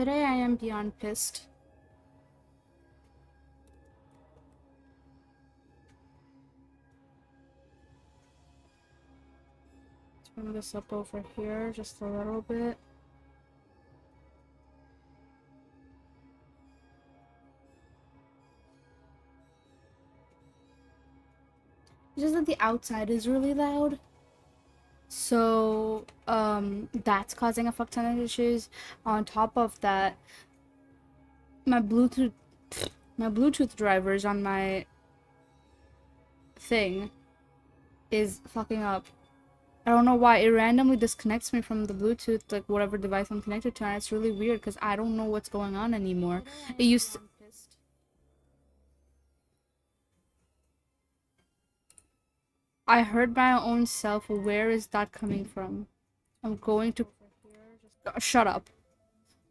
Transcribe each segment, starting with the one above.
Today I am beyond pissed. Turn this up over here just a little bit. It's just that the outside is really loud. So, that's causing a fuck ton of issues. On top of that, my Bluetooth drivers on my thing is fucking up. I don't know why. It randomly disconnects me from the Bluetooth, like whatever device I'm connected to, and it's really weird because I don't know what's going on anymore. It used to... I heard my own self. Where is that coming from? I'm going to... Shut up.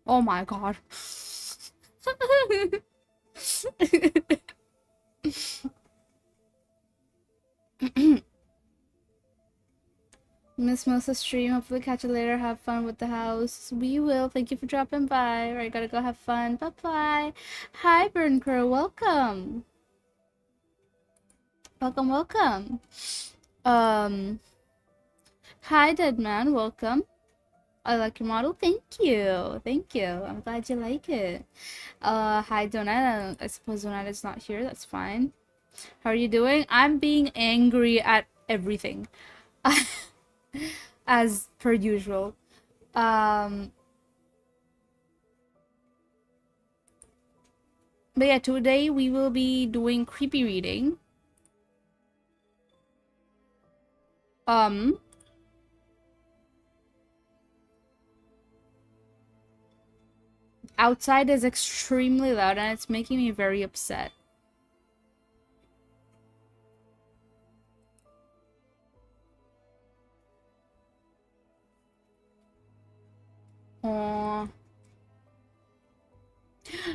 Oh my god. Miss Melissa's stream. Hopefully catch you later. Have fun with the house. We will. Thank you for dropping by. Alright, gotta go have fun. Bye-bye. Hi, Burn Crow. Welcome. Welcome, welcome. Hi, Dead Man. Welcome. I like your model. Thank you. Thank you. I'm glad you like it. Hi, Dionaea. I suppose Dionaea's not here. That's fine. How are you doing? I'm being angry at everything. As per usual. But yeah, today we will be doing creepy reading. Outside is extremely loud and it's making me very upset. Aww.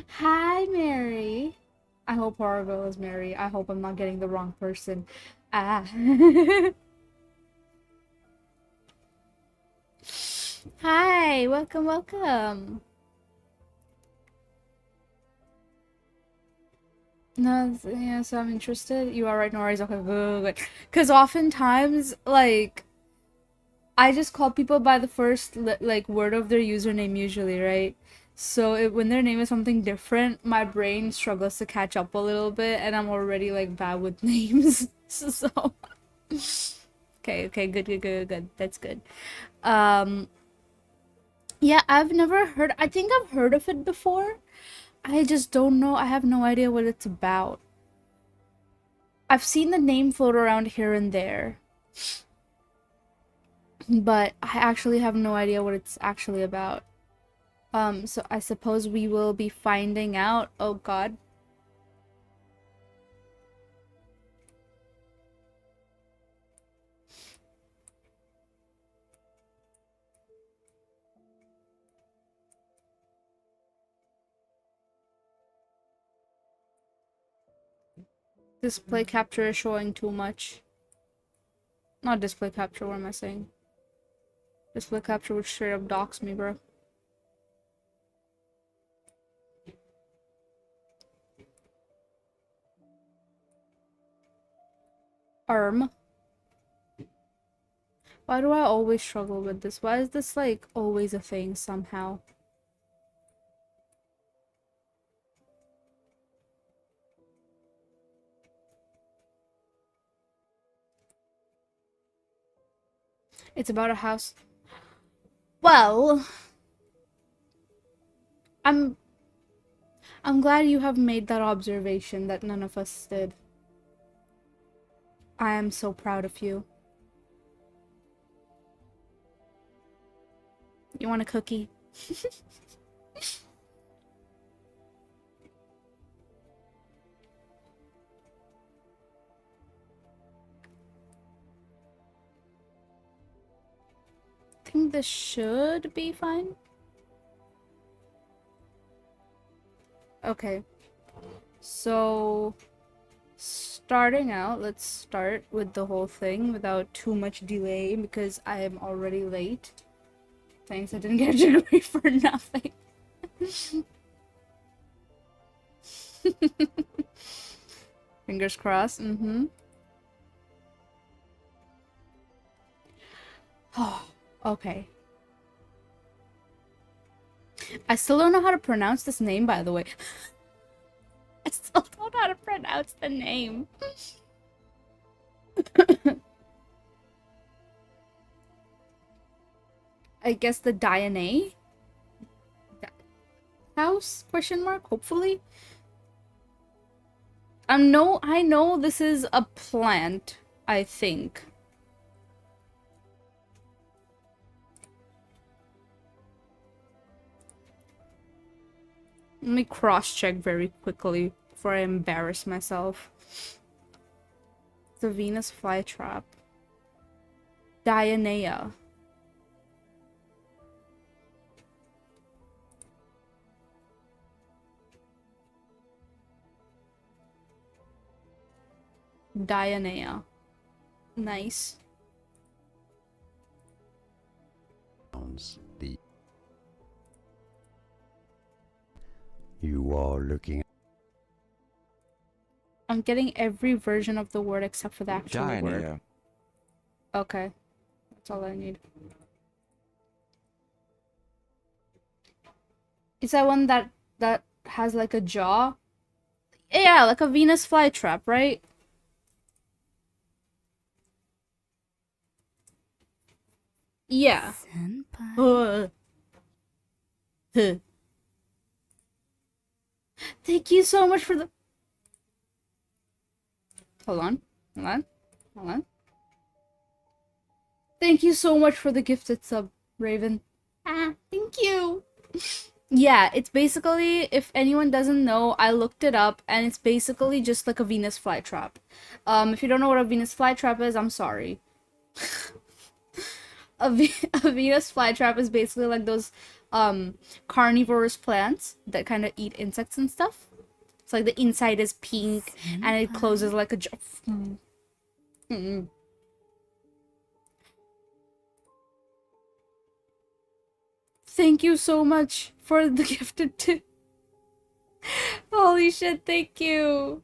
Hi, Mary. I hope Horrible is Mary. I hope I'm not getting the wrong person. Ah. Hi, welcome, welcome. No, yeah, so I'm interested. You are right, no worries. Okay, good. Because oftentimes, like, I just call people by the first, like, word of their username usually, right? So when their name is something different, my brain struggles to catch up a little bit, and I'm already, like, bad with names. So, okay, good, good, good, good. That's good. Yeah, I've never heard, I think I've heard of it before. I just don't know. I have no idea what it's about. I've seen the name float around here and there, but I actually have no idea what it's actually about. So I suppose we will be finding out. Oh god. Display capture is showing too much. Not display capture, what am I saying? Display capture would straight up dox me, bro. Why do I always struggle with this? Why is this, like, always a thing somehow? It's about a house. Well, I'm glad you have made that observation that none of us did. I am so proud of you. You want a cookie? I think this should be fine. Okay. So, starting out, let's start with the whole thing without too much delay because I am already late. Thanks, I didn't get a degree for nothing. Fingers crossed. Mm-hmm. Oh, okay. I still don't know how to pronounce this name, by the way. I still don't know how to pronounce the name. I guess the Dionaea House? Question mark? Hopefully. No, I know this is a plant, I think. Let me cross-check very quickly before I embarrass myself. The Venus flytrap. Dionaea. Dionaea. Nice. The you are looking I'm getting every version of the word except for the actual word. Dionaea. Okay. That's all I need. Is that one that has like a jaw? Yeah, like a Venus flytrap, right? Yeah. Huh. Thank you so much for the... Hold on. Hold on. Hold on. Thank you so much for the gifted sub, Raven. Thank you. Yeah, it's basically, if anyone doesn't know, I looked it up, and it's basically just like a Venus flytrap. If you don't know what a Venus flytrap is, I'm sorry. A Venus flytrap is basically like those carnivorous plants that kind of eat insects and stuff. It's like the inside is pink and it closes like a Thank you so much for the gifted tip. Holy shit, thank you.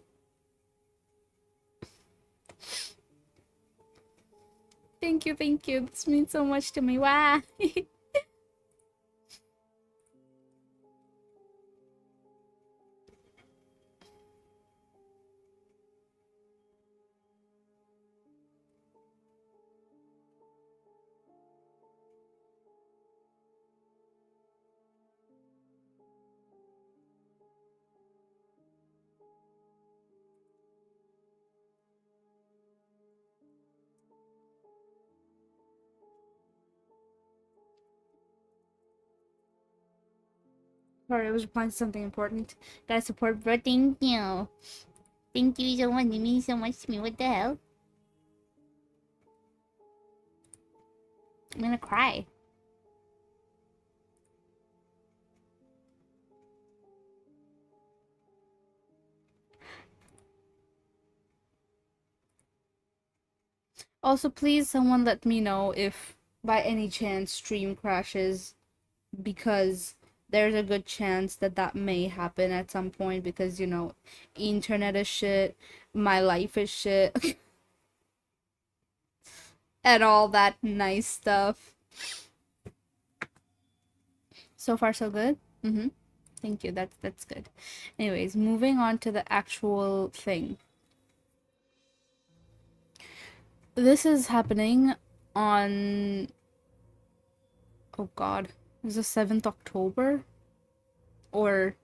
Thank you, thank you. This means so much to me. Wow. Sorry, I was replying to something important. Gotta support, bro. Thank you. Thank you so much. It means so much to me. What the hell? I'm gonna cry. Also, please, someone let me know if by any chance stream crashes, because there's a good chance that that may happen at some point, because, you know, internet is shit, my life is shit, and all that nice stuff. So far, so good. Thank you. That's good. Anyways, moving on to the actual thing. This is happening on... Oh god. Is it 7th October? Or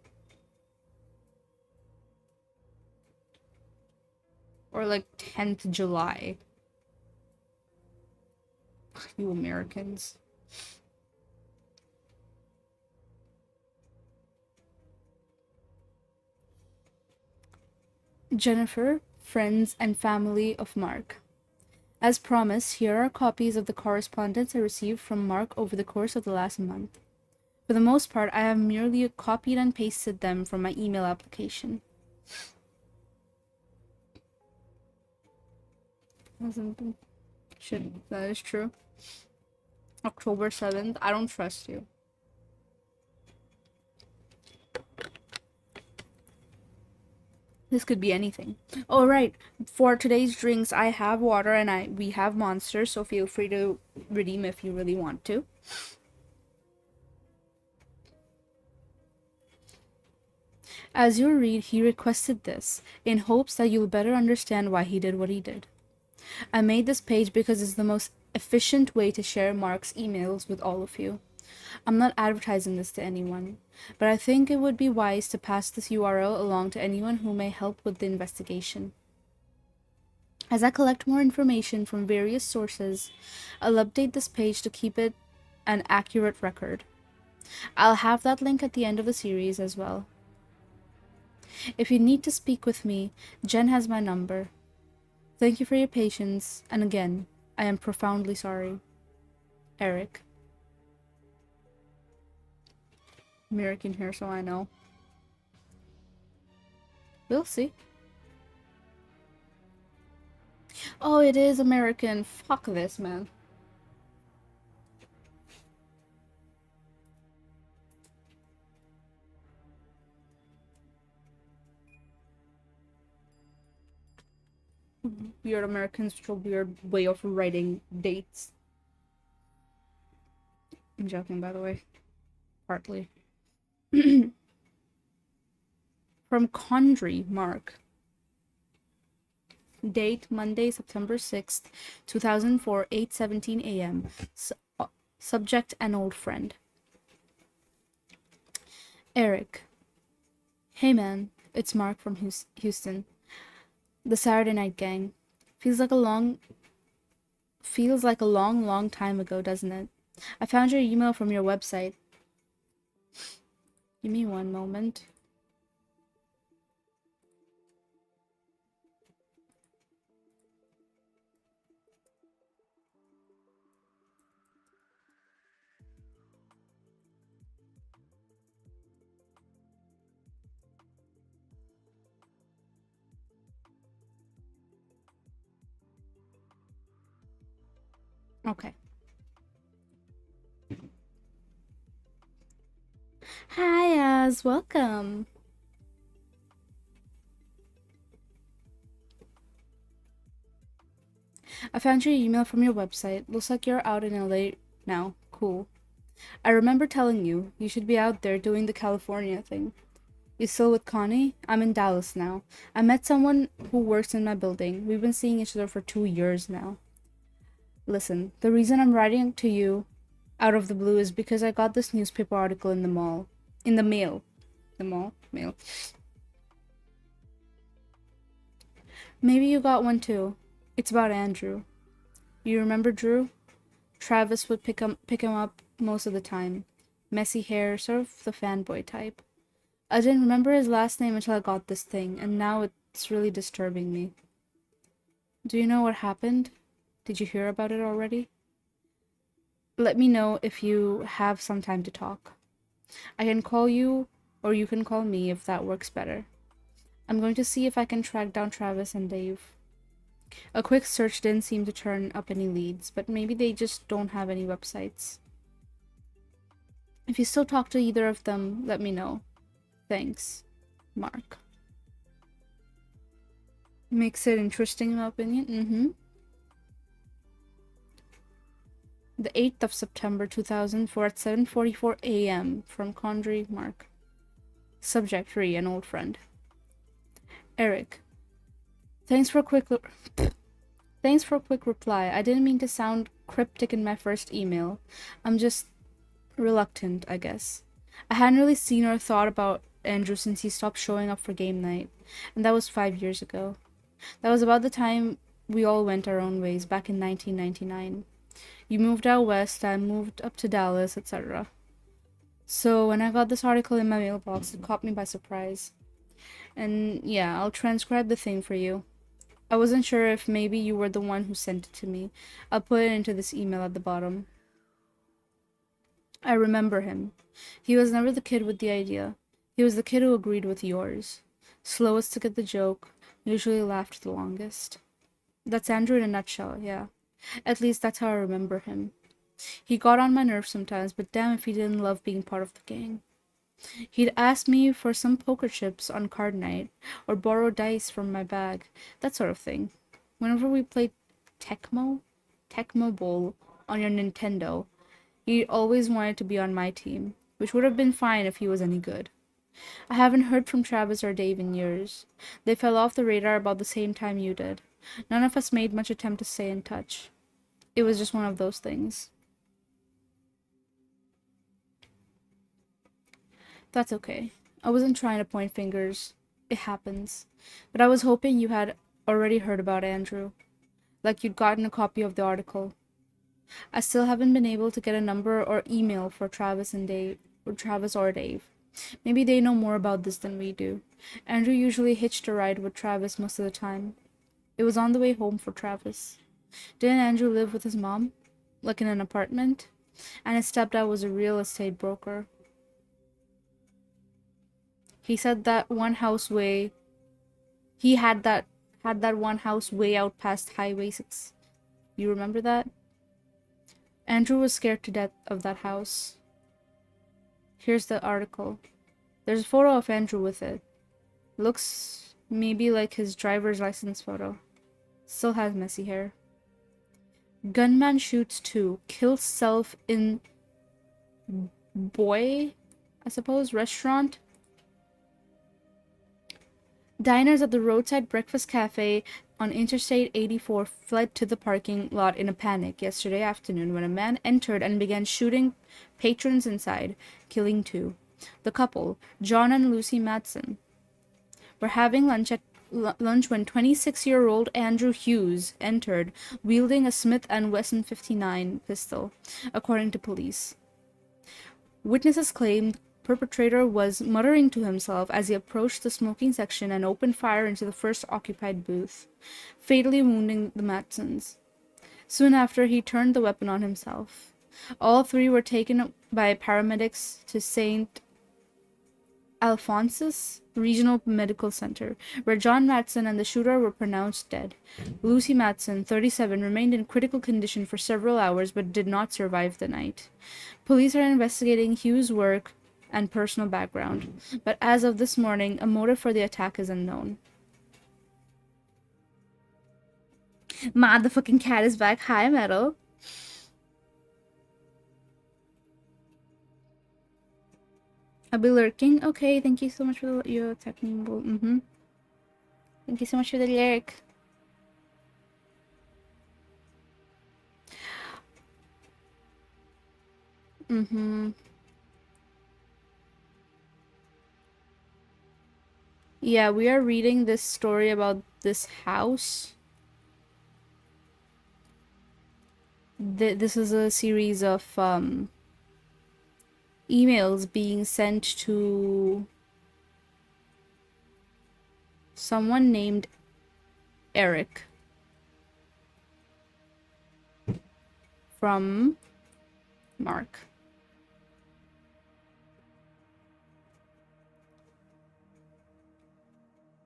like 10th July. You Americans. Jennifer, friends, and family of Mark. As promised, here are copies of the correspondence I received from Mark over the course of the last month. For the most part, I have merely copied and pasted them from my email application. Shit, that is true. October 7th, I don't trust you. This could be anything. Oh, right. For today's drinks, I have water and we have Monster, so feel free to redeem if you really want to. As you read, he requested this, in hopes that you'll better understand why he did what he did. I made this page because it's the most efficient way to share Mark's emails with all of you. I'm not advertising this to anyone, but I think it would be wise to pass this URL along to anyone who may help with the investigation. As I collect more information from various sources, I'll update this page to keep it an accurate record. I'll have that link at the end of the series as well. If you need to speak with me, Jen has my number. Thank you for your patience, and again, I am profoundly sorry. Eric. American here, so I know. We'll see. Oh, it is American. Fuck this, man. Weird Americans with a weird way of writing dates. I'm joking, by the way. Partly. From Condry, Mark. Date Monday, September 6th, 2004, 8:17 a.m. Subject an old friend. Eric. Hey man, it's Mark from Houston. The Saturday Night Gang. Feels like a long, long time ago, doesn't it? I found your email from your website. Give me one moment. Okay. Hi, welcome. I found your email from your website. Looks like you're out in LA now. Cool. I remember telling you, you should be out there doing the California thing. You still with Connie? I'm in Dallas now. I met someone who works in my building. We've been seeing each other for 2 years now. Listen, the reason I'm writing to you out of the blue is because I got this newspaper article in the mall. In the mail. The mall? Mail. Maybe you got one too. It's about Andrew. You remember Drew? Travis would pick him up most of the time. Messy hair, sort of the fanboy type. I didn't remember his last name until I got this thing, and now it's really disturbing me. Do you know what happened? Did you hear about it already? Let me know if you have some time to talk. I can call you, or you can call me if that works better. I'm going to see if I can track down Travis and Dave. A quick search didn't seem to turn up any leads, but maybe they just don't have any websites. If you still talk to either of them, let me know. Thanks. Mark. Makes it interesting in my opinion. The 8th of September 2004 at 7:44 a.m. from Condry, Mark. Subject Ree, an old friend. Eric. Thanks for a quick reply. I didn't mean to sound cryptic in my first email. I'm just reluctant, I guess. I hadn't really seen or thought about Andrew since he stopped showing up for game night, and that was 5 years ago. That was about the time we all went our own ways, back in 1999. You moved out west, I moved up to Dallas, etc. So when I got this article in my mailbox, it caught me by surprise. And yeah, I'll transcribe the thing for you. I wasn't sure if maybe you were the one who sent it to me. I'll put it into this email at the bottom. I remember him. He was never the kid with the idea. He was the kid who agreed with yours. Slowest to get the joke, usually laughed the longest. That's Andrew in a nutshell, yeah. At least that's how I remember him. He got on my nerves sometimes, but damn if he didn't love being part of the gang. He'd ask me for some poker chips on card night, or borrow dice from my bag, that sort of thing. Whenever we played Tecmo, Tecmo Bowl on your Nintendo, he always wanted to be on my team, which would have been fine if he was any good. I haven't heard from Travis or Dave in years. They fell off the radar about the same time you did. None of us made much attempt to stay in touch. It was just one of those things. That's okay. I wasn't trying to point fingers. It happens. But I was hoping you had already heard about Andrew. Like you'd gotten a copy of the article. I still haven't been able to get a number or email for Travis and Dave, or Travis or Dave. Maybe they know more about this than we do. Andrew usually hitched a ride with Travis most of the time. It was on the way home for Travis. Didn't Andrew live with his mom? Like in an apartment? And his stepdad was a real estate broker. He said that one house way he had that one house way out past Highway 6. You remember that? Andrew was scared to death of that house. Here's the article. There's a photo of Andrew with it. Looks maybe like his driver's license photo. Still has messy hair. Gunman shoots 2. Kills self in boy, I suppose, restaurant. Diners at the roadside breakfast cafe on Interstate 84 fled to the parking lot in a panic yesterday afternoon when a man entered and began shooting patrons inside, killing 2. The couple, John and Lucy Madsen, were having lunch when 26-year-old Andrew Hughes entered, wielding a Smith & Wesson 59 pistol, according to police. Witnesses claimed perpetrator was muttering to himself as he approached the smoking section and opened fire into the first occupied booth, fatally wounding the Matsons. Soon after, he turned the weapon on himself. All 3 were taken by paramedics to St. Alphonsus Regional Medical Center, where John Matson and the shooter were pronounced dead. Lucy Matson, 37, remained in critical condition for several hours but did not survive the night. Police are investigating Hughes' work and personal background, but as of this morning, a motive for the attack is unknown. Motherfucking cat is back. Hi, Metal. I'll be lurking. Okay, thank you so much for your technical. Thank you so much for the lyric. Yeah, we are reading this story about this house. This is a series of emails being sent to someone named Eric from Mark.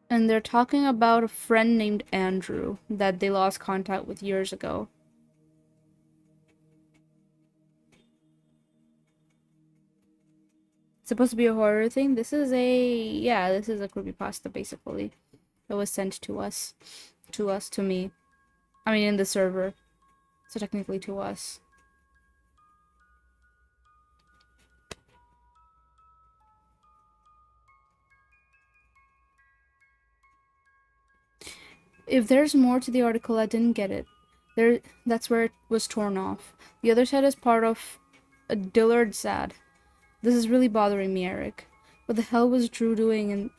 And they're talking about a friend named Andrew that they lost contact with years ago. It's supposed to be a horror thing. This is a creepypasta basically. It was sent to us. To me. I mean, in the server. So technically to us. If there's more to the article, I didn't get it. That's where it was torn off. The other side is part of a Dillard's ad. This is really bothering me, Eric. What the hell was Drew doing in...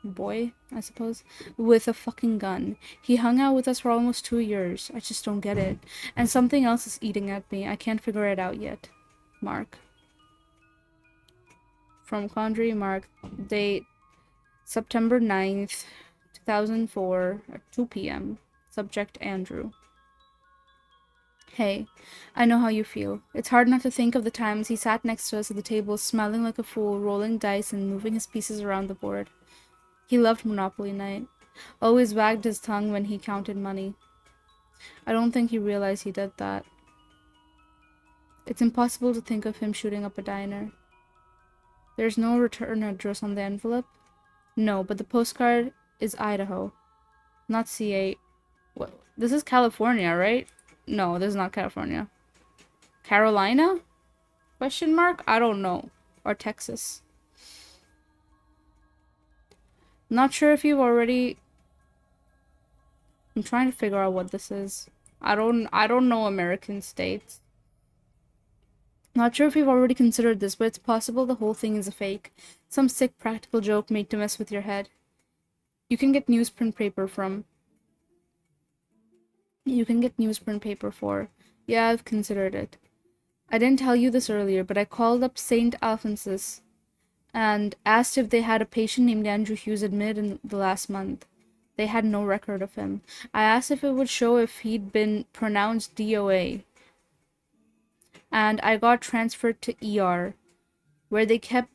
boy, I suppose? With a fucking gun. He hung out with us for almost 2 years. I just don't get it. And something else is eating at me. I can't figure it out yet. Mark. From Condry, Mark. Date September 9th, 2004 at 2 p.m. Subject Andrew. Hey, I know how you feel. It's hard not to think of the times he sat next to us at the table, smiling like a fool, rolling dice and moving his pieces around the board. He loved Monopoly night. Always wagged his tongue when he counted money. I don't think he realized he did that. It's impossible to think of him shooting up a diner. There's no return address on the envelope. No, but the postcard is Idaho, not CA. What? This is California, right? No, this is not California. Carolina? Question mark? I don't know. Or Texas. Not sure if you've already... I'm trying to figure out what this is. I don't know American states. Not sure if you've already considered this, but it's possible the whole thing is a fake. Some sick practical joke made to mess with your head. You can get newsprint paper from... You can get newsprint paper for... Yeah, I've considered it. I didn't tell you this earlier, but I called up St. Alphonsus and asked if they had a patient named Andrew Hughes admitted in the last month. They had no record of him. I asked if it would show if he'd been pronounced DOA. And I got transferred to ER, where they keep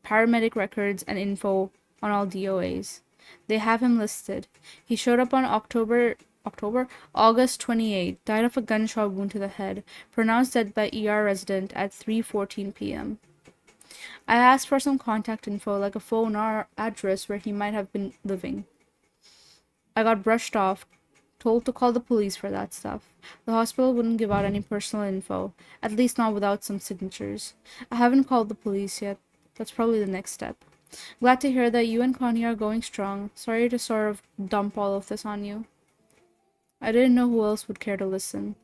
paramedic records and info on all DOAs. They have him listed. He showed up on August 28th, died of a gunshot wound to the head, pronounced dead by ER resident at 3:14 p.m. I asked for some contact info, like a phone or address where he might have been living. I got brushed off, told to call the police for that stuff. The hospital wouldn't give out any personal info, at least not without some signatures. I haven't called the police yet. That's probably the next step. Glad to hear that you and Connie are going strong. Sorry to sort of dump all of this on you. I didn't know who else would care to listen.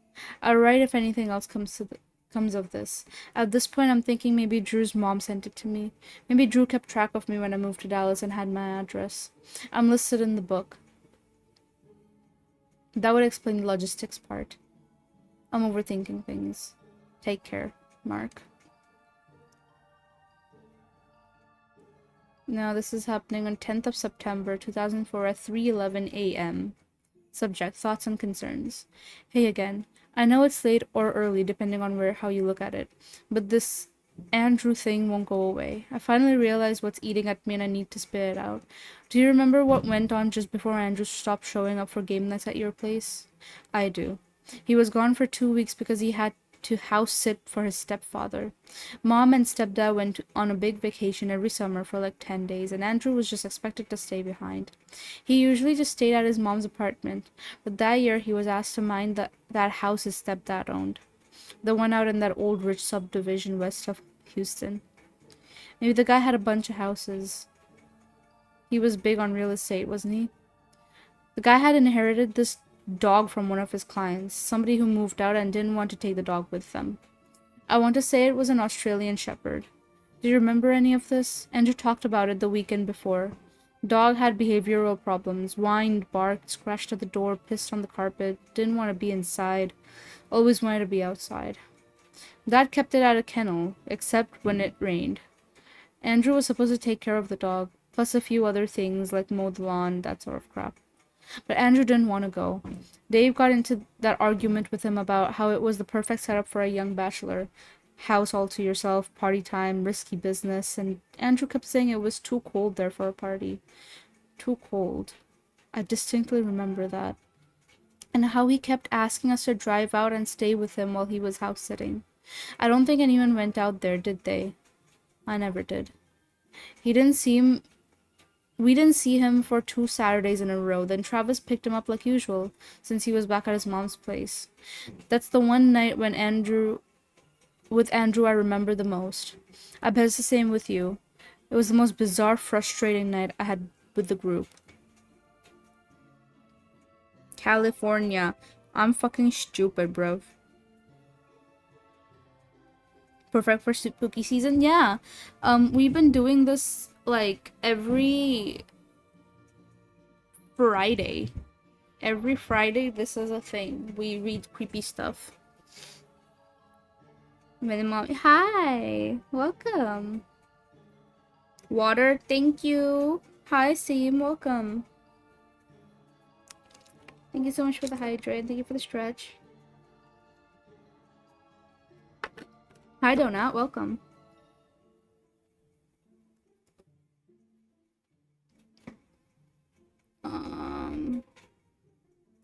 I'll write if anything else comes of this. At this point, I'm thinking maybe Drew's mom sent it to me. Maybe Drew kept track of me when I moved to Dallas and had my address. I'm listed in the book. That would explain the logistics part. I'm overthinking things. Take care, Mark. Now, this is happening on 10th of September, 2004 at 3:11 a.m. Subject, thoughts and concerns. Hey again. I know it's late or early, depending on how you look at it, but this Andrew thing won't go away. I finally realized what's eating at me and I need to spit it out. Do you remember what went on just before Andrew stopped showing up for game nights at your place? I do. He was gone for 2 weeks because he had to house sit for his stepfather. Mom and stepdad went on a big vacation every summer for like 10 days, and Andrew was just expected to stay behind. He usually just stayed at his mom's apartment, but that year he was asked to mind that house his stepdad owned. The one out in that old rich subdivision west of Houston. Maybe the guy had a bunch of houses. He was big on real estate, wasn't he? The guy had inherited this dog from one of his clients, somebody who moved out and didn't want to take the dog with them. I want to say it was an Australian Shepherd. Do you remember any of this? Andrew talked about it the weekend before. Dog had behavioral problems, whined, barked, scratched at the door, pissed on the carpet, didn't want to be inside, always wanted to be outside. Dad kept it at a kennel, except when it rained. Andrew was supposed to take care of the dog, plus a few other things like mow the lawn, that sort of crap. But Andrew didn't want to go. Dave got into that argument with him about how it was the perfect setup for a young bachelor. House all to yourself, party time, risky business, and Andrew kept saying it was too cold there for a party. Too cold. I distinctly remember that. And how he kept asking us to drive out and stay with him while he was house sitting. I don't think anyone went out there, did they? I never did. We didn't see him for 2 Saturdays in a row. Then Travis picked him up like usual, since he was back at his mom's place. That's the one night with Andrew I remember the most. I bet it's the same with you. It was the most bizarre, frustrating night I had with the group. California. I'm fucking stupid, bro. Perfect for spooky season? Yeah. We've been doing this, like, every Friday. Every Friday, this is a thing. We read creepy stuff. Minimum. Hi! Welcome. Water, thank you. Hi, Sim, welcome. Thank you so much for the hydrate. Thank you for the stretch. Hi, Donut, welcome.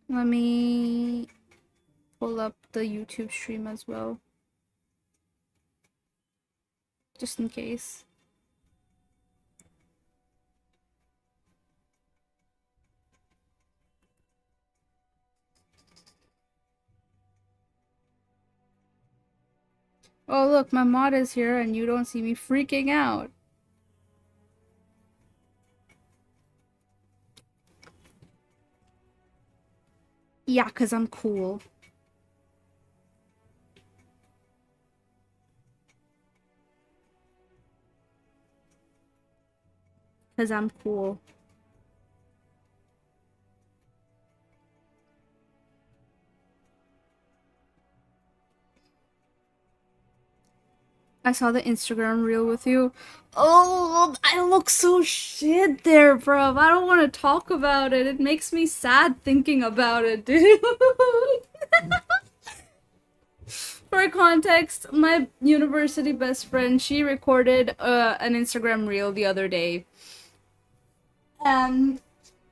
Let me pull up the YouTube stream as well. Just in case. Oh, look, my mod is here and you don't see me freaking out. Yeah, 'cause I'm cool. 'Cause I'm cool. I saw the Instagram reel with you. Oh, I look so shit there, bro. I don't want to talk about it. It makes me sad thinking about it, dude. For context, my university best friend, she recorded an Instagram reel the other day. And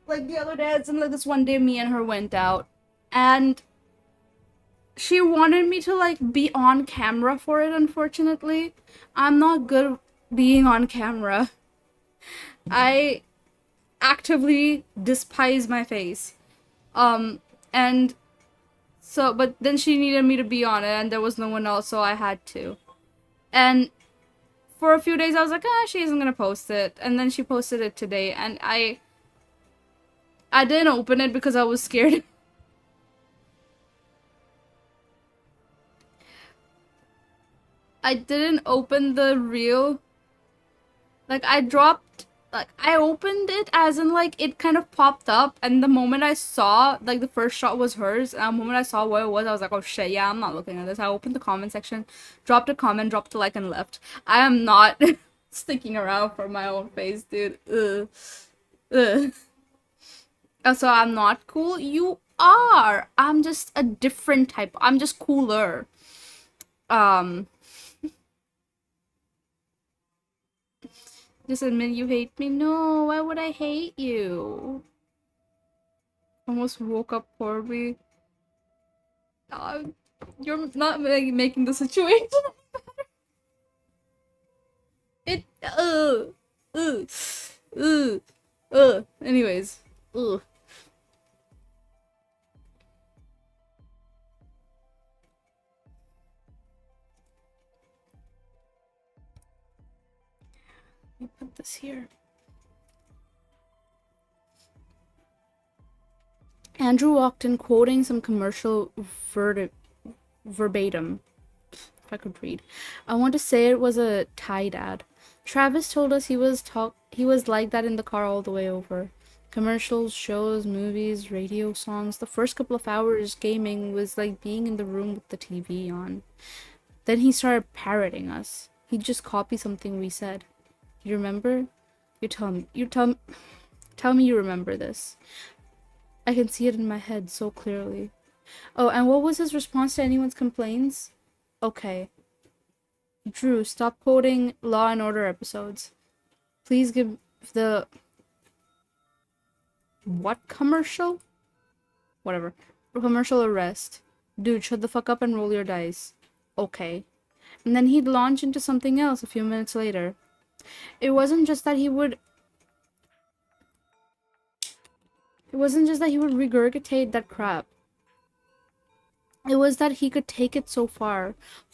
like the other day, it's like this one day me and her went out. And she wanted me to like be on camera for it, unfortunately. I'm not good being on camera. I actively despise my face. And so, but then she needed me to be on it, and there was no one else, so I had to. And for a few days, I was like, ah, she isn't gonna post it. And then she posted it today, and I didn't open it because I was scared. I didn't open the reel. Like, I opened it as in, like, it kind of popped up, and the moment I saw, like, the first shot was hers, and the moment I saw what it was, I was like, oh shit, yeah, I'm not looking at this. I opened the comment section, dropped a comment, dropped a like, and left. I am not sticking around for my own face, dude. Ugh. Ugh. So I'm not cool? You are! I'm just a different type. I'm just cooler. Um... Just admit you hate me? No, why would I hate you? Almost woke up horribly. Uh, you're not making the situation it anyways. Ugh. Let me put this here. Andrew walked in quoting some commercial verbatim. If I could read. I want to say it was a Tide ad. Travis told us he was like that in the car all the way over. Commercials, shows, movies, radio songs. The first couple of hours gaming was like being in the room with the TV on. Then he started parroting us. He'd just copy something we said. You remember? Tell me you remember this. I can see it in my head so clearly. Oh, and what was his response to anyone's complaints? Okay. Drew, stop quoting Law and Order episodes. Please give the... What commercial? Whatever. Commercial arrest. Dude, shut the fuck up and roll your dice. Okay. And then he'd launch into something else a few minutes later. It wasn't just that he would regurgitate that crap. It was that he could take it so far.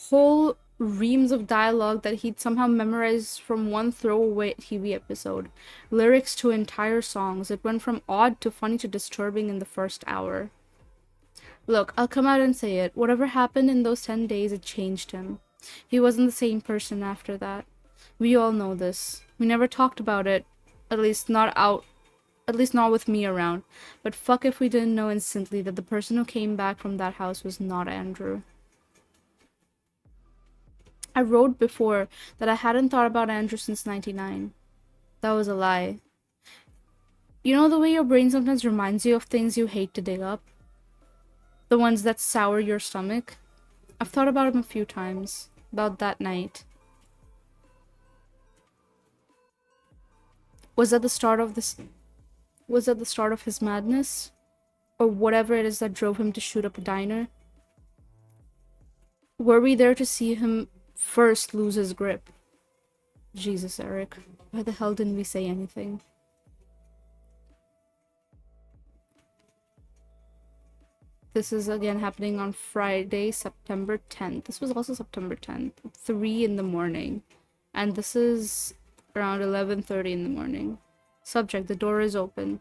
Whole reams of dialogue that he'd somehow memorized from one throwaway TV episode. Lyrics to entire songs. It went from odd to funny to disturbing in the first hour. Look, I'll come out and say it. Whatever happened in those 10 days, it changed him. He wasn't the same person after that. We all know this. We never talked about it. At least not with me around. But fuck if we didn't know instantly that the person who came back from that house was not Andrew. I wrote before that I hadn't thought about Andrew since 99. That was a lie. You know the way your brain sometimes reminds you of things you hate to dig up? The ones that sour your stomach? I've thought about him a few times. About that night. Was that the start of his madness? Or whatever it is that drove him to shoot up a diner? Were we there to see him first lose his grip? Jesus, Eric. Why the hell didn't we say anything? This is again happening on Friday, September 10th. This was also September 10th, 3 in the morning. And this is around 11:30 in the morning. Subject, the door is open.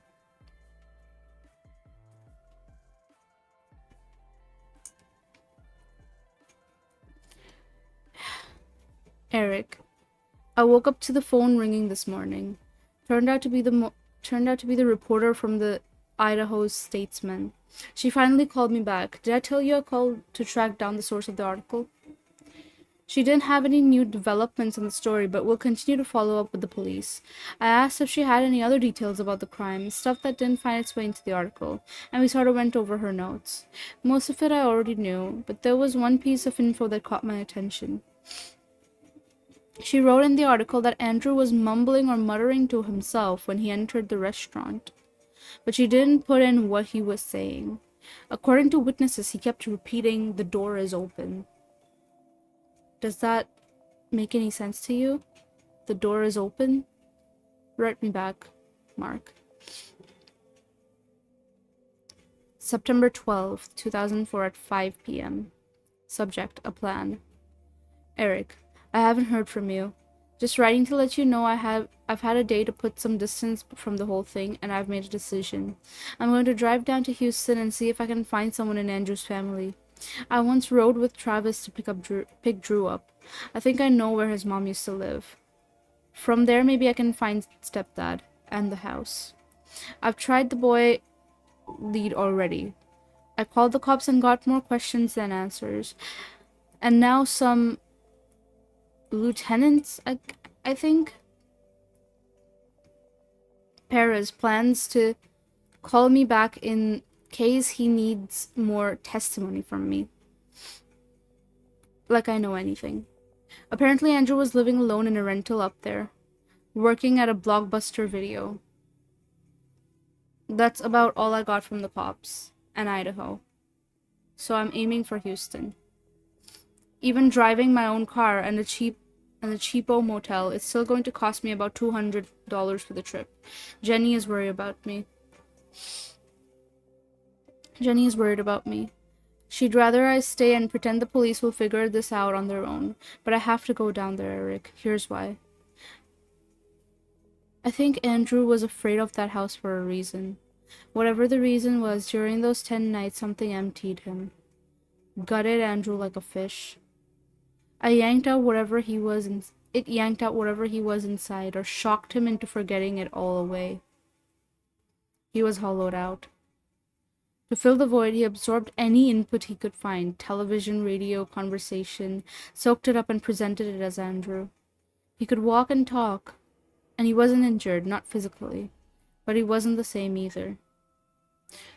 Eric, I woke up to the phone ringing this morning. Turned out to be the reporter from the Idaho Statesman. She finally called me back. Did I tell you I called to track down the source of the article? She didn't have any new developments on the story, but will continue to follow up with the police. I asked if she had any other details about the crime, stuff that didn't find its way into the article, and we sort of went over her notes. Most of it I already knew, but there was one piece of info that caught my attention. She wrote in the article that Andrew was mumbling or muttering to himself when he entered the restaurant, but she didn't put in what he was saying. According to witnesses, he kept repeating, "The door is open." Does that make any sense to you? The door is open? Write me back, Mark. September 12th, 2004 at 5 p.m. Subject, a plan. Eric, I haven't heard from you. Just writing to let you know I've had a day to put some distance from the whole thing, and I've made a decision. I'm going to drive down to Houston and see if I can find someone in Andrew's family. I once rode with Travis to pick Drew up. I think I know where his mom used to live. From there, maybe I can find stepdad and the house. I've tried the boy lead already. I called the cops and got more questions than answers. And now some lieutenants, I think, Perez plans to call me back in case he needs more testimony from me. Like I know anything. Apparently Andrew was living alone in a rental up there, working at a Blockbuster Video. That's about all I got from the cops and Idaho. So I'm aiming for Houston. Even driving my own car and a cheapo motel is still going to cost me about $200 for the trip. Jenny is worried about me. She'd rather I stay and pretend the police will figure this out on their own. But I have to go down there, Eric. Here's why. I think Andrew was afraid of that house for a reason. Whatever the reason was, during those 10 nights something emptied him. Gutted Andrew like a fish. It yanked out whatever he was inside, or shocked him into forgetting it all away. He was hollowed out. To fill the void, he absorbed any input he could find, television, radio, conversation, soaked it up and presented it as Andrew. He could walk and talk, and he wasn't injured, not physically, but he wasn't the same either.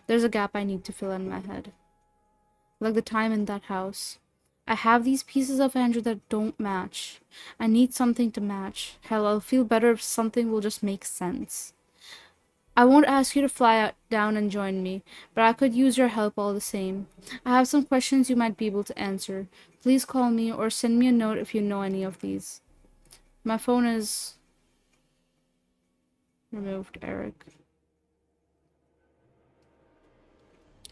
There's a gap I need to fill in my head. Like the time in that house. I have these pieces of Andrew that don't match. I need something to match. Hell, I'll feel better if something will just make sense. I won't ask you to fly down and join me, but I could use your help all the same. I have some questions you might be able to answer. Please call me or send me a note if you know any of these. My phone is removed, Eric.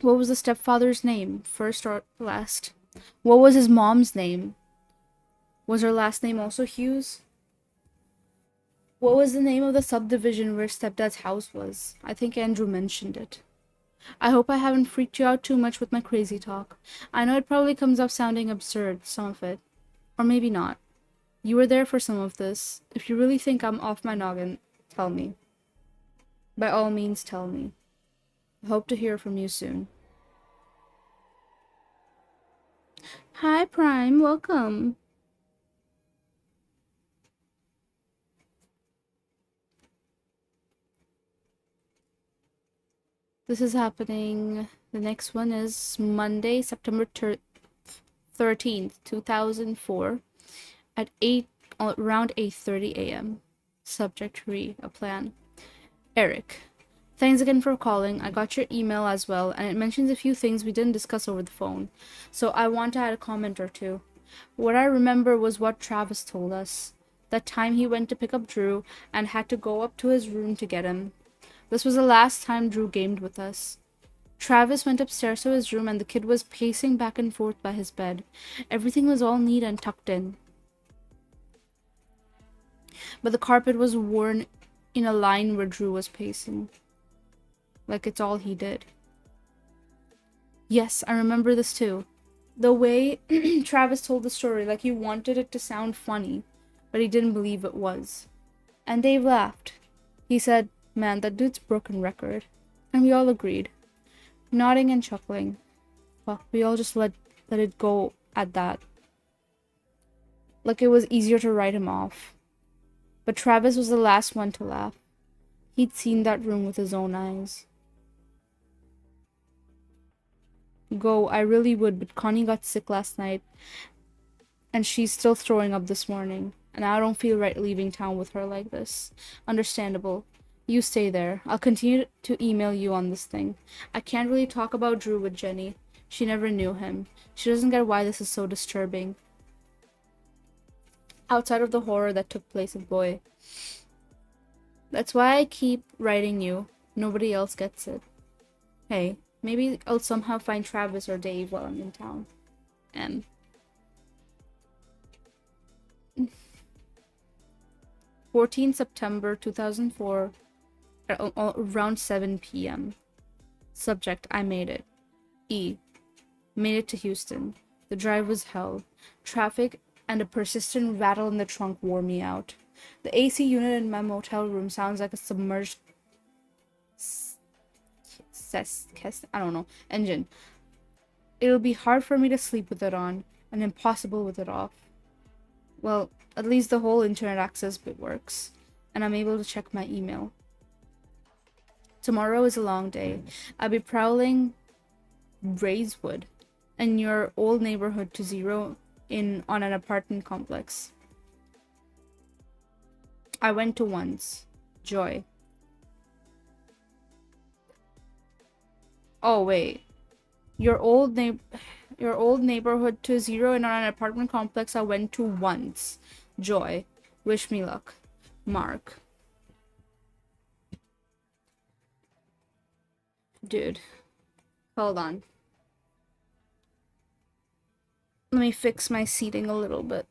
What was the stepfather's name, first or last? What was his mom's name? Was her last name also Hughes? What was the name of the subdivision where stepdad's house was? I think Andrew mentioned it. I hope I haven't freaked you out too much with my crazy talk. I know it probably comes off sounding absurd, some of it. Or maybe not. You were there for some of this. If you really think I'm off my noggin, tell me. By all means, tell me. I hope to hear from you soon. Hi, Prime. Welcome. This is happening. The next one is Monday, September 13th, 2004 at around 8:30 a.m. Subject read, a plan. Eric, thanks again for calling. I got your email as well, and it mentions a few things we didn't discuss over the phone, so I want to add a comment or two. What I remember was what Travis told us. That time he went to pick up Drew and had to go up to his room to get him. This was the last time Drew gamed with us. Travis went upstairs to his room and the kid was pacing back and forth by his bed. Everything was all neat and tucked in. But the carpet was worn in a line where Drew was pacing. Like it's all he did. Yes, I remember this too. The way Travis told the story, like he wanted it to sound funny, but he didn't believe it was. And Dave laughed. He said, "Man, that dude's broken record." And we all agreed, nodding and chuckling. Well, we all just let it go at that. Like it was easier to write him off. But Travis was the last one to laugh. He'd seen that room with his own eyes. Go, I really would, but Connie got sick last night, and she's still throwing up this morning, and I don't feel right leaving town with her like this. Understandable. You stay there. I'll continue to email you on this thing. I can't really talk about Drew with Jenny. She never knew him. She doesn't get why this is so disturbing. Outside of the horror that took place with Boy. That's why I keep writing you. Nobody else gets it. Hey, maybe I'll somehow find Travis or Dave while I'm in town. M. 14 September 2004, around 7 p.m. Subject, I made it. E. Made it to Houston. The drive was hell. Traffic and a persistent rattle in the trunk wore me out. The AC unit in my motel room sounds like a submerged engine. It'll be hard for me to sleep with it on, and impossible with it off. Well, at least the whole internet access bit works, and I'm able to check my email. Tomorrow is a long day. I'll be prowling Braeswood and your old neighborhood to zero in on an apartment complex. I went to once. Joy. Oh wait. Your old neighborhood to zero in on an apartment complex I went to once. Joy. Wish me luck. Mark. Dude. Hold on. Let me fix my seating a little bit.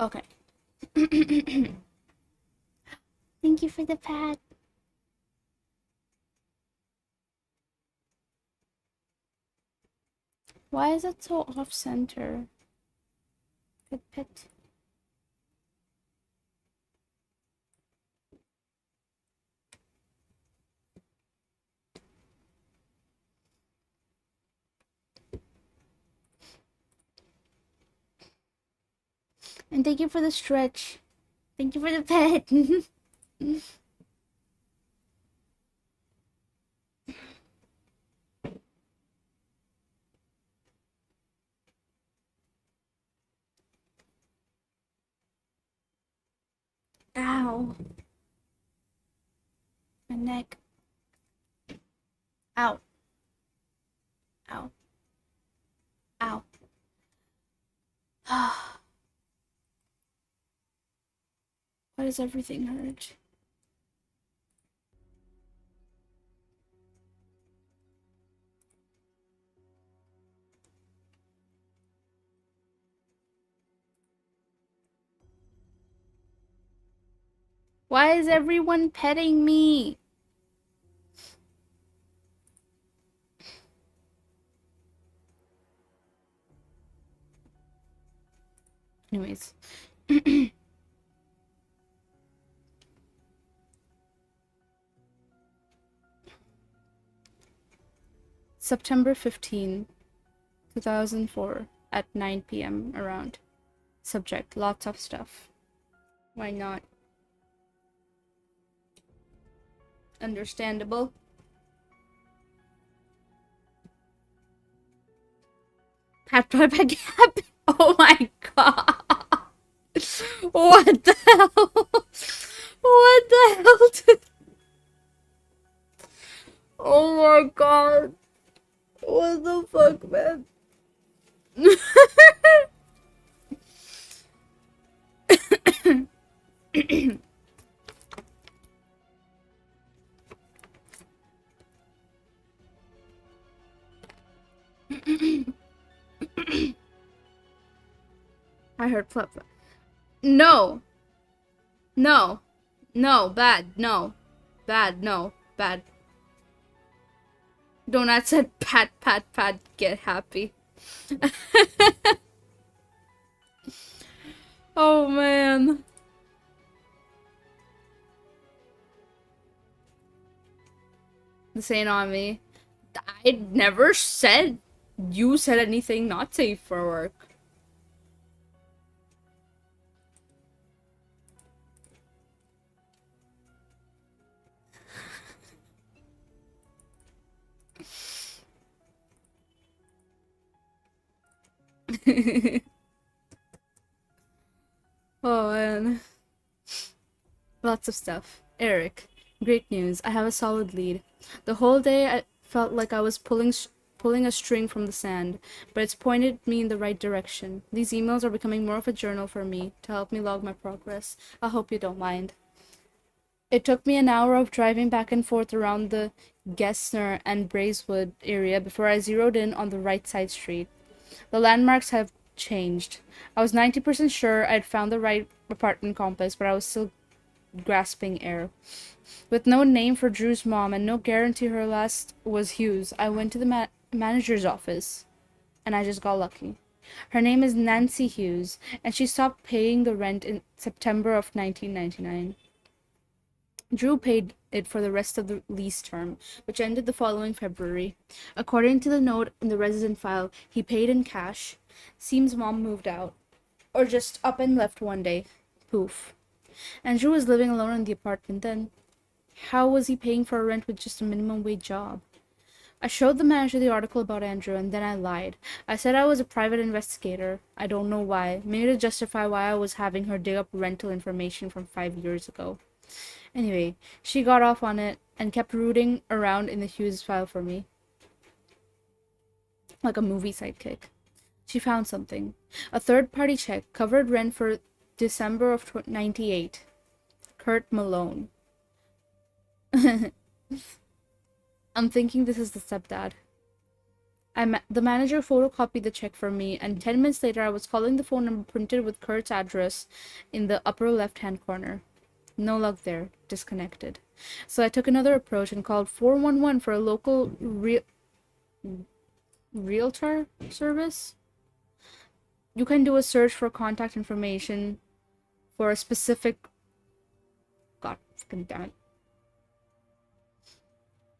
Okay. Thank you for the pad. Why is it so off center? Pit. And thank you for the stretch. Thank you for the pet. Ow. My neck. Ow. Ow. Ow. Why does everything hurt? Why is everyone petting me? Anyways. September 15, 2004 at 9 p.m. around. Subject, lots of stuff. Why not? Understandable. Pat pat pat gap. Oh my god. What the hell? What the hell? Oh my god. What the fuck, man? I heard flip. No. No. No. Bad. No. Bad. No. Bad. Donut said pat pat pat get happy. Oh man. This ain't on me. I never said you said anything not safe for work. Oh man. Lots of stuff. Eric, great news. I have a solid lead. The whole day I felt like I was pulling a string from the sand, but it's pointed me in the right direction. These emails are becoming more of a journal for me to help me log my progress. I hope you don't mind. It took me an hour of driving back and forth around the Gessner and Braeswood area before I zeroed in on the right side street. The landmarks have changed. I was 90% sure I'd found the right apartment compass, but I was still grasping air. With no name for Drew's mom and no guarantee her last was Hughes, I went to the manager's office, and I just got lucky. Her name is Nancy Hughes, and she stopped paying the rent in September of 1999. Drew paid it for the rest of the lease term, which ended the following February. According to the note in the resident file, he paid in cash. Seems mom moved out. Or just up and left one day. Poof. And Drew was living alone in the apartment then. How was he paying for a rent with just a minimum wage job? I showed the manager the article about Andrew, and then I lied. I said I was a private investigator. I don't know why. Maybe to justify why I was having her dig up rental information from 5 years ago. Anyway, she got off on it and kept rooting around in the Hughes file for me. Like a movie sidekick. She found something. A third-party check covered rent for December of 98. Kurt Malone. I'm thinking this is the stepdad. The manager photocopied the check for me, and 10 minutes later I was calling the phone number printed with Kurt's address in the upper left-hand corner. No luck there. Disconnected. So I took another approach and called 411 for a local realtor service. You can do a search for contact information for a specific... God fucking damn it.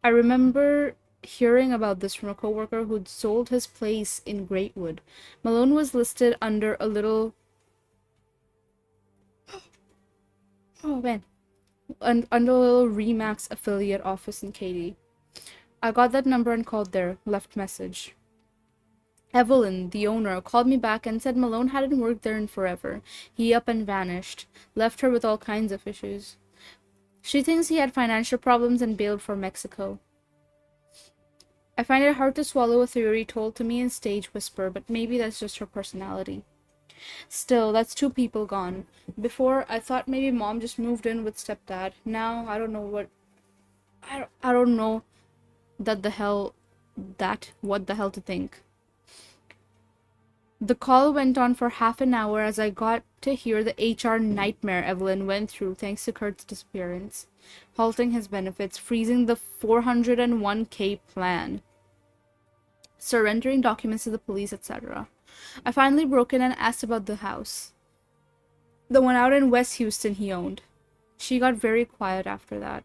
I remember hearing about this from a coworker who'd sold his place in Greatwood. Malone was listed under a little... Oh man. Under a little Remax affiliate office in Katy. I got that number and called there, left message. Evelyn, the owner, called me back and said Malone hadn't worked there in forever. He up and vanished, left her with all kinds of issues. She thinks he had financial problems and bailed for Mexico. I find it hard to swallow a theory told to me in stage whisper, but maybe that's just her personality. Still, that's 2 people gone. Before, I thought maybe mom just moved in with stepdad. Now, I don't know what... I don't know what the hell to think. The call went on for half an hour as I got to hear the HR nightmare Evelyn went through thanks to Kurt's disappearance. Halting his benefits, freezing the 401k plan, surrendering documents to the police, etc. I finally broke in and asked about the house. The one out in West Houston he owned. She got very quiet after that.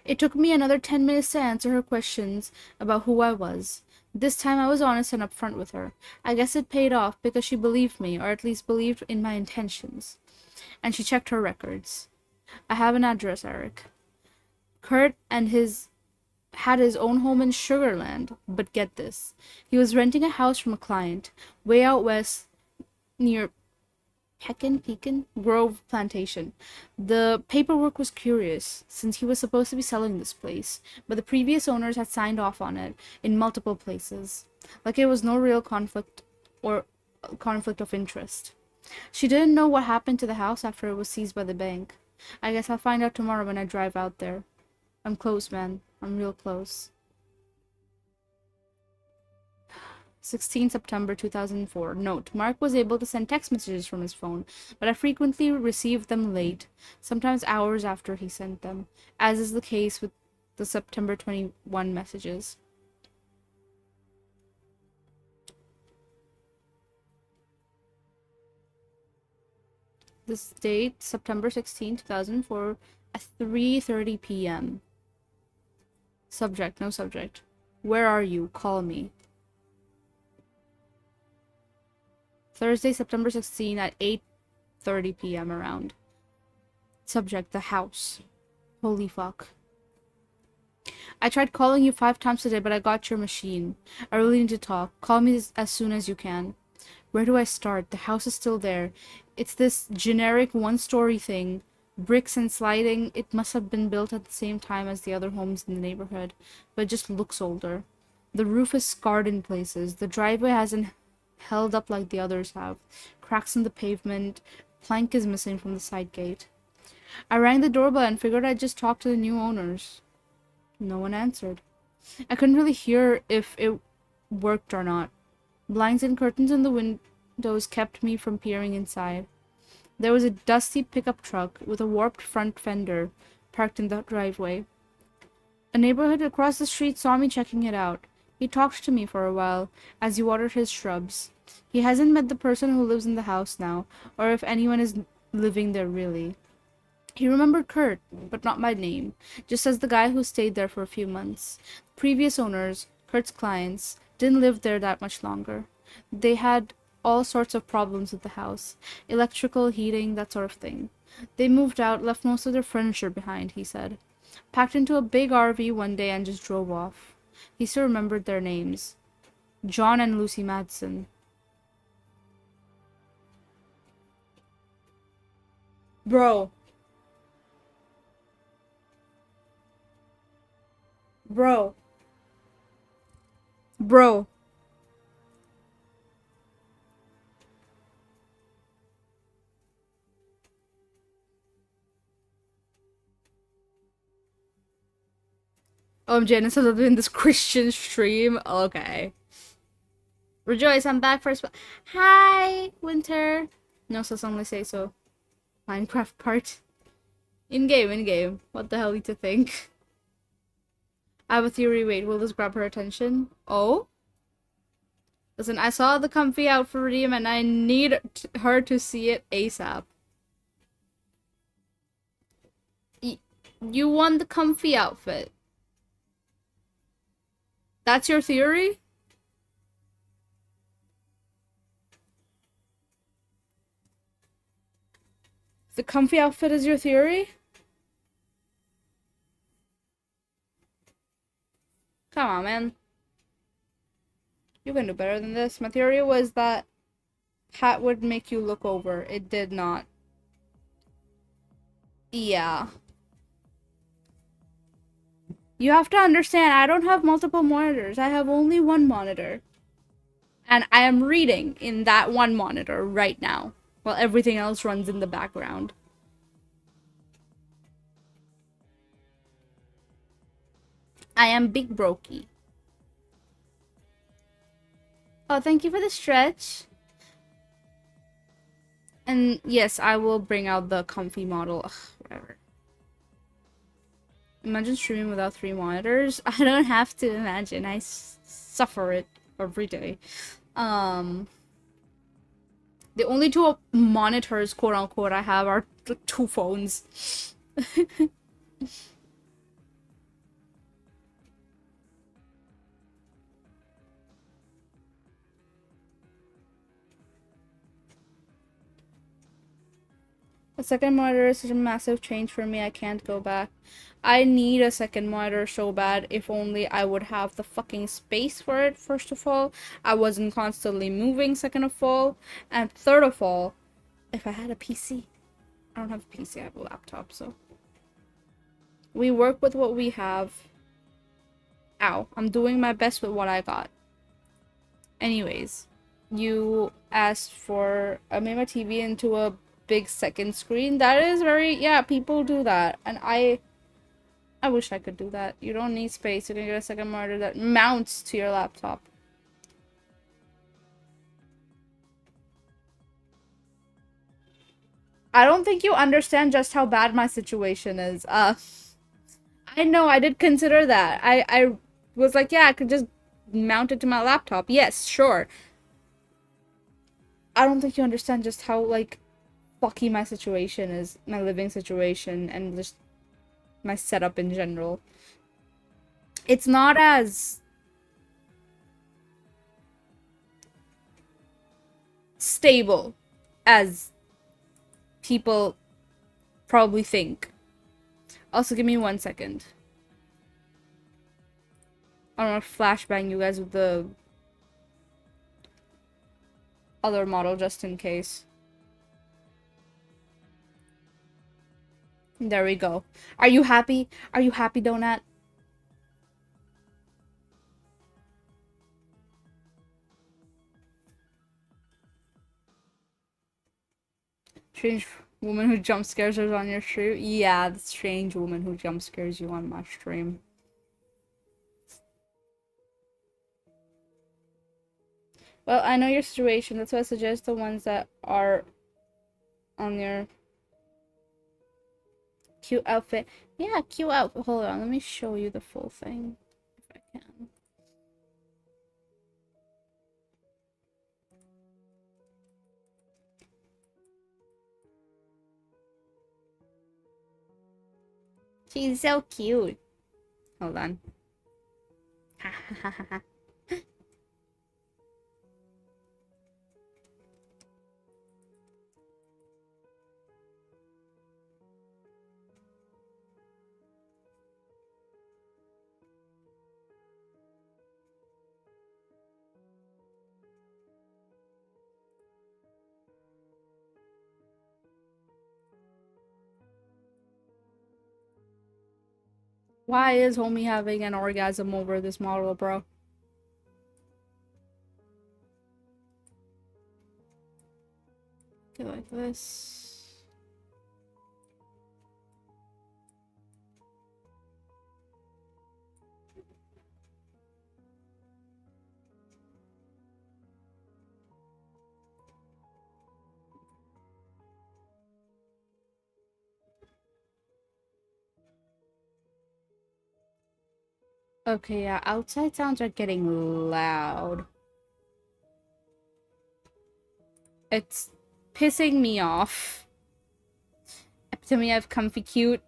It took me another 10 minutes to answer her questions about who I was. This time I was honest and upfront with her. I guess it paid off because she believed me, or at least believed in my intentions. And she checked her records. I have an address, Eric. Kurt and his had his own home in Sugarland, but get this. He was renting a house from a client way out west near Pekin Grove Plantation. The paperwork was curious, since he was supposed to be selling this place, but the previous owners had signed off on it in multiple places, like it was no real or conflict of interest. She didn't know what happened to the house after it was seized by the bank. I guess I'll find out tomorrow when I drive out there. I'm close, man. I'm real close. 16 September 2004. Note: Mark was able to send text messages from his phone, but I frequently received them late, sometimes hours after he sent them, as is the case with the September 21 messages. This date, September 16, 2004, at 3:30 p.m. Subject, no subject. Where are you? Call me. Thursday, September 16 at 8:30 p.m. around. Subject, the house. Holy fuck. I tried calling you 5 times today, but I got your machine. I really need to talk. Call me as soon as you can. Where do I start? The house is still there. It's this generic one-story thing. Bricks and sliding. It must have been built at the same time as the other homes in the neighborhood, but it just looks older. The roof is scarred in places. The driveway hasn't held up like the others have. Cracks in the pavement. Plank is missing from the side gate. I rang the doorbell and figured I'd just talk to the new owners. No one answered. I couldn't really hear if it worked or not. Blinds and curtains in the windows kept me from peering inside. There was a dusty pickup truck with a warped front fender parked in the driveway. A neighborhood across the street saw me checking it out. He talked to me for a while as he watered his shrubs. He hasn't met the person who lives in the house now, or if anyone is living there really. He remembered Kurt, but not by name, just as the guy who stayed there for a few months. The previous owners, Kurt's clients, didn't live there that much longer. They had all sorts of problems with the house. Electrical, heating, that sort of thing. They moved out, left most of their furniture behind, he said. Packed into a big RV one day and just drove off. He still remembered their names. John and Lucy Madsen. Bro. Bro. Bro. Janice has been in this Christian stream. Okay. Rejoice, I'm back for a Hi, Winter. No, so only say so. Minecraft part. In-game. What the hell are you to think? I have a theory. Wait, will this grab her attention? Oh? Listen, I saw the comfy outfit redeem and I need her to see it ASAP. You won the comfy outfit. That's your theory? The comfy outfit is your theory? Come on, man. You can do better than this. My theory was that hat would make you look over. It did not. Yeah. You have to understand, I don't have multiple monitors. I have only one monitor. And I am reading in that one monitor right now, while everything else runs in the background. I am big brokey. Oh, thank you for the stretch. And yes, I will bring out the comfy model. Ugh, whatever. Imagine streaming without 3 monitors. I don't have to imagine. I suffer it every day. The only 2 monitors, quote unquote, I have are 2 phones. A second monitor is such a massive change for me, I can't go back. I need a second monitor so bad. If only I would have the fucking space for it, first of all. I wasn't constantly moving, second of all. And third of all, if I had a PC. I don't have a PC, I have a laptop, so. We work with what we have. Ow. I'm doing my best with what I got. Anyways, you asked for... I made my TV into a big second screen. That is very... Yeah, people do that. And I wish I could do that. You don't need space. You can get a second monitor that mounts to your laptop. I don't think you understand just how bad my situation is. I know, I did consider that. I was like, yeah, I could just mount it to my laptop. Yes, sure. I don't think you understand just how, like, fucky my situation is. My living situation and just my setup in general. It's not as stable as people probably think. Also, give me 1 second. I don't want to flashbang you guys with the other model just in case. There we go. Are you happy? Are you happy, Donut? Strange woman who jump scares us on your stream? Yeah, the strange woman who jump scares you on my stream. Well, I know your situation. That's why I suggest the ones that are on your cute outfit. Yeah, cute outfit. Hold on, let me show you the full thing if I can. She's so cute. Hold on. Why is homie having an orgasm over this model, bro? Okay, like this. Okay, yeah, outside sounds are getting loud. It's pissing me off. Epitome of comfy cute.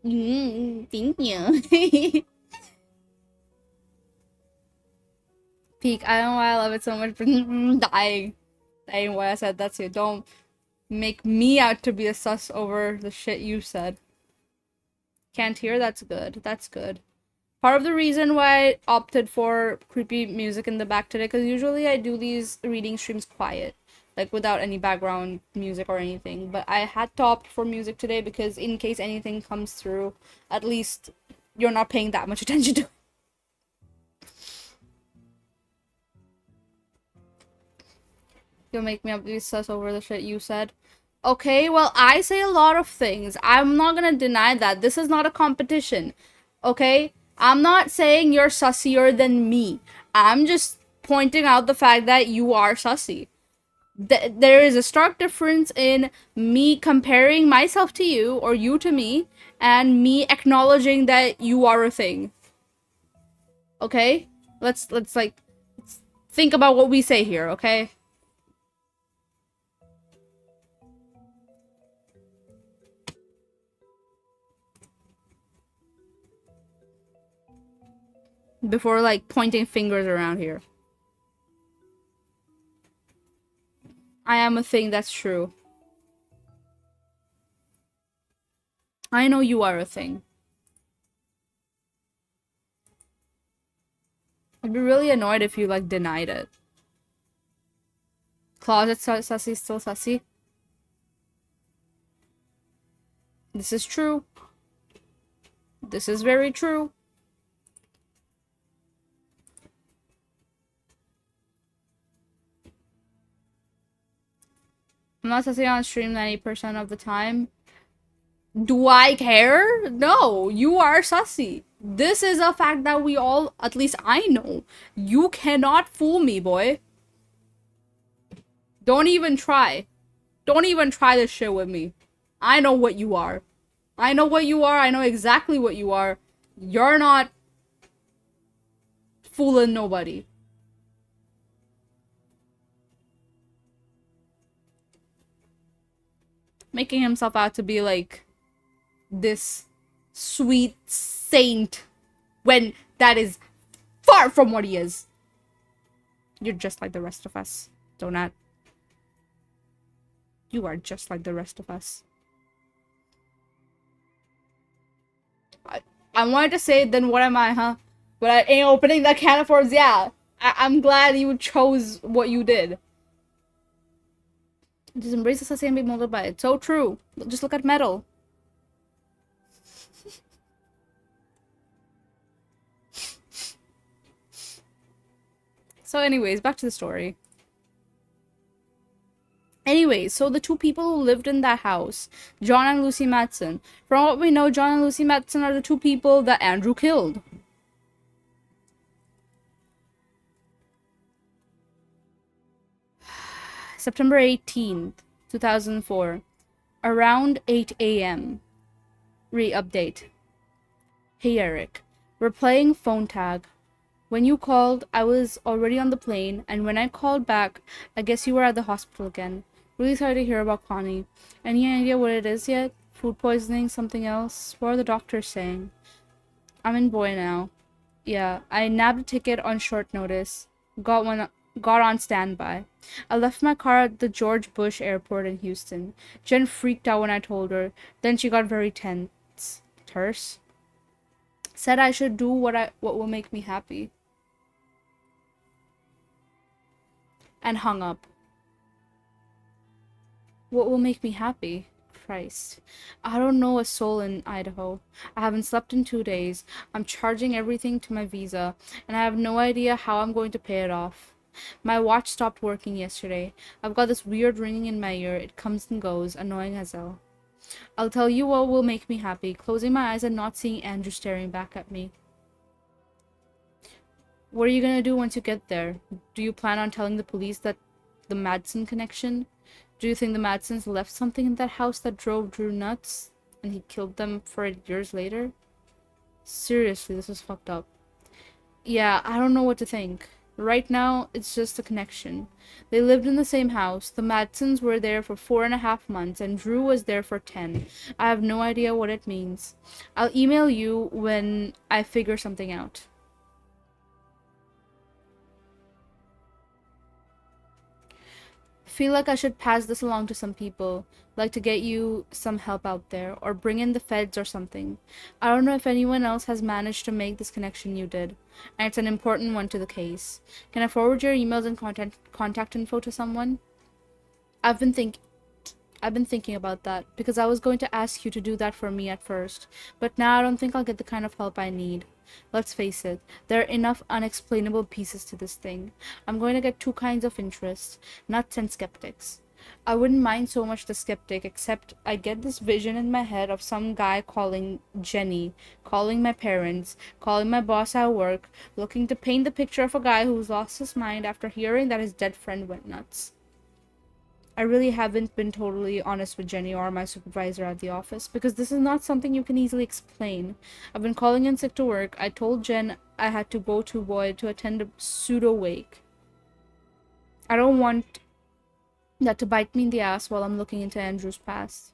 Thank you. Peak, I don't know why I love it so much, but dying. Dying why I said that too. Don't make me out to be a sus over the shit you said. Can't hear? That's good. That's good. Part of the reason why I opted for creepy music in the back today, because usually I do these reading streams quiet, like without any background music or anything. But I had to opt for music today because in case anything comes through, at least you're not paying that much attention to it. You'll make me obsess over the shit you said. Okay, well, I say a lot of things. I'm not gonna deny that. This is not a competition. Okay? I'm not saying you're sussier than me. I'm just pointing out the fact that you are sussy. There is a stark difference in me comparing myself to you or you to me and me acknowledging that you are a thing. Okay? Let's think about what we say here, okay? Before like pointing fingers around here. I am a thing, that's true. I know you are a thing. I'd be really annoyed if you, like, denied it. Closet sussy, still sussy? This is true. This is very true. I'm not sussy on stream 90% of the time. Do I care? No, you are sussy. This is a fact that we all, at least I know. You cannot fool me, boy. Don't even try. Don't even try this shit with me. I know what you are. I know what you are. I know exactly what you are. You're not fooling nobody. Making himself out to be like this sweet saint when that is far from what he is. You're just like the rest of us, Donut. You are just like the rest of us. I wanted to say, then what am I, huh? But I ain't opening that can of worms, yeah. I'm glad you chose what you did. Just embrace the sussy and be molded by it. So true. Just look at metal. So anyways, back to the story. Anyways, so the two people who lived in that house, John and Lucy Matson. From what we know, John and Lucy Matson are the two people that Andrew killed. September 18th, 2004. Around 8 a.m. Re-update. Hey Eric, we're playing phone tag. When you called, I was already on the plane, and when I called back, I guess you were at the hospital again. Really sorry to hear about Connie. Any idea what it is yet? Food poisoning? Something else? What are the doctors saying? I'm in Boy now. Yeah, I nabbed a ticket on short notice. Got on standby. I left my car at the George Bush Airport in Houston. Jen freaked out when I told her. Then she got very tense. Terse? Said I should do what will make me happy. And hung up. What will make me happy? Christ. I don't know a soul in Idaho. I haven't slept in 2 days. I'm charging everything to my visa, and I have no idea how I'm going to pay it off. My watch stopped working yesterday. I've got this weird ringing in my ear. It comes and goes, annoying as hell. I'll tell you what will make me happy, closing my eyes and not seeing Andrew staring back at me. What are you gonna do once you get there? Do you plan on telling the police that the Madsen connection? Do you think the Madsens left something in that house that drove Drew nuts? And he killed them for it years later? Seriously, this is fucked up. Yeah, I don't know what to think. Right now, it's just a connection. They lived in the same house. The Madsens were there for 4.5 months, and Drew was there for 10. I have no idea what it means. I'll email you when I figure something out. Feel like I should pass this along to some people, like to get you some help out there, or bring in the feds or something. I don't know if anyone else has managed to make this connection you did, and it's an important one to the case. Can I forward your emails and contact info to someone? I've been thinking about that, because I was going to ask you to do that for me at first, but now I don't think I'll get the kind of help I need. Let's face it, there are enough unexplainable pieces to this thing. I'm going to get two kinds of interest, nuts and skeptics. I wouldn't mind so much the skeptic, except I get this vision in my head of some guy calling Jenny, calling my parents, calling my boss at work, looking to paint the picture of a guy who's lost his mind after hearing that his dead friend went nuts. I really haven't been totally honest with Jenny or my supervisor at the office, because this is not something you can easily explain. I've been calling in sick to work. I told Jen I had to go to Boyd to attend a pseudo-wake. I don't want that to bite me in the ass while I'm looking into Andrew's past.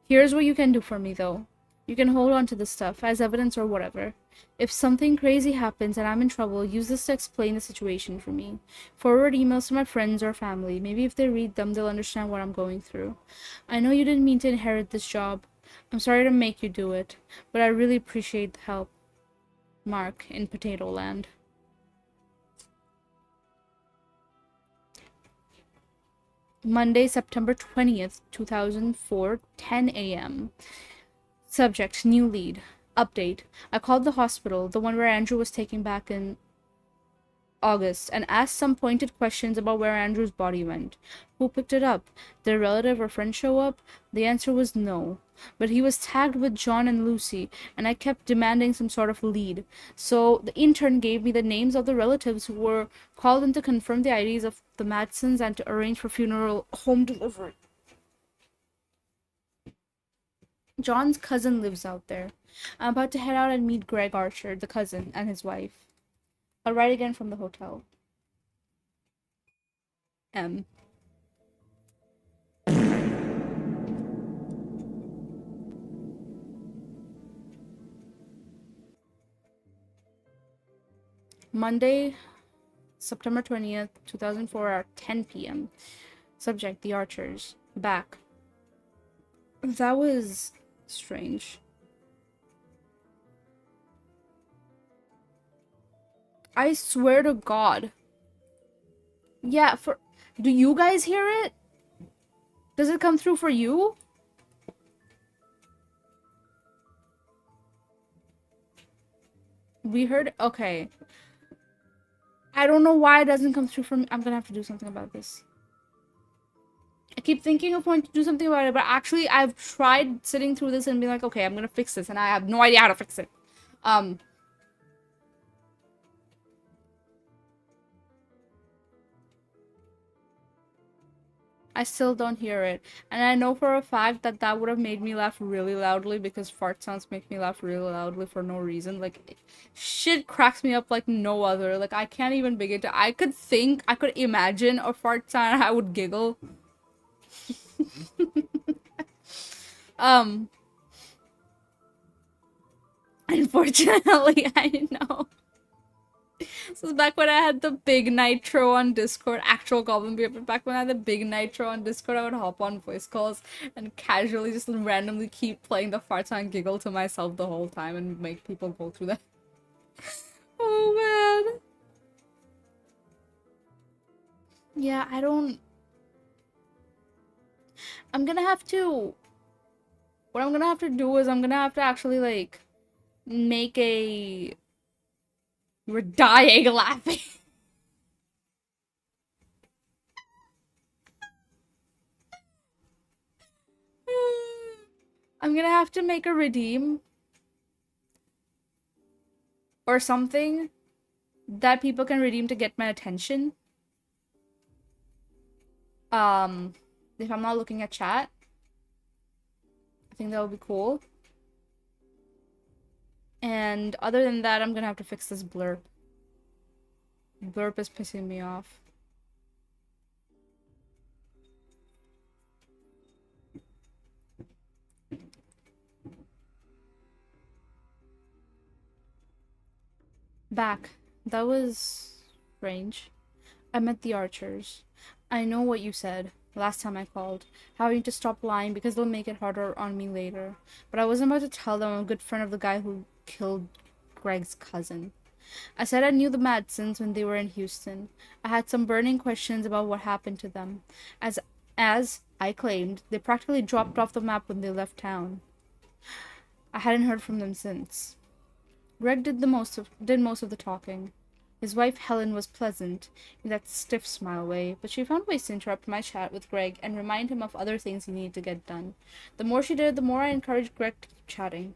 Here's what you can do for me, though. You can hold on to this stuff as evidence or whatever. If something crazy happens and I'm in trouble, use this to explain the situation for me. Forward emails to my friends or family. Maybe if they read them, they'll understand what I'm going through. I know you didn't mean to inherit this job. I'm sorry to make you do it, but I really appreciate the help. Mark in Potato Land. Monday, September 20th, 2004, 10 a.m. Subject, new lead. Update. I called the hospital, the one where Andrew was taken back in August, and asked some pointed questions about where Andrew's body went. Who picked it up? Did a relative or friend show up? The answer was no. But he was tagged with John and Lucy, and I kept demanding some sort of lead. So the intern gave me the names of the relatives who were called in to confirm the IDs of the Madsons and to arrange for funeral home delivery. John's cousin lives out there. I'm about to head out and meet Greg Archer, the cousin, and his wife. I'll write again from the hotel. M. Monday, September 20th, 2004 at 10 p.m. Subject, the Archers. Back. That was strange. I swear to God. Yeah, do you guys hear it? Does it come through for you? We heard, okay. I don't know why it doesn't come through for me. I'm gonna have to do something about this. I keep thinking of wanting to do something about it, but actually I've tried sitting through this and being like, okay, I'm gonna fix this, and I have no idea how to fix it. I still don't hear it. And I know for a fact that that would have made me laugh really loudly because fart sounds make me laugh really loudly for no reason. Like, shit cracks me up like no other. Like, I can't even begin to. I could imagine a fart sound and I would giggle. Unfortunately, I know. This was back when I had the big nitro on Discord, actual Goblin Beer, but back when I had the big nitro on Discord, I would hop on voice calls and casually just randomly keep playing the fart sound giggle to myself the whole time and make people go through that. Oh man. Yeah, I'm gonna have to, what I'm gonna have to do is I'm gonna have to actually like make a, we're dying laughing. I'm gonna have to make a redeem or something that people can redeem to get my attention. If I'm not looking at chat, I think that would be cool. And other than that, I'm gonna have to fix this blurb. Blurb is pissing me off. Back. That was strange. I met the Archers. I know what you said last time I called. How I need to stop lying because they'll make it harder on me later. But I wasn't about to tell them I'm a good friend of the guy who killed Greg's cousin. I said I knew the Madsons when they were in Houston. I had some burning questions about what happened to them. As I claimed, they practically dropped off the map when they left town. I hadn't heard from them since. Greg did most of the talking. His wife Helen was pleasant, in that stiff smile way, but she found ways to interrupt my chat with Greg and remind him of other things he needed to get done. The more she did, the more I encouraged Greg to keep chatting.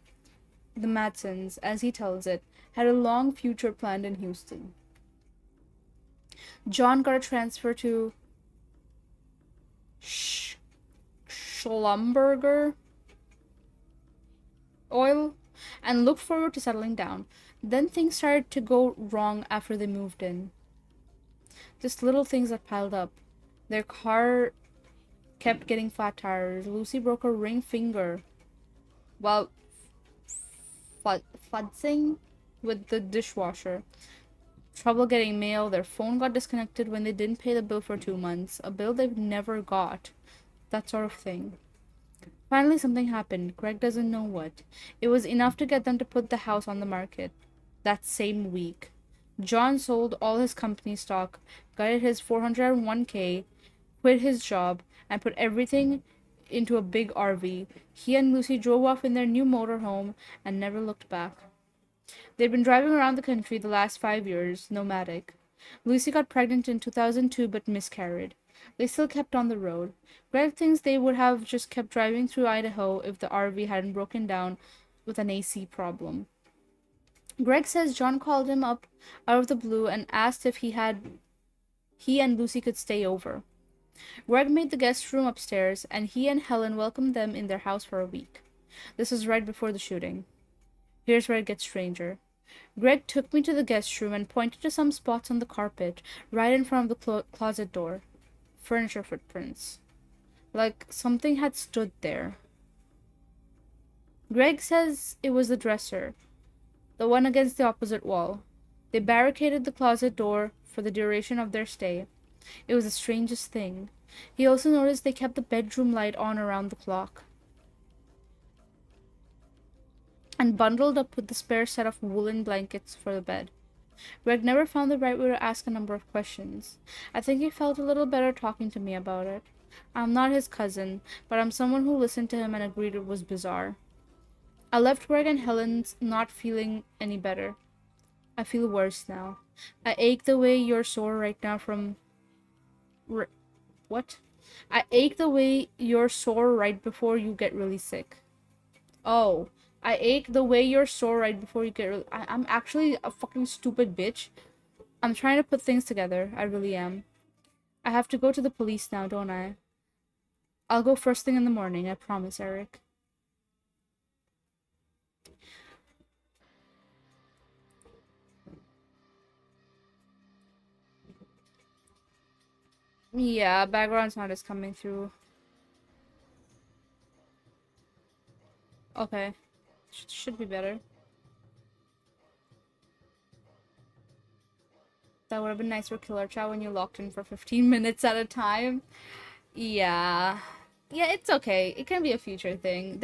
The Madsons, as he tells it, had a long future planned in Houston. John got a transfer to Schlumberger Oil and looked forward to settling down. Then things started to go wrong after they moved in. Just little things that piled up. Their car kept getting flat tires. Lucy broke her ring finger while futzing with the dishwasher. Trouble getting mail. Their phone got disconnected when they didn't pay the bill for 2 months. A bill they've never got. That sort of thing. Finally, something happened. Greg doesn't know what. It was enough to get them to put the house on the market. That same week, John sold all his company stock, gutted his 401k, quit his job, and put everything into a big RV. He and Lucy drove off in their new motorhome and never looked back. They'd been driving around the country the last 5 years, nomadic. Lucy got pregnant in 2002 but miscarried. They still kept on the road. Greg thinks they would have just kept driving through Idaho if the RV hadn't broken down with an AC problem. Greg says John called him up out of the blue and asked if he and Lucy could stay over. Greg made the guest room upstairs, and he and Helen welcomed them in their house for a week. This was right before the shooting. Here's where it gets stranger. Greg took me to the guest room and pointed to some spots on the carpet right in front of the closet door. Furniture footprints. Like something had stood there. Greg says it was the dresser, the one against the opposite wall. They barricaded the closet door for the duration of their stay. It was the strangest thing. He also noticed they kept the bedroom light on around the clock. And bundled up with the spare set of woolen blankets for the bed. Greg never found the right way to ask a number of questions. I think he felt a little better talking to me about it. I'm not his cousin, but I'm someone who listened to him and agreed it was bizarre. I left Greg and Helen's not feeling any better. I feel worse now. I ache the way you're sore right now from... What? I ache the way you're sore right before you get really sick. Oh. I ache the way you're sore right before you get really... I'm actually a fucking stupid bitch. I'm trying to put things together. I really am. I have to go to the police now, don't I? I'll go first thing in the morning, I promise, Eric. Yeah, background sound is coming through. Okay. Should be better. That would have been nice for Killer Chow when you locked in for 15 minutes at a time. Yeah. Yeah, it's okay. It can be a future thing.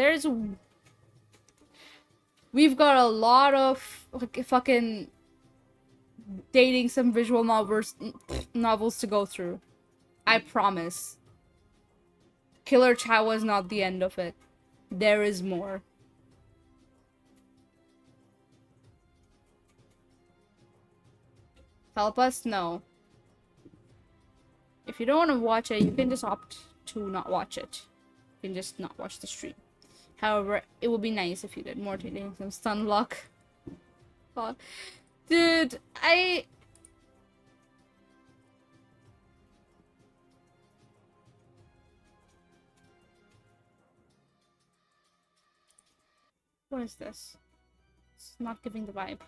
We've got a lot of fucking dating some visual novels to go through. I promise. Killer Chow was not the end of it. There is more. Help us? No. If you don't want to watch it, you can just opt to not watch it. You can just not watch the stream. However, it would be nice if you did more dating some Stunlock. God. Dude, what is this? It's not giving the vibe.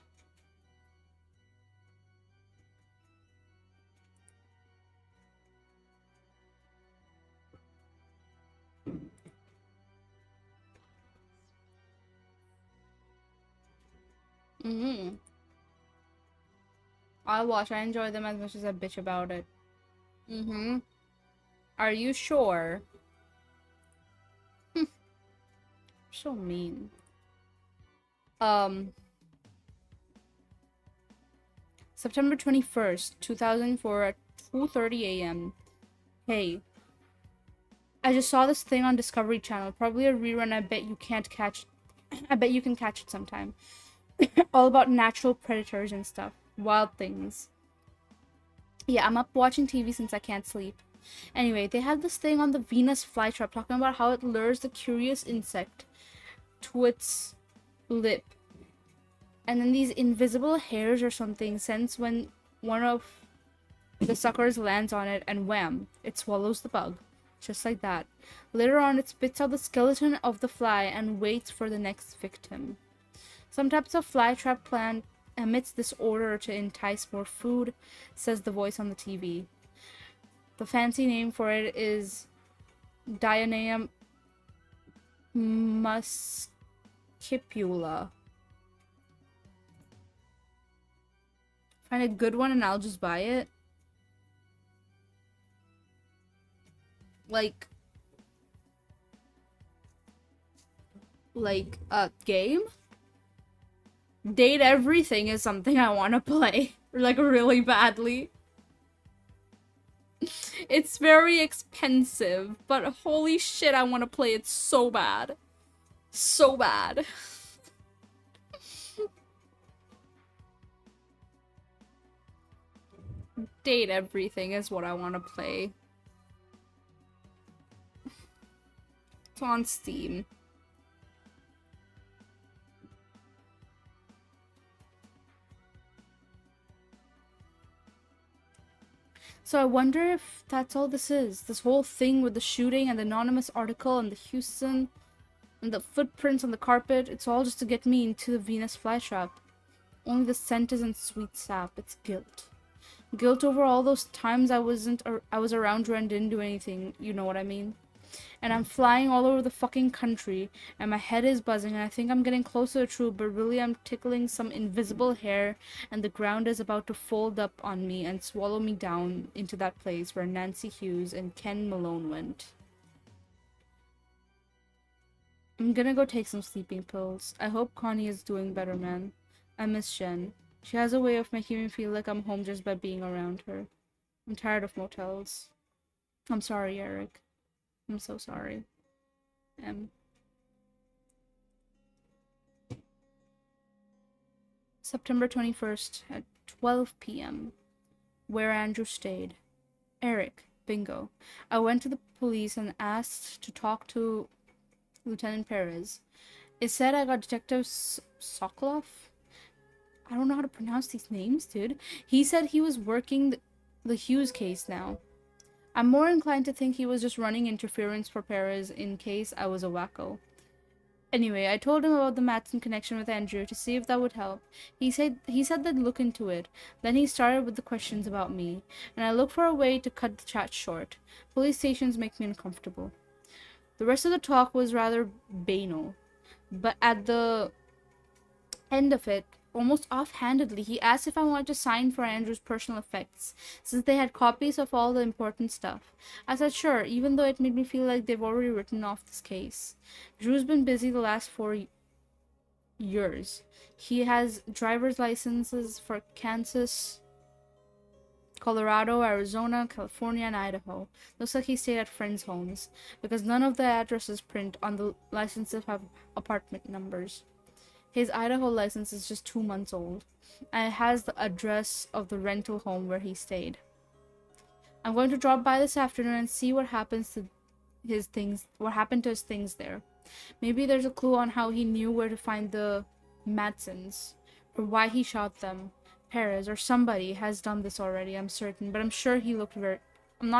I'll watch. I enjoy them as much as I bitch about it. Are you sure? So mean. September 21st, 2004 at 2:30 a.m. Hey. I just saw this thing on Discovery Channel. Probably a rerun. I bet you can't catch I bet you can catch it sometime. All about natural predators and stuff. Wild things. Yeah, I'm up watching TV since I can't sleep. Anyway, they had this thing on the Venus flytrap talking about how it lures the curious insect to its lip. And then these invisible hairs or something sense when one of the suckers lands on it and wham, it swallows the bug. Just like that. Later on, it spits out the skeleton of the fly and waits for the next victim. Some types of flytrap plant emits this odor to entice more food, says the voice on the TV. The fancy name for it is Dionaea muscipula. Find a good one and I'll just buy it. Like, like a game. Date Everything is something I want to play, like really badly. It's very expensive, but holy shit, I want to play it so bad. So bad. Date Everything is what I want to play. It's on Steam. So I wonder if that's all this is. This whole thing with the shooting and the anonymous article and the Houston and the footprints on the carpet, it's all just to get me into the Venus flytrap. Only the scent isn't sweet sap, it's guilt. Guilt over all those times I was around her and didn't do anything, you know what I mean? And I'm flying all over the fucking country, and my head is buzzing, and I think I'm getting closer to truth, but really I'm tickling some invisible hair, and the ground is about to fold up on me and swallow me down into that place where Nancy Hughes and Ken Malone went. I'm gonna go take some sleeping pills. I hope Connie is doing better, man. I miss Jen. She has a way of making me feel like I'm home just by being around her. I'm tired of motels. I'm sorry, Eric. I'm so sorry. September 21st at 12 p.m. Where Andrew stayed. Eric. Bingo. I went to the police and asked to talk to Lieutenant Perez. It said I got Detective Sokolov? I don't know how to pronounce these names, dude. He said he was working the Hughes case now. I'm more inclined to think he was just running interference for Perez in case I was a wacko. Anyway, I told him about the Matson connection with Andrew to see if that would help. He said they'd look into it. Then he started with the questions about me, and I looked for a way to cut the chat short. Police stations make me uncomfortable. The rest of the talk was rather banal, but at the end of it, almost offhandedly, he asked if I wanted to sign for Andrew's personal effects, since they had copies of all the important stuff. I said sure, even though it made me feel like they've already written off this case. Drew's been busy the last 4 years. He has driver's licenses for Kansas, Colorado, Arizona, California, and Idaho. Looks like he stayed at friends' homes, because none of the addresses print on the licenses have apartment numbers. His Idaho license is just 2 months old, and it has the address of the rental home where he stayed. I'm going to drop by this afternoon and see what happens to his things, what happened to his things there. Maybe there's a clue on how he knew where to find the Matsons, or why he shot them. Perez or somebody has done this already, I'm certain, but I'm not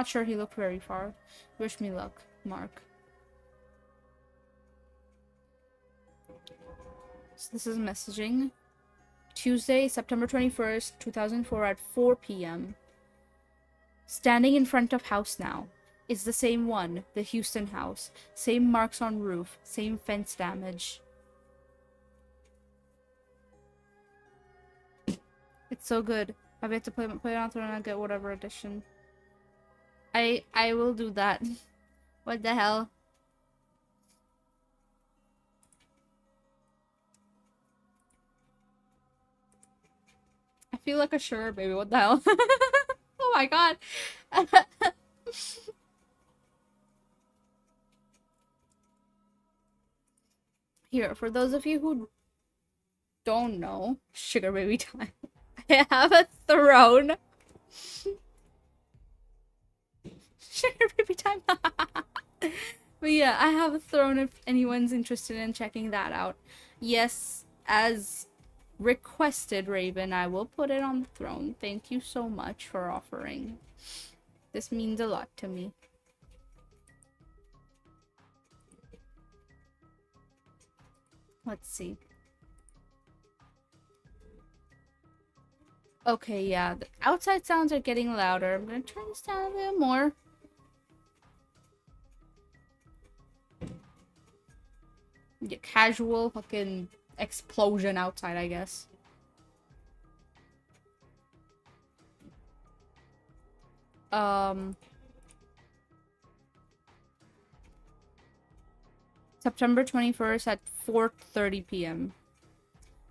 sure he looked very far. Wish me luck, Mark. So this is messaging. Tuesday, September 21st, 2004 at 4 p.m. Standing in front of house now. It's the same one, the Houston house. Same marks on roof, same fence damage. It's so good. I have to play it on Throne and I'll get whatever edition. I will do that. What the hell? I feel like a sugar baby. What the hell? Oh my god. Here, for those of you who don't know, sugar baby time. I have a throne. Sugar baby time. But yeah, I have a throne if anyone's interested in checking that out. Yes, as requested, Raven, I will put it on the throne. Thank you so much for offering. This means a lot to me. Let's see. Okay, yeah, the outside sounds are getting louder. I'm gonna turn this down a bit more. Yeah, casual fucking explosion outside, I guess. September 21st at 4:30 p.m.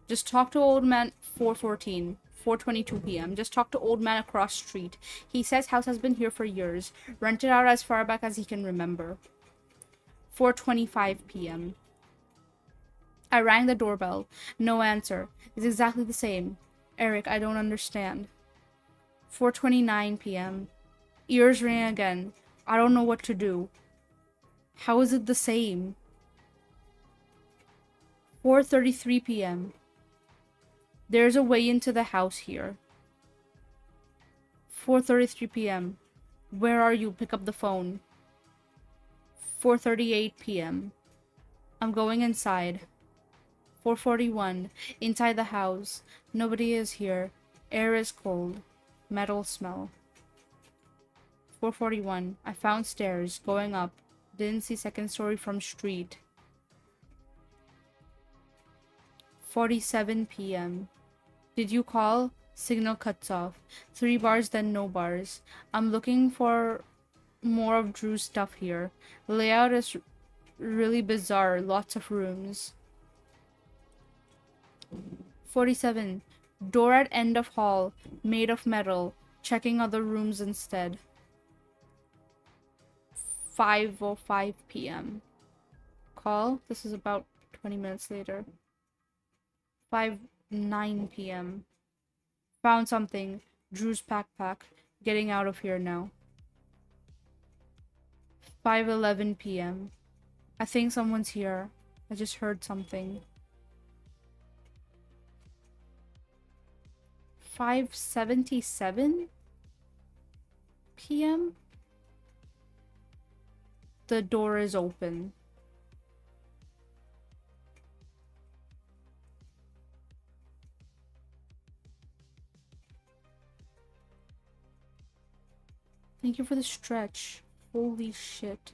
Just talk to old man 4:14. 4:22 p.m. Just talk to old man across street. He says house has been here for years. Rented out as far back as he can remember. 4:25 p.m. I rang the doorbell. No answer. It's exactly the same. Eric, I don't understand. 4:29 p.m. Ears ring again. I don't know what to do. How is it the same? 4:33 p.m. There's a way into the house here. 4:33 p.m. Where are you? Pick up the phone. 4:38 p.m. I'm going inside. 4:41. Inside the house. Nobody is here. Air is cold. Metal smell. 4:41. I found stairs. Going up. Didn't see second story from street. 4:47 p.m. Did you call? Signal cuts off. 3 bars, then no bars. I'm looking for more of Drew's stuff here. Layout is really bizarre. Lots of rooms. 47. Door at end of hall. Made of metal. Checking other rooms instead. 5:05 p.m. Call. This is about 20 minutes later. 5:09 p.m. Found something. Drew's backpack. Getting out of here now. 5:11 p.m. I think someone's here. I just heard something. 5:77 p.m. The door is open. Thank you for the stretch. Holy shit.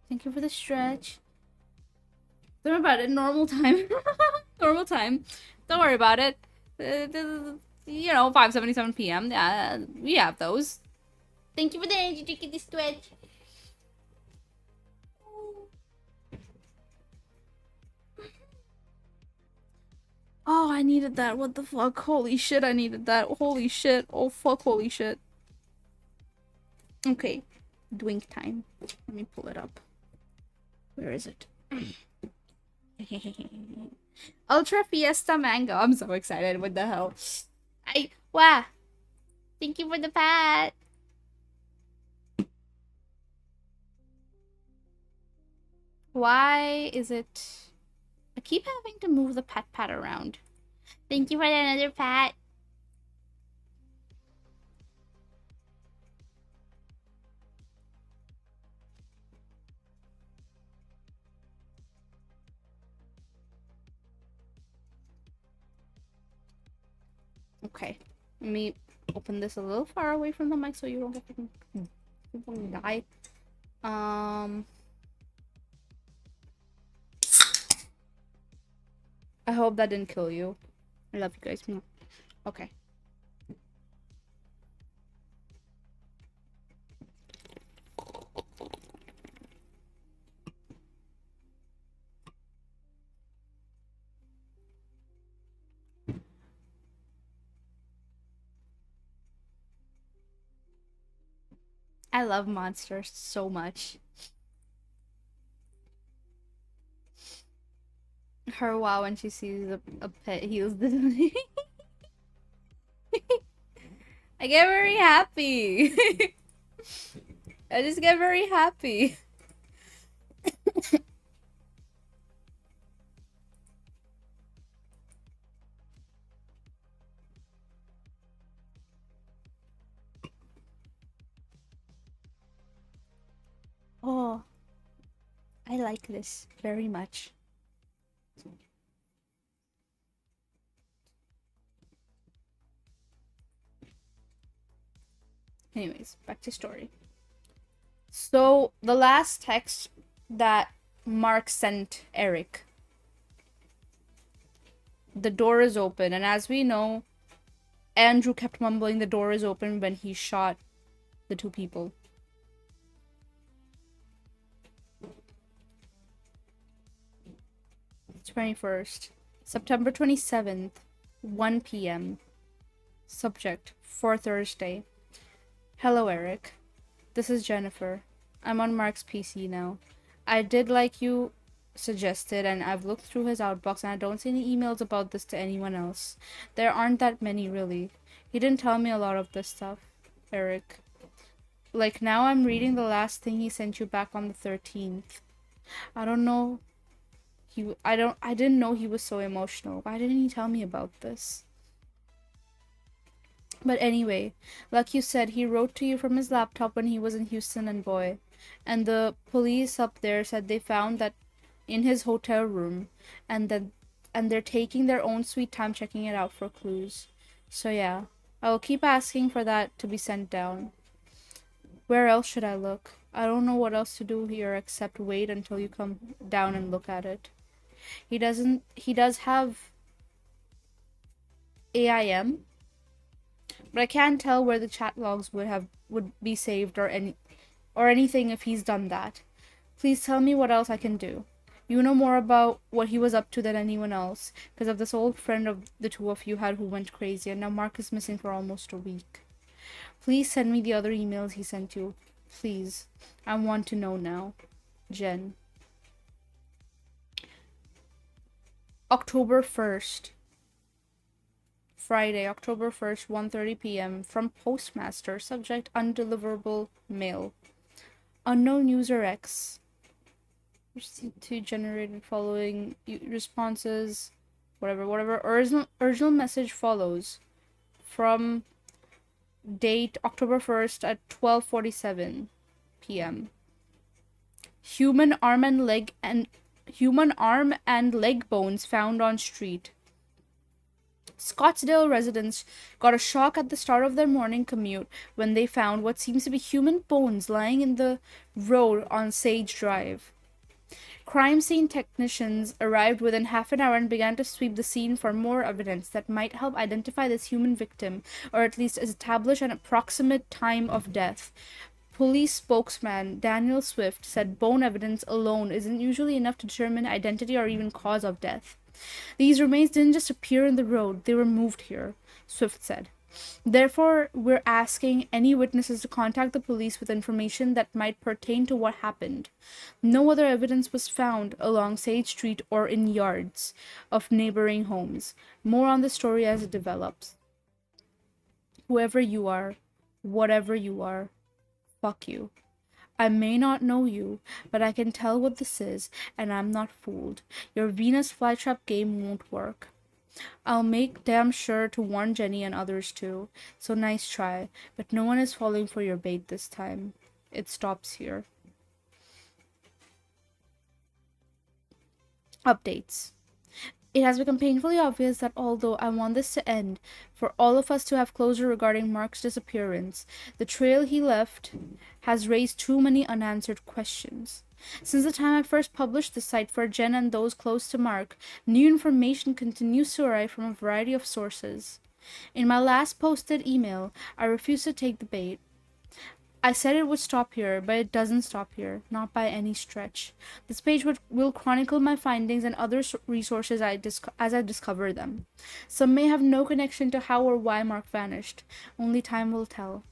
Thank you for the stretch. Don't worry about it. Normal time. Normal time. Don't worry about it. You know, 5:77 p.m. Yeah, we have those. Thank you for the energy drinking this stretch. Oh, I needed that. What the fuck? Holy shit, I needed that. Holy shit. Oh, fuck, holy shit. Okay. Dwink time. Let me pull it up. Where is it? Ultra Fiesta Mango. I'm so excited. What the hell? Wow. Thank you for the pat. Why is it... I keep having to move the pat around. Thank you for another pat. Okay. Let me open this a little far away from the mic so you don't get fucking die. I hope that didn't kill you. I love you guys. Okay. I love monsters so much. Her wow when she sees a pet heals the I get very happy. I just get very happy. Oh, I like this very much. Anyways, back to story. So, the last text that Mark sent Eric. The door is open, and as we know, Andrew kept mumbling the door is open when he shot the two people. September 27th, 1 p.m. Subject, for Thursday. Hello, Eric. This is Jennifer. I'm on Mark's PC now. I did like you suggested, and I've looked through his outbox, and I don't see any emails about this to anyone else. There aren't that many, really. He didn't tell me a lot of this stuff, Eric. Like, now I'm reading the last thing he sent you back on the 13th. I don't know. I didn't know he was so emotional. Why didn't he tell me about this? But anyway, like you said, he wrote to you from his laptop when he was in Houston, and boy. And the police up there said they found that in his hotel room, and they're taking their own sweet time checking it out for clues. So yeah, I will keep asking for that to be sent down. Where else should I look? I don't know what else to do here except wait until you come down and look at it. He does have AIM, but I can't tell where the chat logs would be saved or anything if he's done that. Please tell me what else I can do. You know more about what he was up to than anyone else, because of this old friend of the two of you had who went crazy, and now Mark is missing for almost a week. Please send me the other emails he sent you. Please. I want to know now. Jen. October 1st. Friday, October 1st, 1:30 p.m. From Postmaster. Subject, undeliverable mail. Unknown user X. To generated following responses. Whatever. Original message follows. From date October 1st at 12:47 p.m. Human arm and leg bones found on street. Scottsdale residents got a shock at the start of their morning commute when they found what seems to be human bones lying in the road on Sage Drive. Crime scene technicians arrived within half an hour and began to sweep the scene for more evidence that might help identify this human victim, or at least establish an approximate time of death. Police spokesman Daniel Swift said bone evidence alone isn't usually enough to determine identity or even cause of death. These remains didn't just appear in the road, they were moved here, Swift said. Therefore, we're asking any witnesses to contact the police with information that might pertain to what happened. No other evidence was found along Sage Street or in yards of neighboring homes. More on the story as it develops. Whoever you are, whatever you are, fuck you. I may not know you, but I can tell what this is, and I'm not fooled. Your Venus flytrap game won't work. I'll make damn sure to warn Jenny and others too. So nice try, but no one is falling for your bait this time. It stops here. Updates. It has become painfully obvious that although I want this to end, for all of us to have closure regarding Mark's disappearance, the trail he left has raised too many unanswered questions. Since the time I first published the site for Jen and those close to Mark, new information continues to arrive from a variety of sources. In my last posted email, I refused to take the bait. I said it would stop here, but it doesn't stop here, not by any stretch. This page will chronicle my findings and other resources as I discover them. Some may have no connection to how or why Mark vanished. Only time will tell.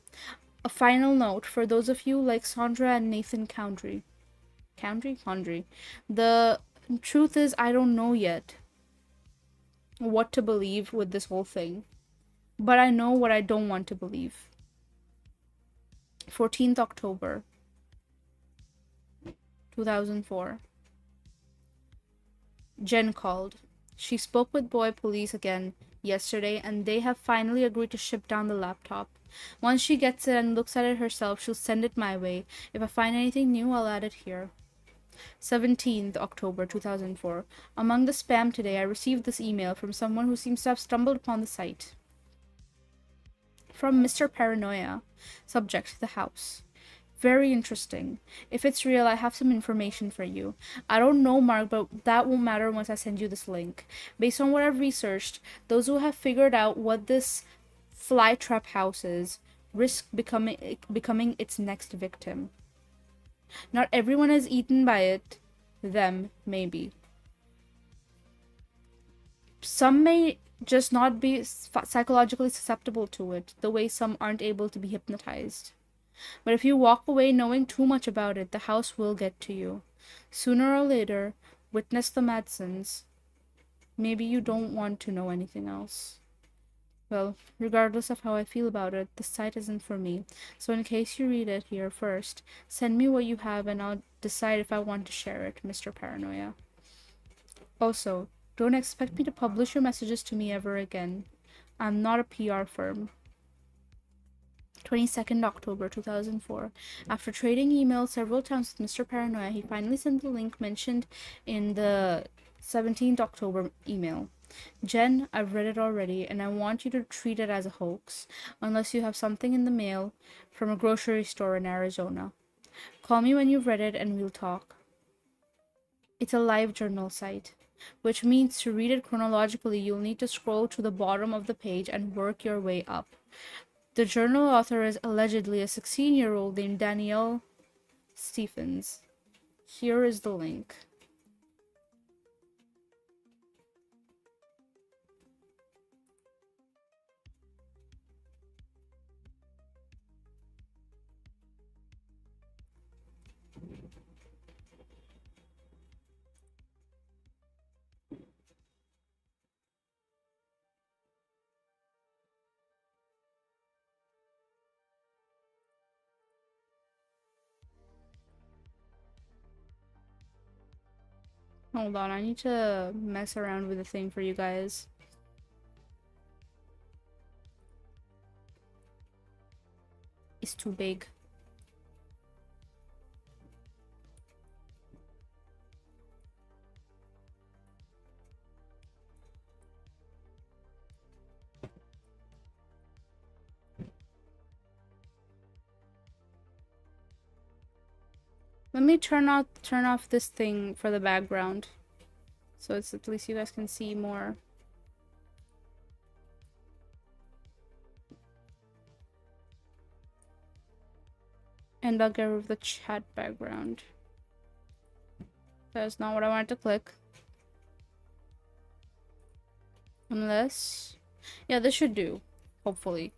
A final note for those of you like Sandra and Nathan Coundry. Coundry? The truth is, I don't know yet what to believe with this whole thing. But I know what I don't want to believe. 14th October 2004. Jen called. She spoke with Boy Police again yesterday, and they have finally agreed to ship down the laptop. Once she gets it and looks at it herself, she'll send it my way. If I find anything new, I'll add it here. 17th October 2004. Among the spam today, I received this email from someone who seems to have stumbled upon the site. From Mr. Paranoia. Subject, the house. Very interesting. If it's real, I have some information for you. I don't know Mark, but that won't matter once I send you this link. Based on what I've researched, those who have figured out what this flytrap houses, risk becoming its next victim. Not everyone is eaten by it. Them, maybe. Some may just not be psychologically susceptible to it, the way some aren't able to be hypnotized. But if you walk away knowing too much about it, the house will get to you. Sooner or later, witness the Madsons. Maybe you don't want to know anything else. Well, regardless of how I feel about it, the site isn't for me. So in case you read it here first, send me what you have and I'll decide if I want to share it, Mr. Paranoia. Also, don't expect me to publish your messages to me ever again. I'm not a PR firm. 22nd October 2004. After trading emails several times with Mr. Paranoia, he finally sent the link mentioned in the 17th October email. Jen, I've read it already, and I want you to treat it as a hoax, unless you have something in the mail from a grocery store in Arizona. Call me when you've read it and we'll talk. It's a live journal site, which means to read it chronologically, you'll need to scroll to the bottom of the page and work your way up. The journal author is allegedly a 16-year-old named Danielle Stephens. Here is the link. Hold on, I need to mess around with the thing for you guys. It's too big. Let me turn off this thing for the background. So it's at least you guys can see more. And I'll get rid of the chat background. That's not what I wanted to click. Unless... yeah, this should do. Hopefully.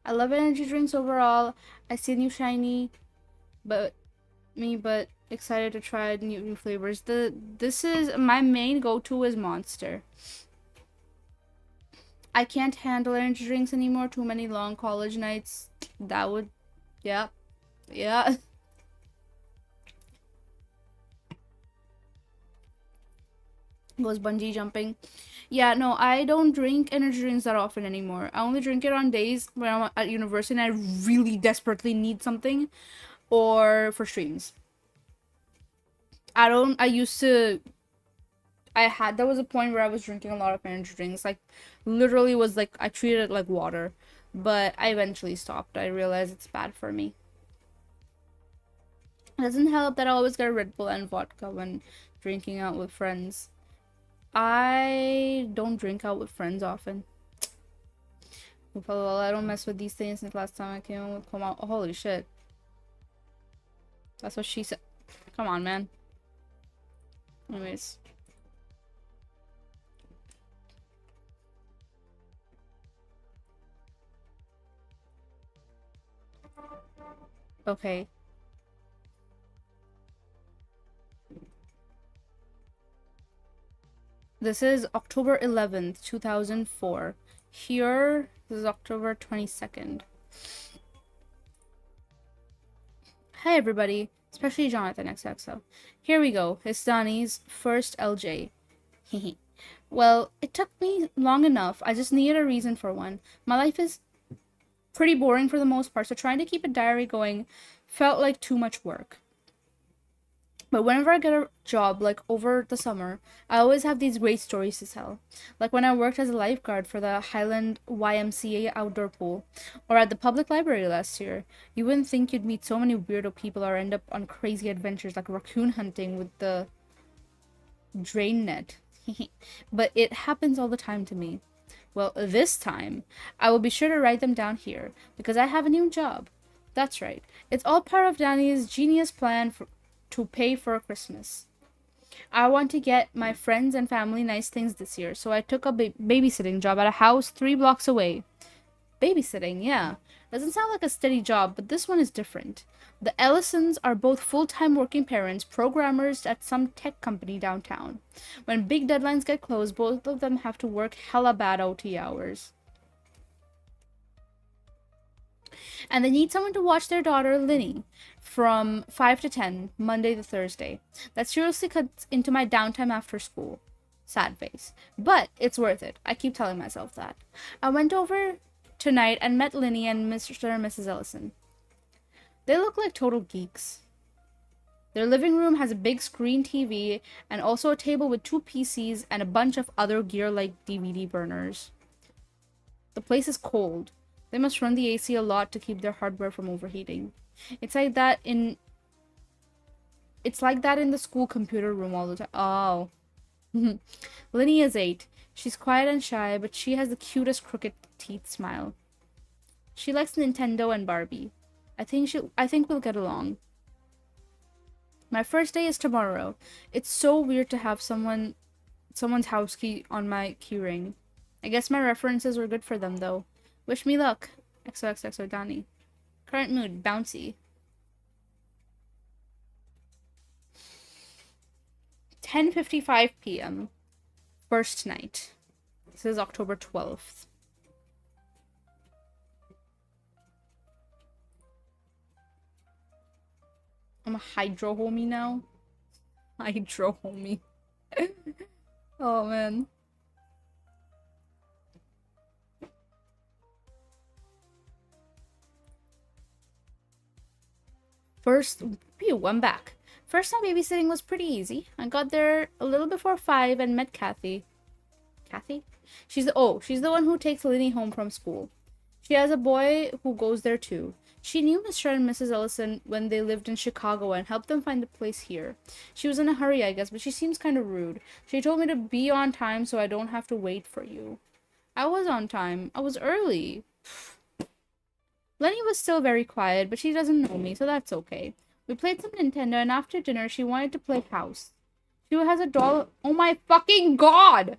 I love energy drinks overall. I see new shiny, but excited to try new flavors. This is my main go-to is Monster. I can't handle energy drinks anymore. Too many long college nights. That would, yeah, yeah. Goes bungee jumping. Yeah, no, I don't drink energy drinks that often anymore. I only drink it on days when I'm at university and I really desperately need something, or for streams. I used to, there was a point where I was drinking a lot of energy drinks. Like, literally was like, I treated it like water. But I eventually stopped. I realized it's bad for me. It doesn't help that I always get Red Bull and vodka when drinking out with friends. I don't drink out with friends often. Well, I don't mess with these things since last time I came in with Koma. Oh, holy shit. That's what she said. Come on, man. Anyways. Okay. This is October 11th, 2004. Here, this is October 22nd. Hi, everybody. Especially Jonathan XXO. Here we go. Histani's first LJ. Well, it took me long enough. I just needed a reason for one. My life is pretty boring for the most part, so trying to keep a diary going felt like too much work. But whenever I get a job, like over the summer, I always have these great stories to tell. Like when I worked as a lifeguard for the Highland YMCA outdoor pool, or at the public library last year. You wouldn't think you'd meet so many weirdo people or end up on crazy adventures like raccoon hunting with the drain net. But it happens all the time to me. Well, this time, I will be sure to write them down here, because I have a new job. That's right. It's all part of Danny's genius plan to pay for Christmas. I want to get my friends and family nice things this year, so I took a babysitting job at a house 3 blocks away. Babysitting, yeah. Doesn't sound like a steady job, but this one is different. The Ellisons are both full time working parents, programmers at some tech company downtown. When big deadlines get close, both of them have to work hella bad OT hours. And they need someone to watch their daughter, Linny, from 5 to 10, Monday to Thursday. That seriously cuts into my downtime after school. Sad face. But it's worth it. I keep telling myself that. I went over tonight and met Linny and Mr. and Mrs. Ellison. They look like total geeks. Their living room has a big screen TV and also a table with 2 PCs and a bunch of other gear like DVD burners. The place is cold. They must run the AC a lot to keep their hardware from overheating. It's like that in the school computer room all the time. Oh. Linny is 8. She's quiet and shy, but she has the cutest crooked teeth smile. She likes Nintendo and Barbie. I think we'll get along. My first day is tomorrow. It's so weird to have someone's house key on my keyring. I guess my references were good for them though. Wish me luck. XOXXO Donnie. Current mood, bouncy. 10:55 p.m. First night. This is October 12th. I'm a hydro homie now. Hydro homie. Oh man. I'm back. First time babysitting was pretty easy. I got there a little before 5 and met Kathy. Kathy? She's the one who takes Linny home from school. She has a boy who goes there too. She knew Mr. and Mrs. Ellison when they lived in Chicago and helped them find a place here. She was in a hurry, I guess, but she seems kind of rude. She told me to be on time so I don't have to wait for you. I was on time. I was early. Lenny was still very quiet, but she doesn't know me, so that's okay. We played some Nintendo, and after dinner, she wanted to play house. She has a doll. Oh my fucking god!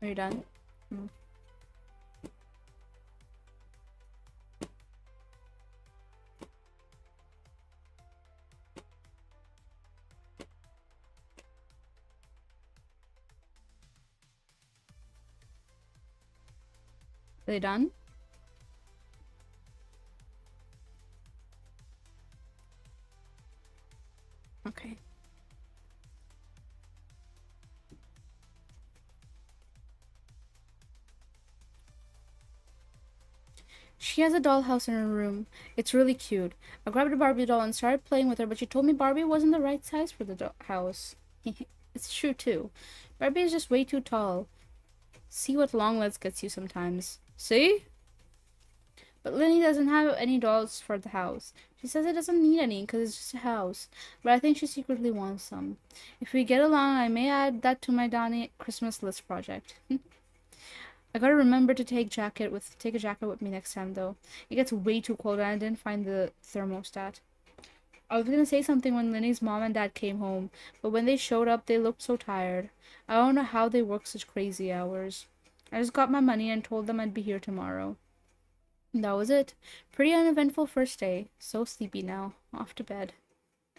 Are you done? Hmm. Are they done? Okay. She has a dollhouse in her room. It's really cute. I grabbed a Barbie doll and started playing with her, but she told me Barbie wasn't the right size for the house. It's true, too. Barbie is just way too tall. See what long legs gets you sometimes. See? But Linny doesn't have any dolls for the house. She says it doesn't need any because it's just a house. But I think she secretly wants some. If we get along, I may add that to my Donnie Christmas list project. I gotta remember to take a jacket with me next time though. It gets way too cold and I didn't find the thermostat. I was gonna say something when Linny's mom and dad came home, but when they showed up, they looked so tired. I don't know how they work such crazy hours. I just got my money and told them I'd be here tomorrow. That was it. Pretty uneventful first day. So sleepy now. Off to bed.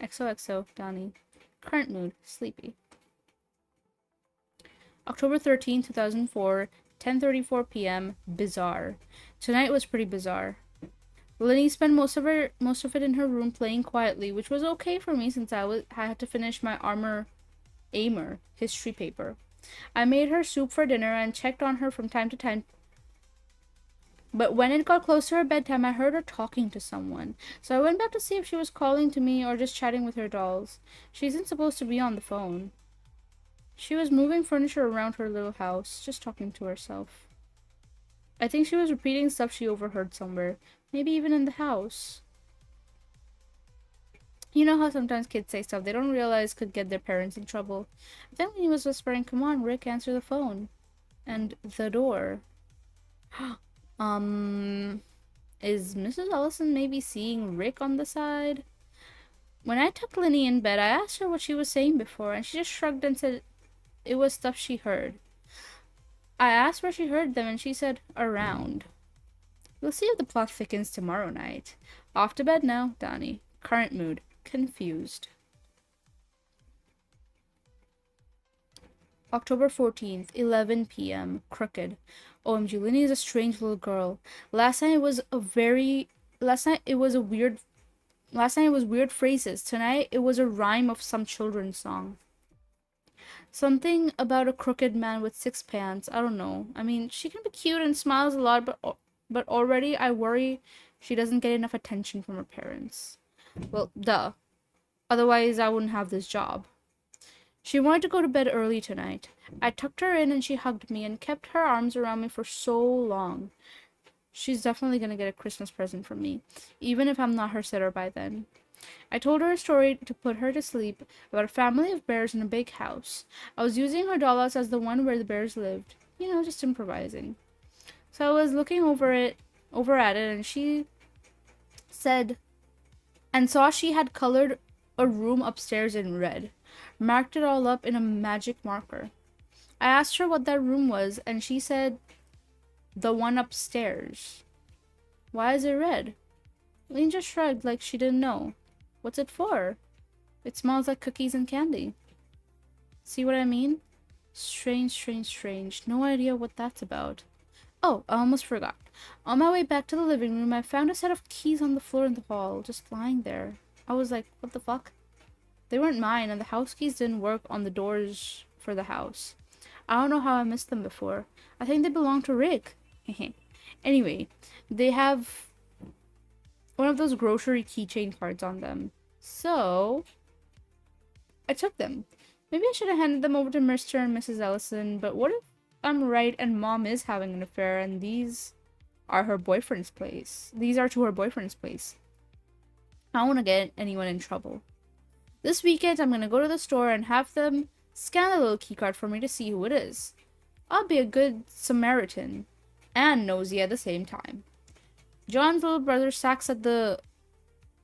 XOXO, Donnie. Current mood, sleepy. October 13th, 2004, 10:34 p.m. Bizarre. Tonight was pretty bizarre. Lenny spent most of it in her room playing quietly, which was okay for me since I had to finish my Aimer history paper. I made her soup for dinner and checked on her from time to time. But when it got close to her bedtime, I heard her talking to someone. So I went back to see if she was calling to me or just chatting with her dolls. She isn't supposed to be on the phone. She was moving furniture around her little house, just talking to herself. I think she was repeating stuff she overheard somewhere, maybe even in the house. You know how sometimes kids say stuff they don't realize could get their parents in trouble? I think he was whispering, "Come on, Rick, answer the phone." And the door. um, is Mrs. Ellison maybe seeing Rick on the side? When I tucked Linny in bed, I asked her what she was saying before, and she just shrugged and said it was stuff she heard. I asked where she heard them, and she said, around. We'll see if the plot thickens tomorrow night. Off to bed now, Donnie. Current mood. Confused. October 14th, 11 p.m. Crooked. OMG, Linny is a strange little girl. Last night it was a very... Last night it was a weird... Last night it was weird phrases. Tonight it was a rhyme of some children's song. Something about a crooked man with six pants. I don't know. I mean, she can be cute and smiles a lot, but already I worry she doesn't get enough attention from her parents. Well, duh. Otherwise, I wouldn't have this job. She wanted to go to bed early tonight. I tucked her in and she hugged me and kept her arms around me for so long. She's definitely gonna get a Christmas present from me, even if I'm not her sitter by then. I told her a story to put her to sleep about a family of bears in a big house. I was using her dollhouse as the one where the bears lived. You know, just improvising. So I was looking over at it, and she said, and saw she had colored a room upstairs in red, marked it all up in a magic marker. I asked her what that room was, and she said, the one upstairs. Why is it red? Lynn just shrugged like she didn't know. What's it for? It smells like cookies and candy. See what I mean? Strange, strange, strange. No idea what that's about. Oh, I almost forgot. On my way back to the living room, I found a set of keys on the floor in the hall, just lying there. I was like, what the fuck? They weren't mine, and the house keys didn't work on the doors for the house. I don't know how I missed them before. I think they belong to Rick. Anyway, they have one of those grocery keychain cards on them. So, I took them. Maybe I should have handed them over to Mr. and Mrs. Ellison, but what if I'm right and Mom is having an affair and these are her boyfriend's place? These are to her boyfriend's place. I don't want to get anyone in trouble. This weekend, I'm going to go to the store and have them scan the little keycard for me to see who it is. I'll be a good Samaritan and nosy at the same time. John's little brother Sax had the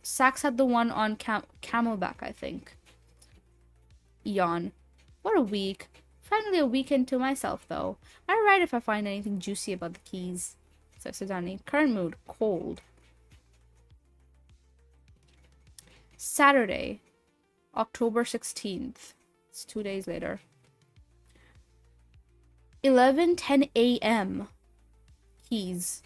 one on Camelback, I think. Yawn. What a week. Finally a weekend to myself, though. I write if I find anything juicy about the keys. Says Sudani. Current mood. Cold. Saturday, October 16th. It's 2 days later. 11:10 a.m. Keys.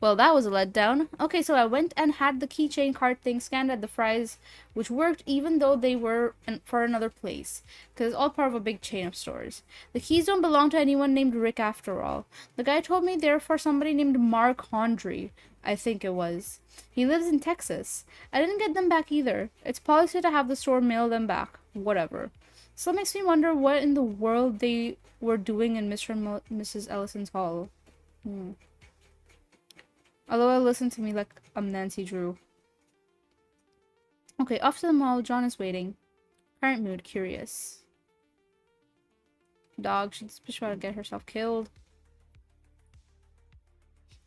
Well, that was a letdown. Okay, so I went and had the keychain card thing scanned at the Fry's, which worked even though they were for another place, because it's all part of a big chain of stores. The keys don't belong to anyone named Rick after all. The guy told me they're for somebody named Mark Hondry, I think it was. He lives in Texas. I didn't get them back either. It's policy to have the store mail them back. Whatever. So it makes me wonder what in the world they were doing in Mr. and Mrs. Ellison's hall. Although listen to me like I'm Nancy Drew. Okay, off to the mall. John is waiting. Current mood, curious. Dog, she's trying to get herself killed.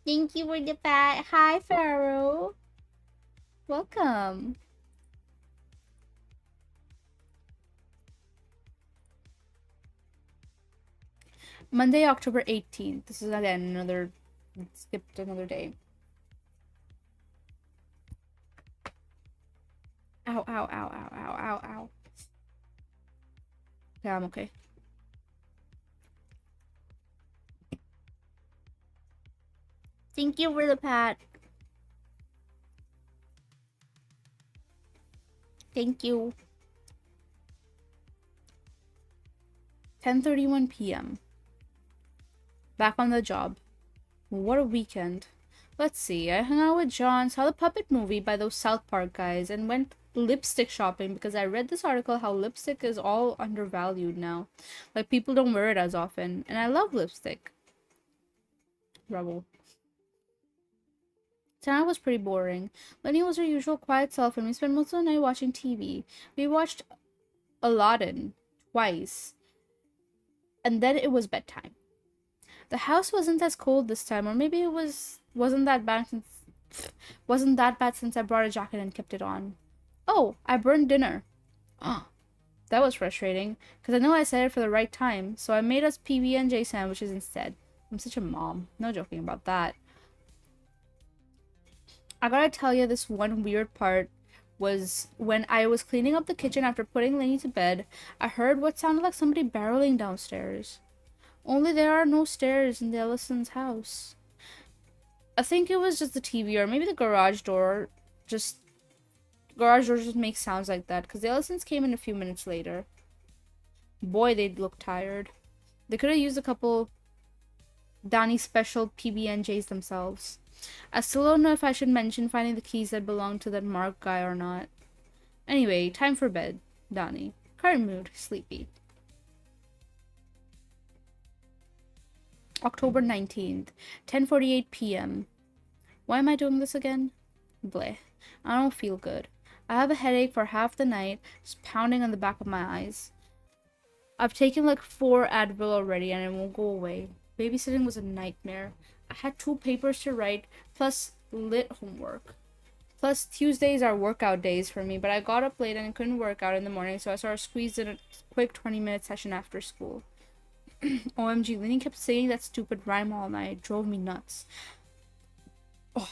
Thank you for the pat. Hi, Pharaoh. Welcome. Monday, October 18th. This is again skipped another day. Ow, ow, ow, ow, ow, ow, ow. Yeah, I'm okay. Thank you for the pat. Thank you. 10:31 p.m. Back on the job. What a weekend. Let's see, I hung out with John, saw the puppet movie by those South Park guys, and went lipstick shopping because I read this article how lipstick is all undervalued now. Like, people don't wear it as often, and I love lipstick. Rebel. Tonight was pretty boring. Lenny was her usual quiet self, and we spent most of the night watching TV. We watched Aladdin twice, and then it was bedtime. The house wasn't as cold this time, or maybe it wasn't that bad since I brought a jacket and kept it on. Oh, I burned dinner. Oh, that was frustrating, because I know I said it for the right time, so I made us PB&J sandwiches instead. I'm such a mom. No joking about that. I gotta tell you, this one weird part was when I was cleaning up the kitchen after putting Lainey to bed, I heard what sounded like somebody barreling downstairs. Only there are no stairs in the Ellison's house. I think it was just the TV, or maybe the garage door. Garage doors just make sounds like that, because the Ellisons came in a few minutes later. Boy, they'd look tired. They could have used a couple Donnie special PB&Js themselves. I still don't know if I should mention finding the keys that belong to that Mark guy or not. Anyway, time for bed, Donnie. Current mood, sleepy. October 19th, 10:48 p.m. Why am I doing this again? Bleh. I don't feel good. I have a headache for half the night, just pounding on the back of my eyes. I've taken like 4 Advil already and it won't go away. Babysitting was a nightmare. I had 2 papers to write, plus lit homework. Plus, Tuesdays are workout days for me, but I got up late and couldn't work out in the morning, so I sort of squeezed in a quick 20-minute session after school. OMG, Lenny kept saying that stupid rhyme all night. It drove me nuts. Oh.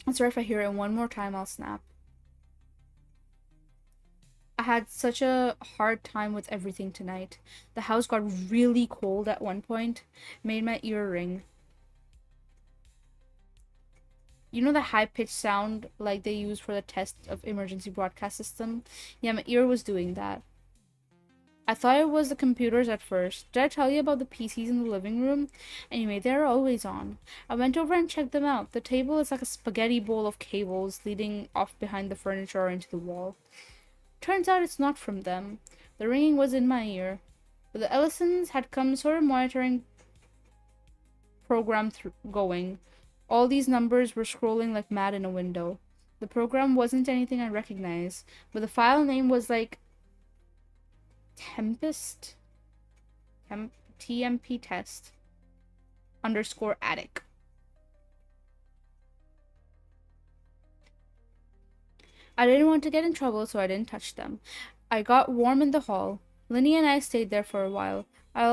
I'm sorry if I hear it one more time, I'll snap. I had such a hard time with everything tonight. The house got really cold at one point. Made my ear ring. You know the high-pitched sound like they use for the test of emergency broadcast system? Yeah, my ear was doing that. I thought it was the computers at first. Did I tell you about the PCs in the living room? Anyway, they're always on. I went over and checked them out. The table is like a spaghetti bowl of cables leading off behind the furniture or into the wall. Turns out it's not from them. The ringing was in my ear. But the Ellisons had some sort of monitoring program going. All these numbers were scrolling like mad in a window. The program wasn't anything I recognized, but the file name was like Tempest? TMP test _ attic. I didn't want to get in trouble, so I didn't touch them. I got warm in the hall. Linny and I stayed there for a while. I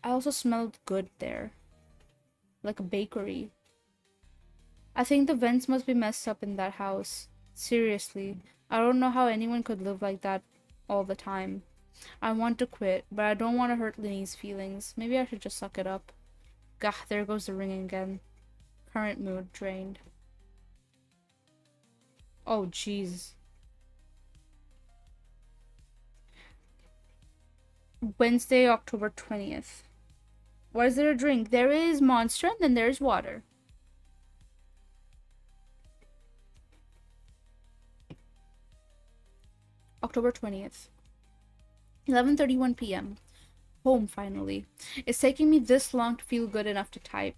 also smelled good there. Like a bakery. I think the vents must be messed up in that house. Seriously. I don't know how anyone could live like that all the time. I want to quit, but I don't want to hurt Linny's feelings. Maybe I should just suck it up. Gah, there goes the ringing again. Current mood drained. Oh, jeez. Wednesday, October 20th. What is there to drink? There is Monster and then there's water. October 20th. 11:31 p.m. Home, finally. It's taking me this long to feel good enough to type.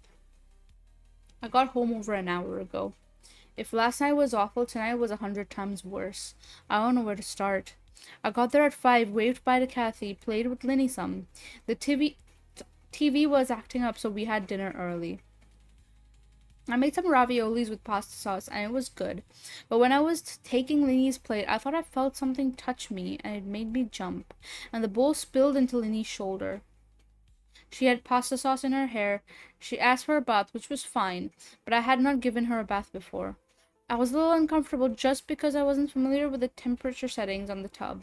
I got home over an hour ago. If last night was awful, tonight was 100 times worse. I don't know where to start. I got there at 5, waved bye to Kathy, played with Linny some. The TV was acting up, so we had dinner early. I made some raviolis with pasta sauce, and it was good. But when I was taking Linny's plate, I thought I felt something touch me, and it made me jump. And the bowl spilled into Linny's shoulder. She had pasta sauce in her hair. She asked for a bath, which was fine, but I had not given her a bath before. I was a little uncomfortable just because I wasn't familiar with the temperature settings on the tub,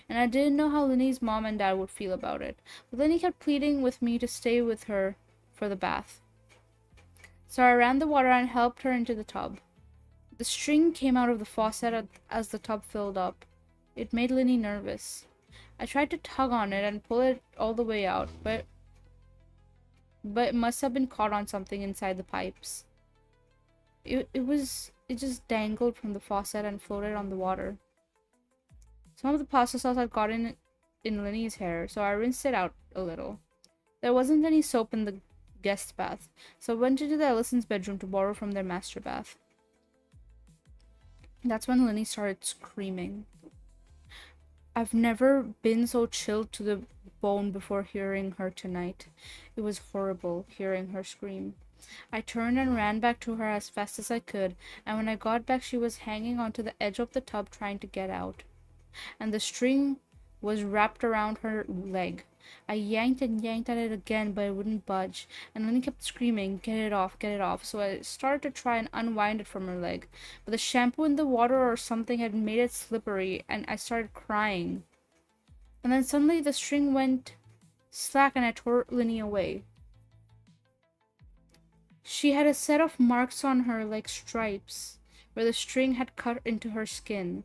and I didn't know how Linny's mom and dad would feel about it. But Linny kept pleading with me to stay with her for the bath. So I ran the water and helped her into the tub. The string came out of the faucet as the tub filled up. It made Linny nervous. I tried to tug on it and pull it all the way out, but it must have been caught on something inside the pipes. It just dangled from the faucet and floated on the water. Some of the pasta sauce had gotten in Linny's hair, so I rinsed it out a little. There wasn't any soap in the guest bath, so I went into the Ellison's bedroom to borrow from their master bath. That's when Linny started screaming. I've never been so chilled to the bone before hearing her tonight. It was horrible hearing her scream. I turned and ran back to her as fast as I could, and when I got back she was hanging onto the edge of the tub trying to get out, and the string was wrapped around her leg. I yanked and yanked at it again, but it wouldn't budge, and Lenny kept screaming, get it off, get it off, so I started to try and unwind it from her leg, but the shampoo in the water or something had made it slippery, and I started crying. And then suddenly the string went slack and I tore Linny away. She had a set of marks on her like stripes, where the string had cut into her skin.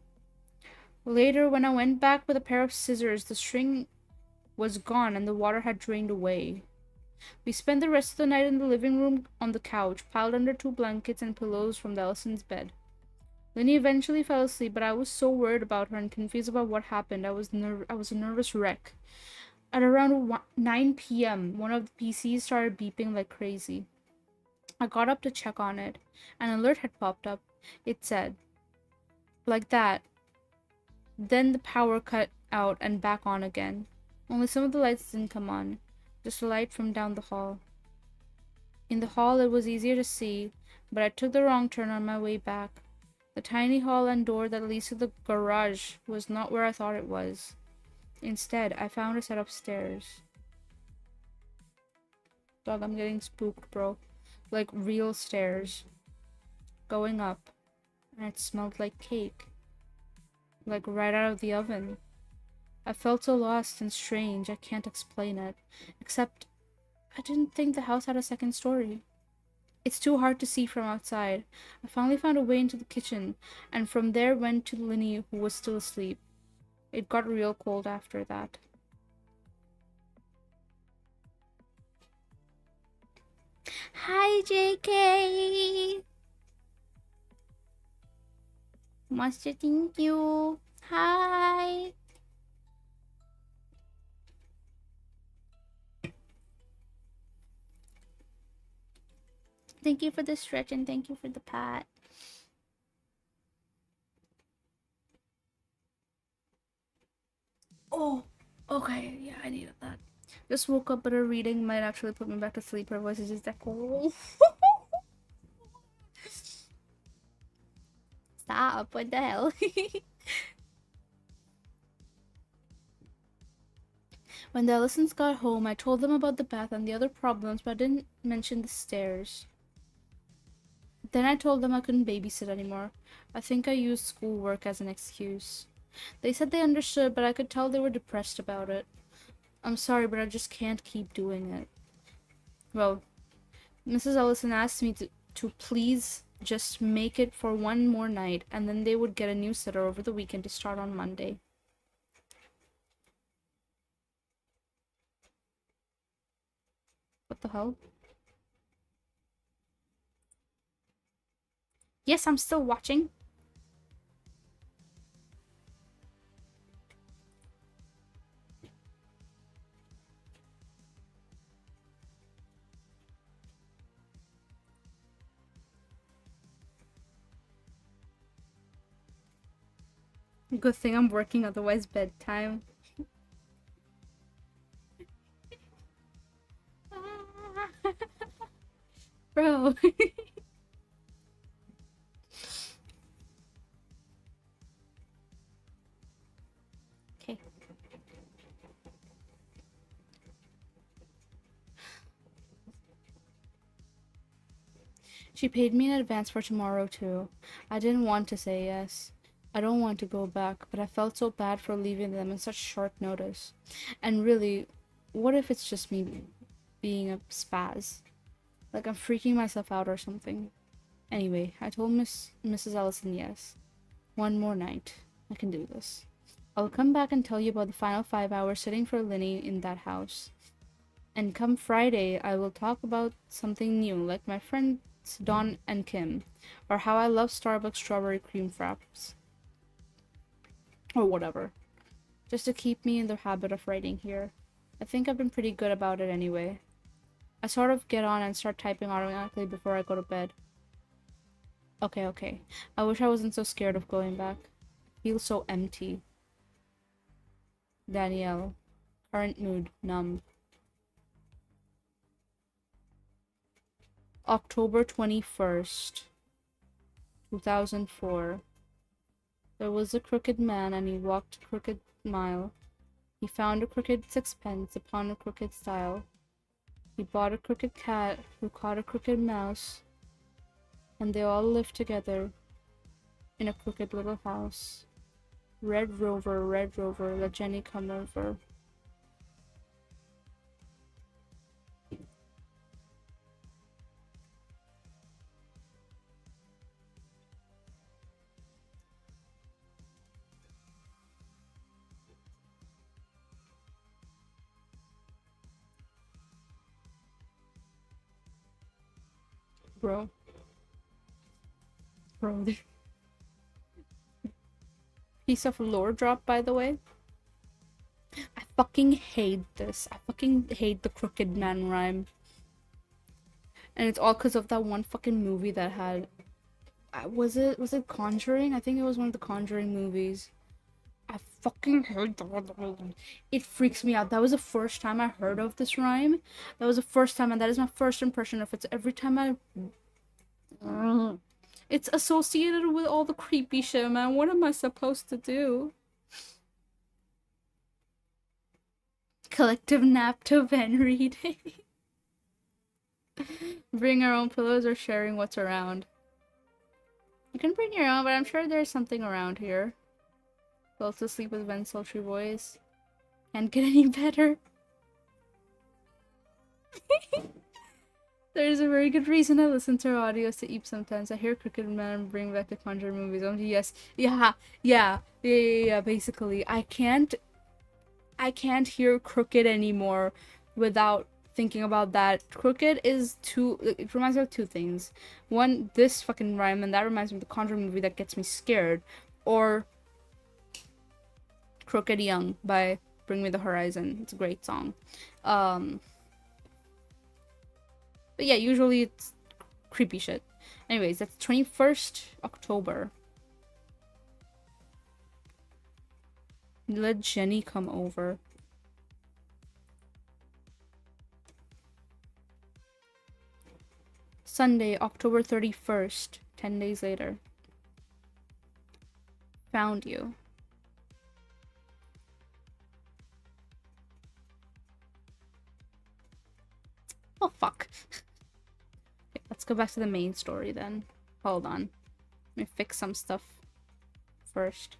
Later, when I went back with a pair of scissors, the string was gone and the water had drained away. We spent the rest of the night in the living room on the couch, piled under 2 blankets and pillows from the Ellison's bed. Linny eventually fell asleep, but I was so worried about her and confused about what happened. I was a nervous wreck. At around 9 p.m., one of the PCs started beeping like crazy. I got up to check on it. An alert had popped up. It said, like that. Then the power cut out and back on again. Only some of the lights didn't come on. Just a light from down the hall. In the hall it was easier to see, but I took the wrong turn on my way back. The tiny hall and door that leads to the garage was not where I thought it was. Instead, I found a set of stairs. Dog, I'm getting spooked, bro. Like real stairs. Going up. And it smelled like cake. Like right out of the oven. I felt so lost and strange, I can't explain it. Except, I didn't think the house had a second story. It's too hard to see from outside. I finally found a way into the kitchen, and from there went to Linny, who was still asleep. It got real cold after that. Hi, JK! Master, thank you. Hi! Thank you for the stretch and thank you for the pat. Oh, okay. Yeah, I needed that. Just woke up, but a reading might actually put me back to sleep. Her voice is just that cool. Stop. What the hell? When the Ellisons got home, I told them about the bath and the other problems, but I didn't mention the stairs. Then I told them I couldn't babysit anymore. I think I used schoolwork as an excuse. They said they understood, but I could tell they were depressed about it. I'm sorry, but I just can't keep doing it. Well, Mrs. Ellison asked me to please just make it for one more night, and then they would get a new sitter over the weekend to start on Monday. What the hell? Yes, I'm still watching. Good thing I'm working, otherwise bedtime. Bro. Okay. She paid me in advance for tomorrow, too. I didn't want to say yes. I don't want to go back, but I felt so bad for leaving them in such short notice. And really, what if it's just me being a spaz? Like I'm freaking myself out or something. Anyway, I told Mrs. Ellison yes. One more night. I can do this. I'll come back and tell you about the final 5 hours sitting for Linny in that house. And come Friday, I will talk about something new, like my friends Don and Kim, or how I love Starbucks strawberry cream fraps. Or whatever. Just to keep me in the habit of writing here. I think I've been pretty good about it anyway. I sort of get on and start typing automatically before I go to bed. Okay. I wish I wasn't so scared of going back. I feel so empty. Danielle. Current mood. Numb. October 21st, 2004. There was a crooked man and he walked a crooked mile. He found a crooked sixpence upon a crooked stile. He bought a crooked cat who caught a crooked mouse, and they all lived together in a crooked little house. Red Rover, let Jenny come over. Bro. Piece of lore drop, by the way. I fucking hate this. I fucking hate the crooked man rhyme. And it's all because of that one fucking movie that had... was it Conjuring? I think it was one of the Conjuring movies. I fucking hate that. It freaks me out. That was the first time I heard of this rhyme. That was the first time, and that is my first impression of it. So every time I... It's associated with all the creepy shit, man. What am I supposed to do? Collective nap to Ben reading. Bring our own pillows or sharing what's around. You can bring your own, but I'm sure there's something around here. Go to sleep with Ben's sultry voice. Can't get any better. There's a very good reason I listen to her audios to eat sometimes. I hear Crooked Man bring back the Conjure movies. Oh, yes. Yeah, basically. I can't hear Crooked anymore without thinking about that. Crooked is too... It reminds me of two things. One, this fucking rhyme, and that reminds me of the Conjure movie that gets me scared. Or Crooked Young by Bring Me the Horizon. It's a great song. But yeah, usually it's creepy shit. Anyways, that's 21st October. Let Jenny come over. Sunday, October 31st. 10 days later. Found you. Oh, fuck. Okay, let's go back to the main story then. Hold on. Let me fix some stuff first.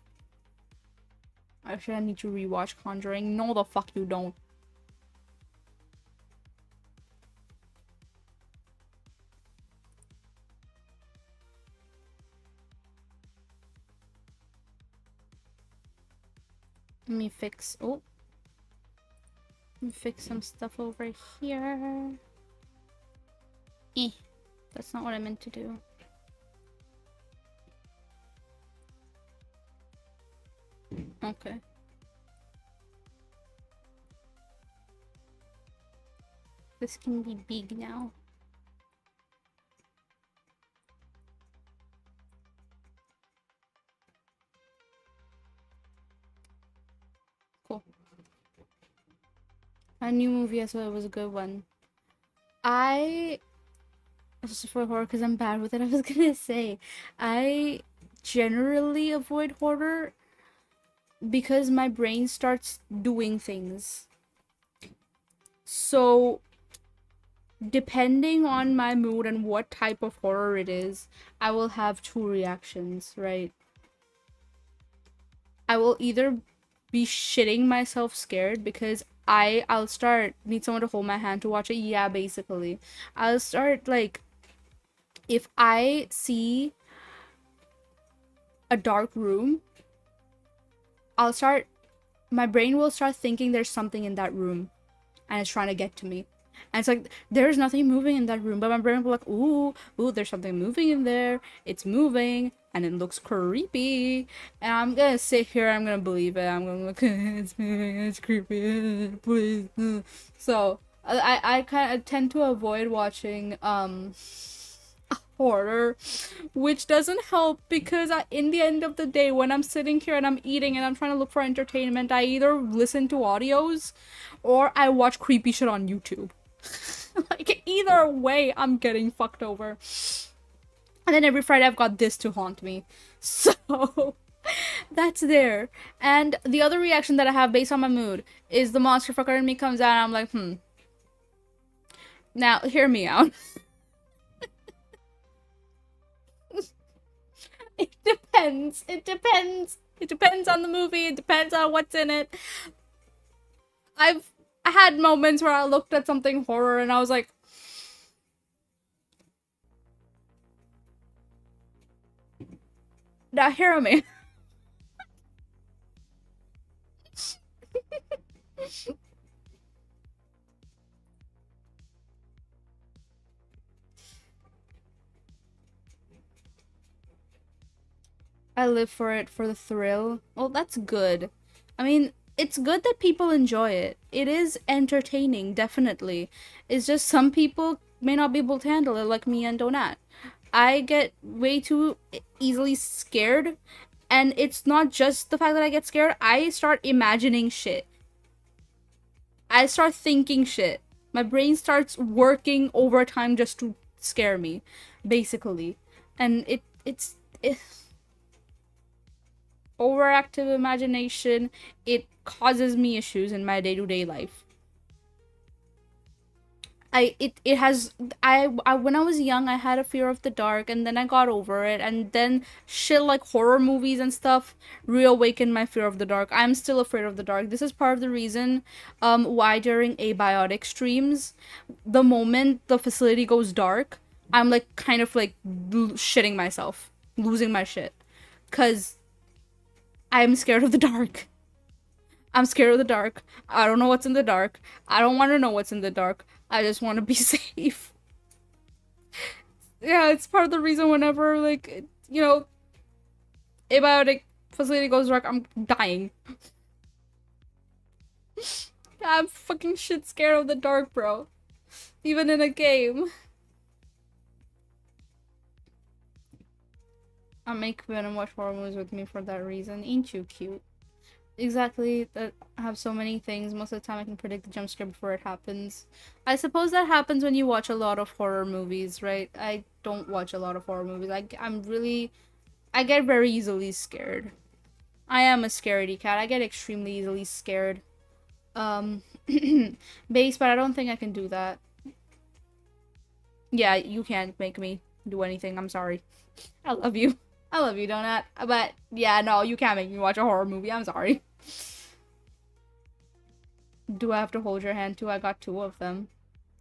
Actually, I need to rewatch Conjuring. No, the fuck you don't. Let me fix... Oh. Let me fix some stuff over here. That's not what I meant to do. Okay. This can be big now. Cool. A new movie as well was a good one. Just for horror because I'm bad with it, I was gonna say, I generally avoid horror because my brain starts doing things. So, depending on my mood and what type of horror it is, I will have two reactions, right? I will either be shitting myself scared because I'll start need someone to hold my hand to watch it. Yeah, basically. I'll start like if I see a dark room, I'll start my brain will start thinking there's something in that room and it's trying to get to me. And it's like there's nothing moving in that room, but my brain will be like, ooh, there's something moving in there. It's moving and it looks creepy. And I'm gonna sit here, I'm gonna believe it. I'm gonna look, it's moving, it's creepy, please. So I kind of tend to avoid watching horror, which doesn't help because in the end of the day, when I'm sitting here and I'm eating and I'm trying to look for entertainment, I either listen to audios or I watch creepy shit on YouTube. Like, either way, I'm getting fucked over. And then every Friday, I've got this to haunt me. So, that's there. And the other reaction that I have based on my mood is the monster fucker in me comes out and I'm like, Now, hear me out. It depends. It depends. It depends on the movie. It depends on what's in it. I've had moments where I looked at something horror and I was like, now hear me. I live for it for the thrill. Well, that's good. I mean, it's good that people enjoy it. It is entertaining, definitely. It's just some people may not be able to handle it, like me and Donat. I get way too easily scared, and it's not just the fact that I get scared, I start imagining shit. I start thinking shit. My brain starts working overtime just to scare me, basically. And it's overactive imagination. It causes me issues in my day-to-day life. It has I when I was young I had a fear of the dark and then I got over it, and then shit like horror movies and stuff reawakened my fear of the dark. I'm still afraid of the dark. This is part of the reason why during abiotic streams, the moment the facility goes dark, I'm like kind of like shitting myself, losing my shit, cuz I'm scared of the dark. I'm scared of the dark. I don't know what's in the dark. I don't want to know what's in the dark. I just want to be safe. Yeah, it's part of the reason whenever, like, abiotic facility goes dark, I'm dying. I'm fucking shit scared of the dark, bro. Even in a game. I'll make Venom watch horror movies with me for that reason. Ain't you cute? Exactly, that have so many things. Most of the time I can predict the jump scare before it happens. I suppose that happens when you watch a lot of horror movies, right? I don't watch a lot of horror movies. I get very easily scared. I am a scaredy cat. I get extremely easily scared. Base, but I don't think I can do that. Yeah, you can't make me do anything. I'm sorry. I love you. I love you, Donut. But yeah, no, you can't make me watch a horror movie. I'm sorry. Do I have to hold your hand too? I got two of them.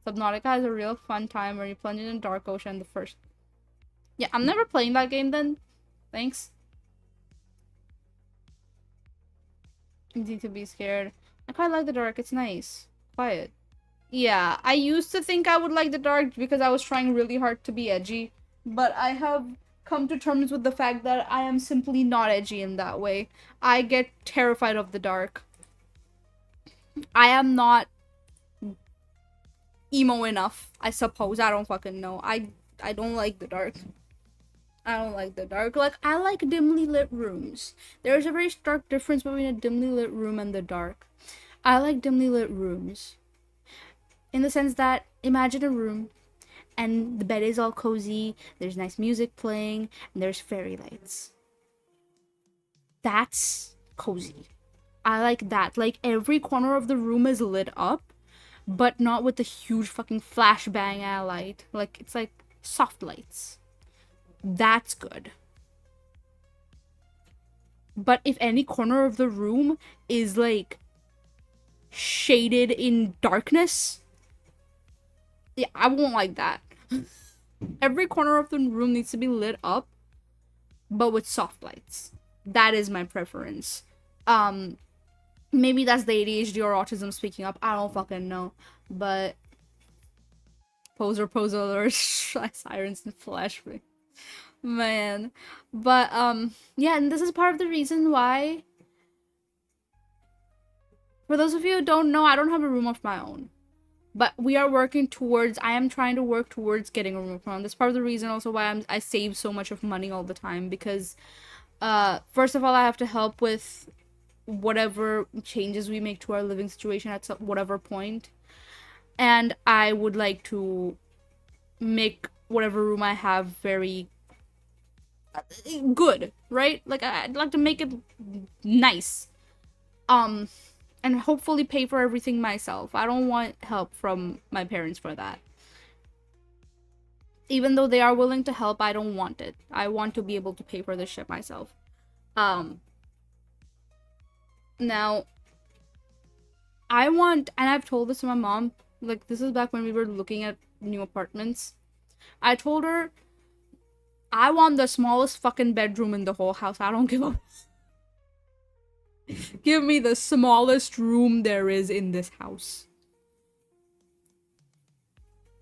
Subnautica is a real fun time where you plunge in a dark ocean the first. Yeah, I'm never playing that game then. Thanks. Easy to be scared. I quite like the dark. It's nice. Quiet. Yeah, I used to think I would like the dark because I was trying really hard to be edgy. But I have come to terms with the fact that I am simply not edgy in that way. I get terrified of the dark. I am not emo enough, I suppose. I don't fucking know. I don't like the dark. I don't like the dark. Like, I like dimly lit rooms. There's a very stark difference between a dimly lit room and the dark. I like dimly lit rooms. In the sense that, imagine a room, and the bed is all cozy, there's nice music playing, and there's fairy lights. That's cozy. I like that. Like, every corner of the room is lit up, but not with the huge fucking flashbang light. Like, it's like soft lights. That's good. But if any corner of the room is like shaded in darkness. Yeah, I won't like that. Every corner of the room needs to be lit up, but with soft lights. That is my preference. Um, Maybe that's the ADHD or autism speaking up. I don't fucking know. But poser alert, sirens and flash me. Man. But yeah, and this is part of the reason why, for those of you who don't know, I don't have a room of my own. But we are working towards, I am trying to work towards getting a room of my own. That's part of the reason also why I save so much of money all the time, because first of all, I have to help with whatever changes we make to our living situation at whatever point. And I would like to make whatever room I have very good, right? Like, I'd like to make it nice. And hopefully pay for everything myself. I don't want help from my parents for that. Even though they are willing to help, I don't want it. I want to be able to pay for this shit myself. Now, I want, and I've told this to my mom, like, this is back when we were looking at new apartments. I told her, I want the smallest fucking bedroom in the whole house. I don't give a... Give me the smallest room there is in this house.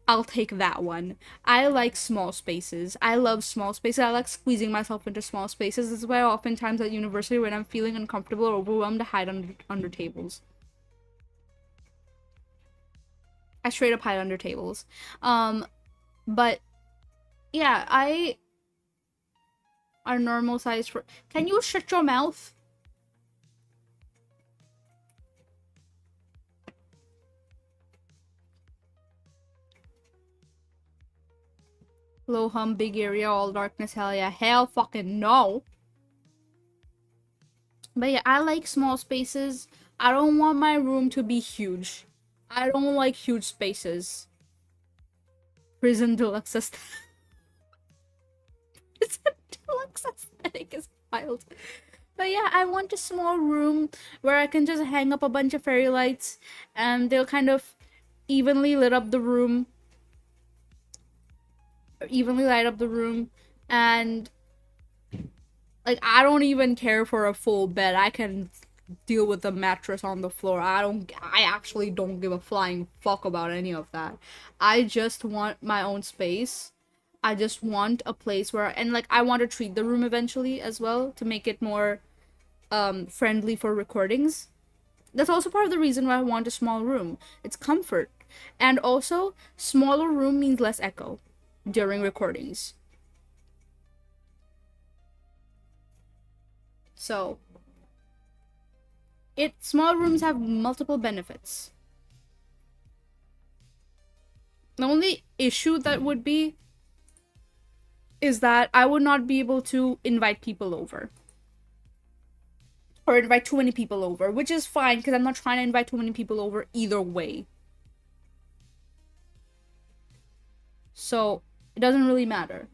I'll take that one. I like small spaces. I love small spaces. I like squeezing myself into small spaces. This is why oftentimes at university, when I'm feeling uncomfortable or overwhelmed, I hide under tables. I straight up hide under tables. But yeah, I are normal size for... Can you shut your mouth? Low hum, big area, all darkness, hell yeah. Hell fucking no. But yeah, I like small spaces. I don't want my room to be huge. I don't like huge spaces. Prison deluxe aesthetic. Prison deluxe aesthetic is wild. But yeah, I want a small room where I can just hang up a bunch of fairy lights and they'll kind of evenly lit up the room. Evenly light up the room, and like, I don't even care for a full bed. I can deal with the mattress on the floor. I actually don't give a flying fuck about any of that. I just want my own space. I just want a place where, and like, I want to treat the room eventually as well to make it more friendly for recordings. That's also part of the reason why I want a small room. It's comfort. And also, smaller room means less echo during recordings. So, small rooms have multiple benefits. The only issue that would be is that I would not be able to invite people over. Or invite too many people over, which is fine because I'm not trying to invite too many people over either way. So, it doesn't really matter.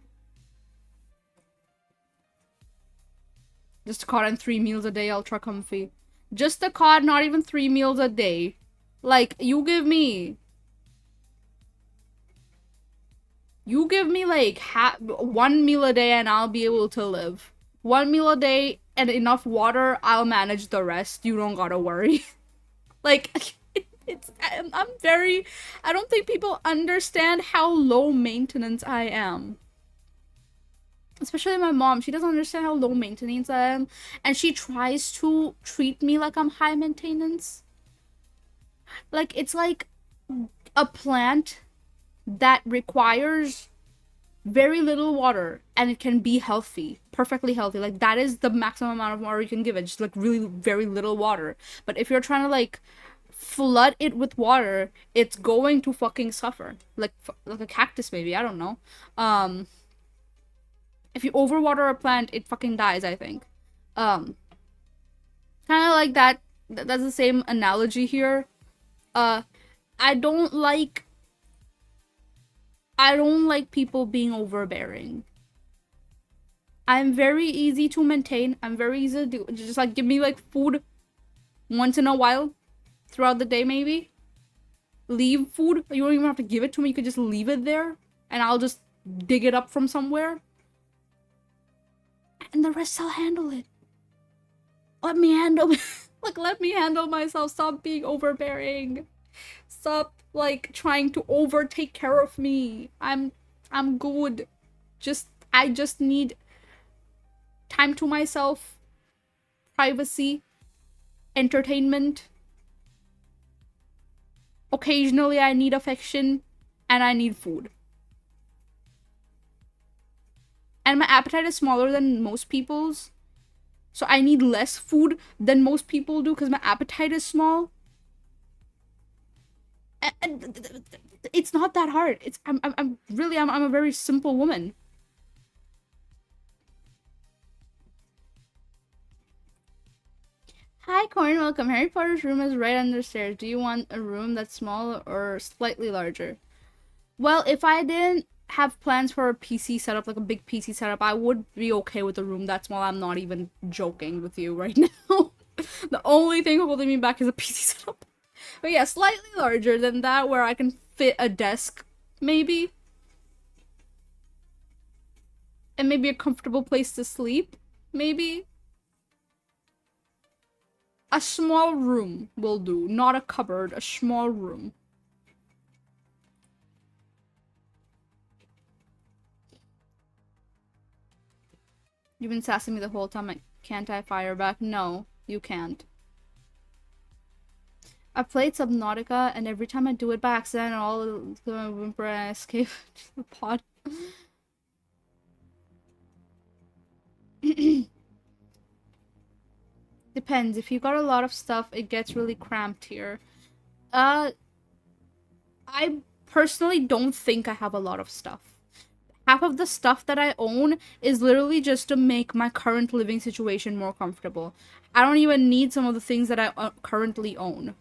Just a cot and 3 meals a day, ultra comfy. Just a cot, not even 3 meals a day. Like, you give me like 1 meal a day and I'll be able to live. 1 meal a day and enough water, I'll manage the rest. You don't gotta worry. Like, I don't think people understand how low maintenance I am. Especially my mom, she doesn't understand how low maintenance I am, and she tries to treat me like I'm high maintenance. Like, it's like a plant that requires very little water and it can be healthy, perfectly healthy. Like, that is the maximum amount of water you can give it, just like really very little water. But if you're trying to like flood it with water, it's going to fucking suffer. Like a cactus maybe, I don't know. If you overwater a plant, it fucking dies, I think. Kind of like that. That's the same analogy here. I don't like people being overbearing. I'm very easy to maintain. I'm very easy to do. Just like give me like food once in a while. throughout the day, maybe. Leave food. You don't even have to give it to me. You could just leave it there, and I'll just dig it up from somewhere. And the rest I'll handle it. Let me handle like let me handle myself. Stop being overbearing. Stop like trying to overtake care of me. I'm good. I just need time to myself, privacy, entertainment. Occasionally I need affection and I need food. And my appetite is smaller than most people's. So I need less food than most people do because my appetite is small. And it's not that hard. I'm a very simple woman. Hi, Corn. Welcome. Harry Potter's room is right under stairs. Do you want a room that's small or slightly larger? Well, if I didn't have plans for a PC setup, like a big PC setup, I would be okay with a room that small. I'm not even joking with you right now. The only thing holding me back is a PC setup. But yeah, slightly larger than that, where I can fit a desk, maybe. And maybe a comfortable place to sleep, maybe. A small room will do, not a cupboard, a small room. You've been sassing me the whole time. Can't I fire back? No, you can't. I played Subnautica, and every time I do it by accident, all the whimper and I escape the pod. Depends. If you got a lot of stuff, it gets really cramped here. I personally don't think I have a lot of stuff. Half of the stuff that I own is literally just to make my current living situation more comfortable. I don't even need some of the things that I currently own.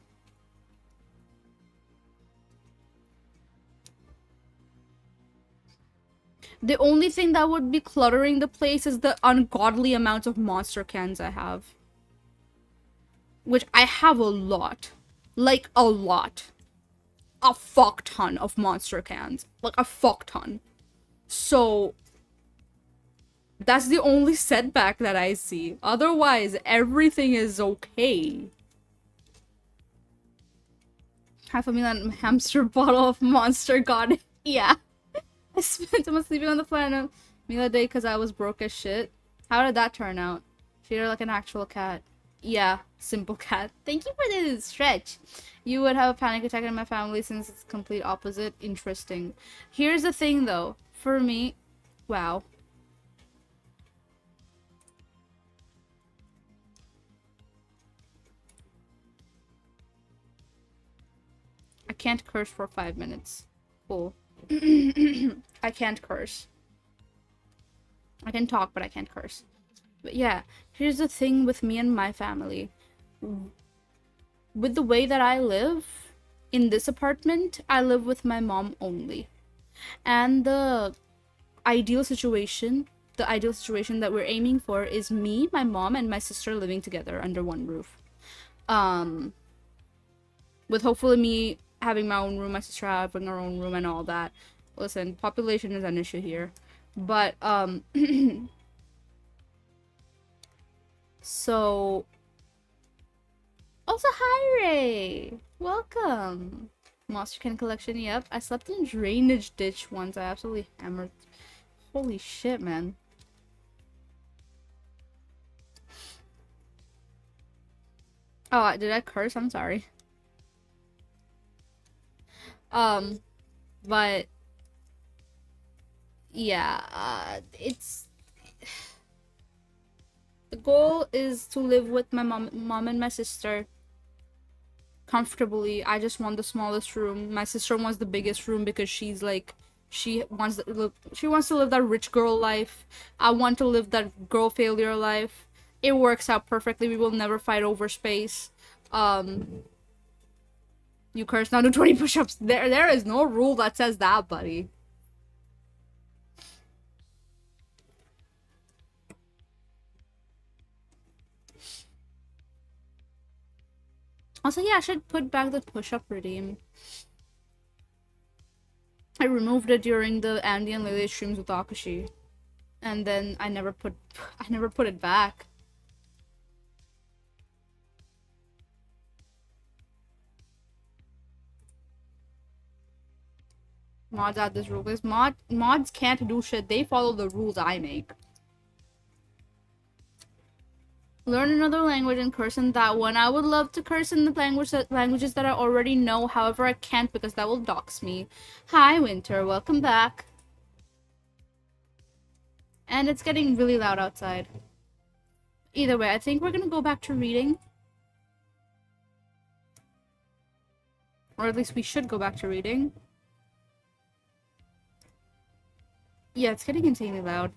The only thing that would be cluttering the place is the ungodly amounts of monster cans I have. Which I have a lot. Like, a lot. A fuck ton of monster cans. Like, a fuck ton. So, that's the only setback that I see. Otherwise, everything is okay. Half a million hamster bottle of Monster God. Yeah. I spent so much sleeping on the planet meal a day because I was broke as shit. How did that turn out? Treat her like an actual cat. Yeah, simple cat. Thank you for the stretch. You would have a panic attack in my family since it's complete opposite. Interesting. Here's the thing though. For me, wow. I can't curse for 5 minutes. Cool. I can't curse. I can talk, but I can't curse. But yeah, here's the thing with me and my family. With the way that I live, in this apartment, I live with my mom only. And ideal situation, the ideal situation that we're aiming for is me, my mom, and my sister living together under one roof. With hopefully me having my own room, my sister having her own room and all that. Listen, population is an issue here. But, so... Also, hi, Ray! Welcome! Monster Can Collection, yep. I slept in drainage ditch once. I absolutely hammered. Holy shit, man. Oh, did I curse? I'm sorry. But... Yeah, it's... The goal is to live with my mom and my sister comfortably. I just want the smallest room. My sister wants the biggest room because she's like she wants to live that rich girl life. I want to live that girl failure life. It works out perfectly. We will never fight over space. You curse now, do 20 push-ups. There is no rule that says that, buddy. Also, yeah, I should put back the push-up redeem. I removed it during the Andy and Lily streams with Akashi, and then I never put I never put it back. Mods add this rule because mods can't do shit. They follow the rules I make. Learn another language and curse in that one. I would love to curse in the languages that I already know. However, I can't because that will dox me. Hi, Winter. Welcome back. And it's getting really loud outside. Either way, I think we're gonna go back to reading. Or at least we should go back to reading. Yeah, it's getting insanely loud.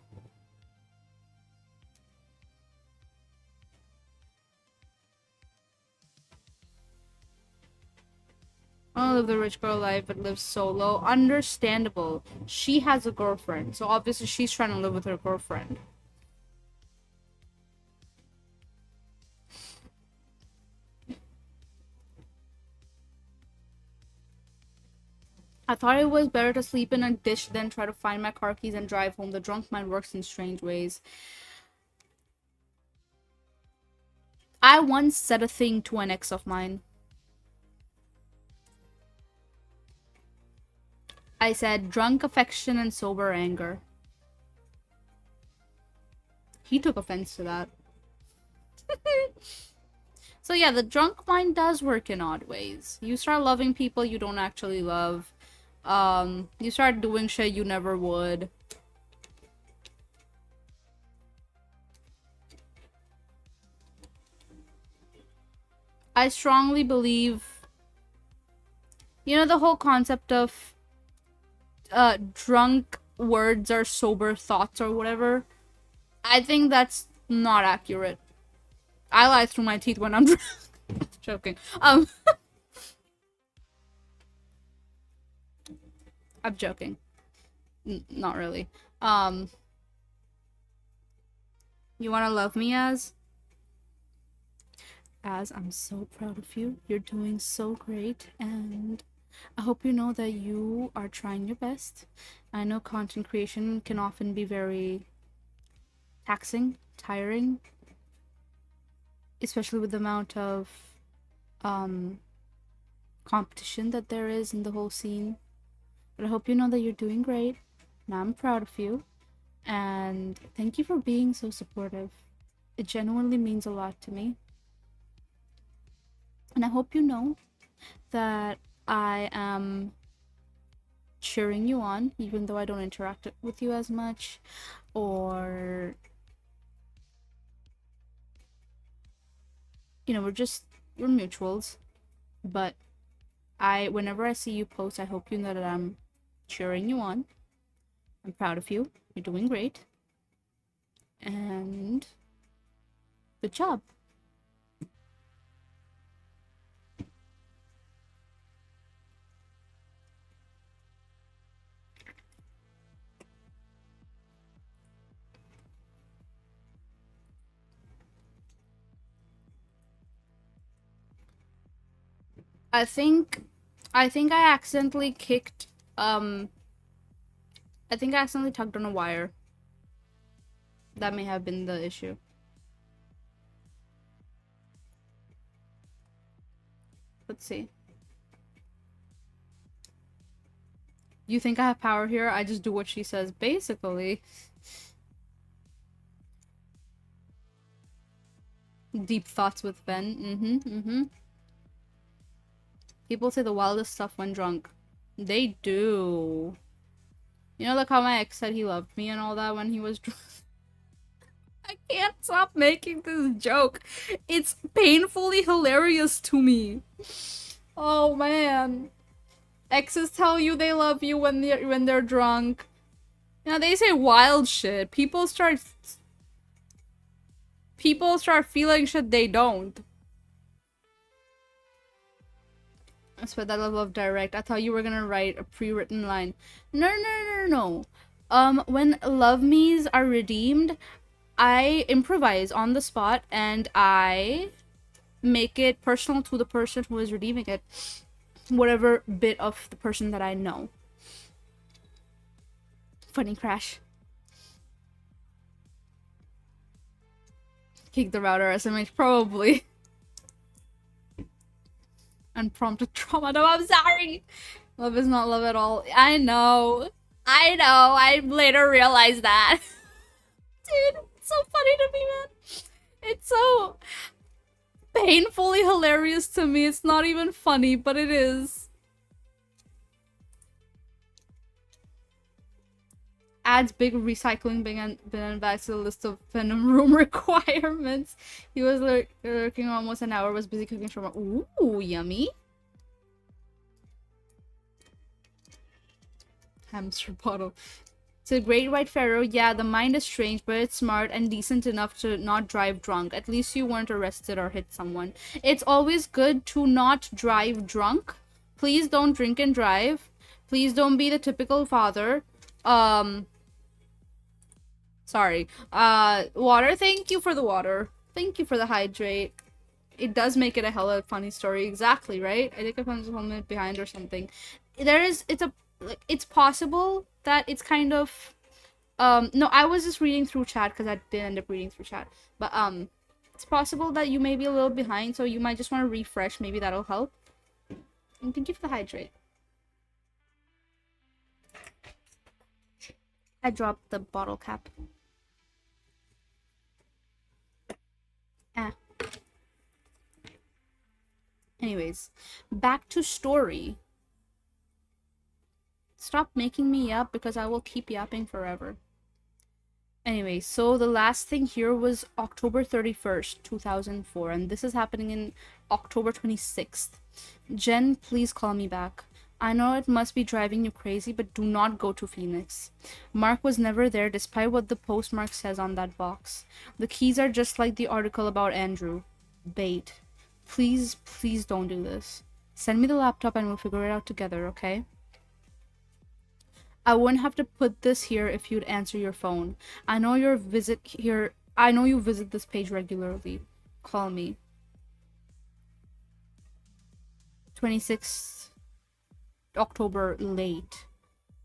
I don't live the rich girl life, but live solo. Understandable. She has a girlfriend, so obviously she's trying to live with her girlfriend. I thought it was better to sleep in a ditch than try to find my car keys and drive home. The drunk mind works in strange ways. I once said a thing to an ex of mine. I said drunk affection and sober anger. He took offense to that. So yeah, the drunk mind does work in odd ways. You start loving people you don't actually love. You start doing shit you never would. I strongly believe, you know, the whole concept of drunk words are sober thoughts or whatever. I think that's not accurate. I lie through my teeth when I'm drunk. Joking. I'm joking. Not really. You wanna love me as? As I'm so proud of you. You're doing so great, and I hope you know that you are trying your best. I know content creation can often be very taxing, tiring, especially with the amount of competition that there is in the whole scene. But I hope you know that you're doing great, and I'm proud of you. And thank you for being so supportive. It genuinely means a lot to me. And I hope you know that I am cheering you on, even though I don't interact with you as much, or you know, we're mutuals. But whenever I see you post, I hope you know that I'm cheering you on. I'm proud of you. You're doing great. And good job. I think I accidentally kicked I think I accidentally tugged on a wire. That may have been the issue. Let's see. You think I have power here? I just do what she says, basically. Deep thoughts with Ben. People say the wildest stuff when drunk. They do. You know, like how my ex said he loved me and all that when he was drunk? I can't stop making this joke. It's painfully hilarious to me. Oh man. Exes tell you they love you when they're drunk. You know, they say wild shit. People start feeling shit they don't. I swear that level of direct. I thought you were gonna write a pre-written line. No. When love me's are redeemed, I improvise on the spot and I make it personal to the person who is redeeming it. Whatever bit of the person that I know. Funny crash. Kick the router SMH, probably. Unprompted trauma. No, I'm sorry. Love is not love at all. I know. I later realized that. Dude, it's so funny to me, man. It's so painfully hilarious to me. It's not even funny, but it is. Adds big recycling bin and bags to the list of Venom room requirements. He was lurking almost an hour, was busy cooking shawarma. Ooh, yummy. Hamster bottle. So great white pharaoh, yeah, the mind is strange, but it's smart and decent enough to not drive drunk. At least you weren't arrested or hit someone. It's always good to not drive drunk. Please don't drink and drive. Please don't be the typical father. Sorry. Water, thank you for the water. Thank you for the hydrate. It does make it a hella funny story. Exactly, right? I think I found someone behind or something. It's possible that it's kind of no, I was just reading through chat because I did end up reading through chat. But it's possible that you may be a little behind, so you might just want to refresh. Maybe that'll help. And thank you for the hydrate. I dropped the bottle cap. Ah. Anyways, back to story. Stop making me yap because I will keep yapping forever. Anyway, so the last thing here was October 31st, 2004, and this is happening in October 26th. Jen, please call me back. I know it must be driving you crazy, but do not go to Phoenix. Mark was never there despite what the postmark says on that box. The keys are just like the article about Andrew. Bait. Please, please don't do this. Send me the laptop and we'll figure it out together, okay? I wouldn't have to put this here if you'd answer your phone. I know you visit this page regularly. Call me. 26th October late.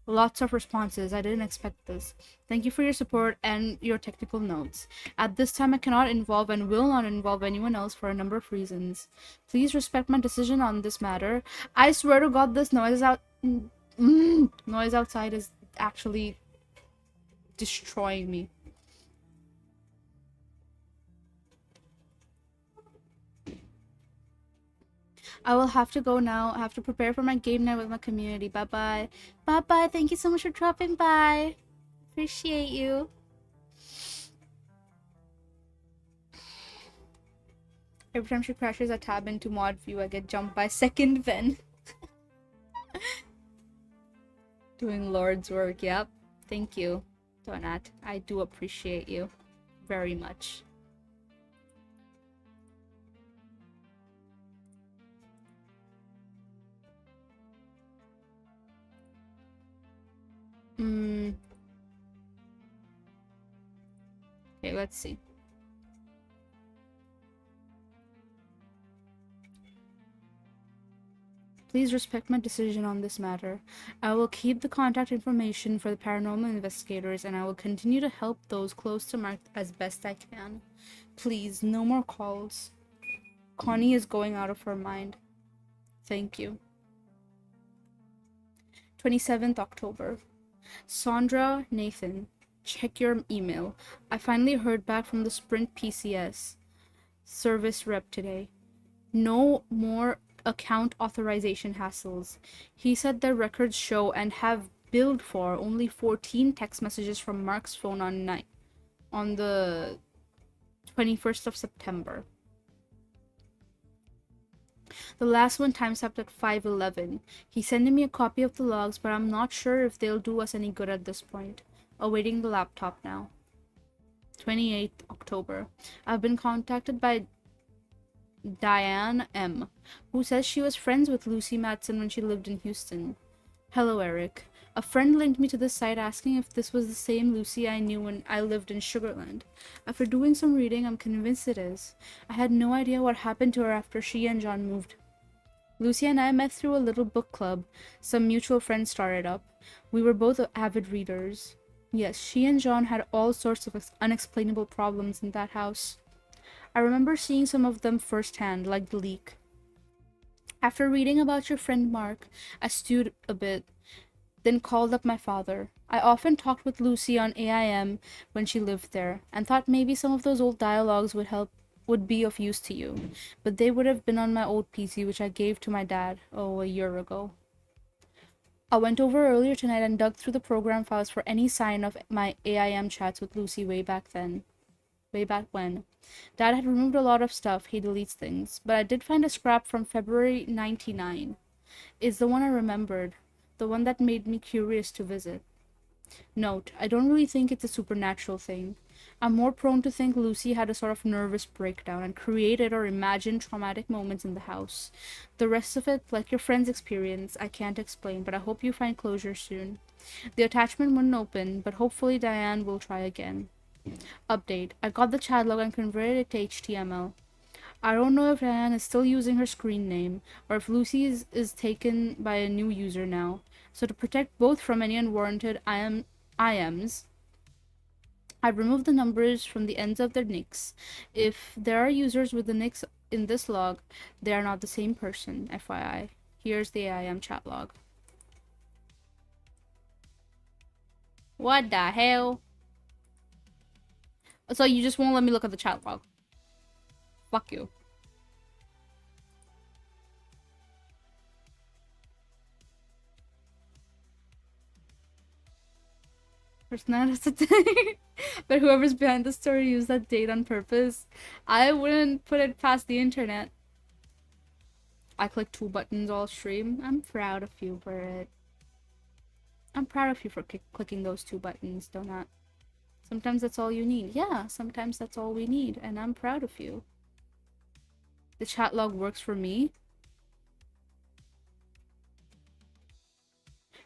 Lots of responses. I didn't expect this. Thank you for your support and your technical notes. At this time, I cannot involve and will not involve anyone else for a number of reasons. Please respect my decision on this matter. I swear to God, this noise noise outside is actually destroying me. I will have to go now. I have to prepare for my game night with my community. Bye-bye. Bye-bye. Thank you so much for dropping by. Appreciate you. Every time she crashes, I tab into mod view. I get jumped by second Ven. Doing Lord's work. Yep. Thank you, Donat. I do appreciate you very much. Okay, let's see. Please respect my decision on this matter. I will keep the contact information for the paranormal investigators, and I will continue to help those close to Mark as best I can. Please, no more calls. Connie is going out of her mind. Thank you. 27th October. Sandra, Nathan, check your email. I finally heard back from the Sprint PCS service rep today. No more account authorization hassles. He said their records show and have billed for only 14 text messages from Mark's phone on the 21st of September. The last one timestamped at 5:11. He's sending me a copy of the logs, but I'm not sure if they'll do us any good at this point. Awaiting the laptop now. 28th October. I've been contacted by Diane M., who says she was friends with Lucy Matson when she lived in Houston. Hello, Eric. A friend linked me to this site asking if this was the same Lucy I knew when I lived in Sugarland. After doing some reading, I'm convinced it is. I had no idea what happened to her after she and John moved. Lucy and I met through a little book club some mutual friends started up. We were both avid readers. Yes, she and John had all sorts of unexplainable problems in that house. I remember seeing some of them firsthand, like the leak. After reading about your friend Mark, I stewed a bit, then called up my father. I often talked with Lucy on AIM when she lived there, and thought maybe some of those old dialogues would be of use to you, but they would have been on my old PC which I gave to my dad, a year ago. I went over earlier tonight and dug through the program files for any sign of my AIM chats with Lucy way back then. Way back when. Dad had removed a lot of stuff, he deletes things, but I did find a scrap from February 99. It's the one I remembered, the one that made me curious to visit. Note, I don't really think it's a supernatural thing. I'm more prone to think Lucy had a sort of nervous breakdown and created or imagined traumatic moments in the house. The rest of it, like your friend's experience, I can't explain, but I hope you find closure soon. The attachment wouldn't open, but hopefully Diane will try again. Update. I got the chat log and converted it to HTML. I don't know if Diane is still using her screen name, or if Lucy is taken by a new user now. So to protect both from any unwarranted IMs, I've removed the numbers from the ends of their nicks. If there are users with the nicks in this log, they are not the same person, FYI. Here's the IM chat log. What the hell? So you just won't let me look at the chat log. Fuck you. There's not a date. But whoever's behind the story used that date on purpose. I wouldn't put it past the internet. I clicked 2 buttons all stream. I'm proud of you for it. I'm proud of you for clicking those 2 buttons, Donut. Sometimes that's all you need. Yeah, sometimes that's all we need, and I'm proud of you. The chat log works for me.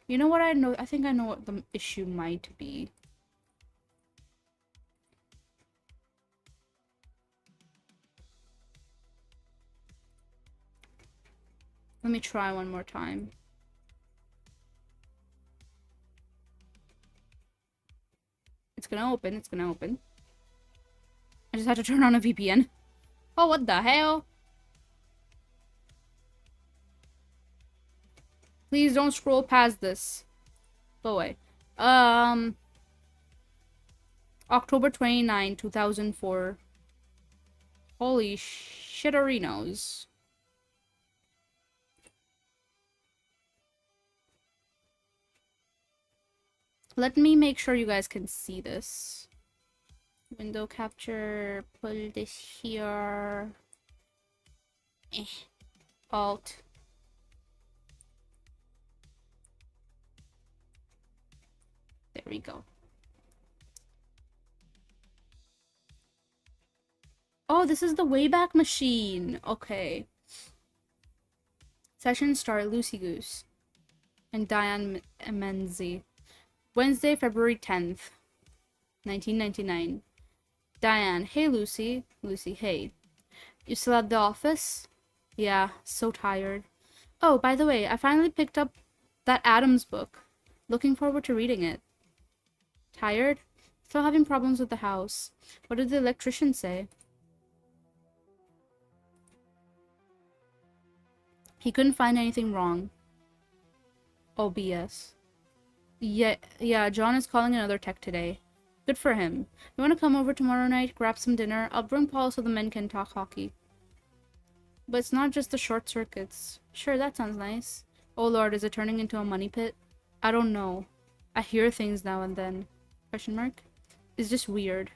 You know what I know? I think I know what the issue might be. Let me try one more time. It's gonna open. It's gonna open. I just had to turn on a VPN. Oh, what the hell? Please don't scroll past this. Go away. October 29, 2004. Holy shitterinos. Let me make sure you guys can see this. Window capture, pull this here. Alt. There we go. Oh, this is the Wayback Machine. Okay. Session start Lucy Goose and Diane Menzie. Wednesday, February 10th, 1999. Diane, hey Lucy. Lucy, hey. You still at the office? Yeah, so tired. Oh, by the way, I finally picked up that Adams book. Looking forward to reading it. Tired? Still having problems with the house. What did the electrician say? He couldn't find anything wrong. Oh, BS. Yeah, John is calling another tech today. Good for him. You want to come over tomorrow night, grab some dinner? I'll bring Paul so the men can talk hockey. But it's not just the short circuits. Sure, that sounds nice. Oh lord, is it turning into a money pit? I don't know. I hear things now and then. Question mark? It's just weird.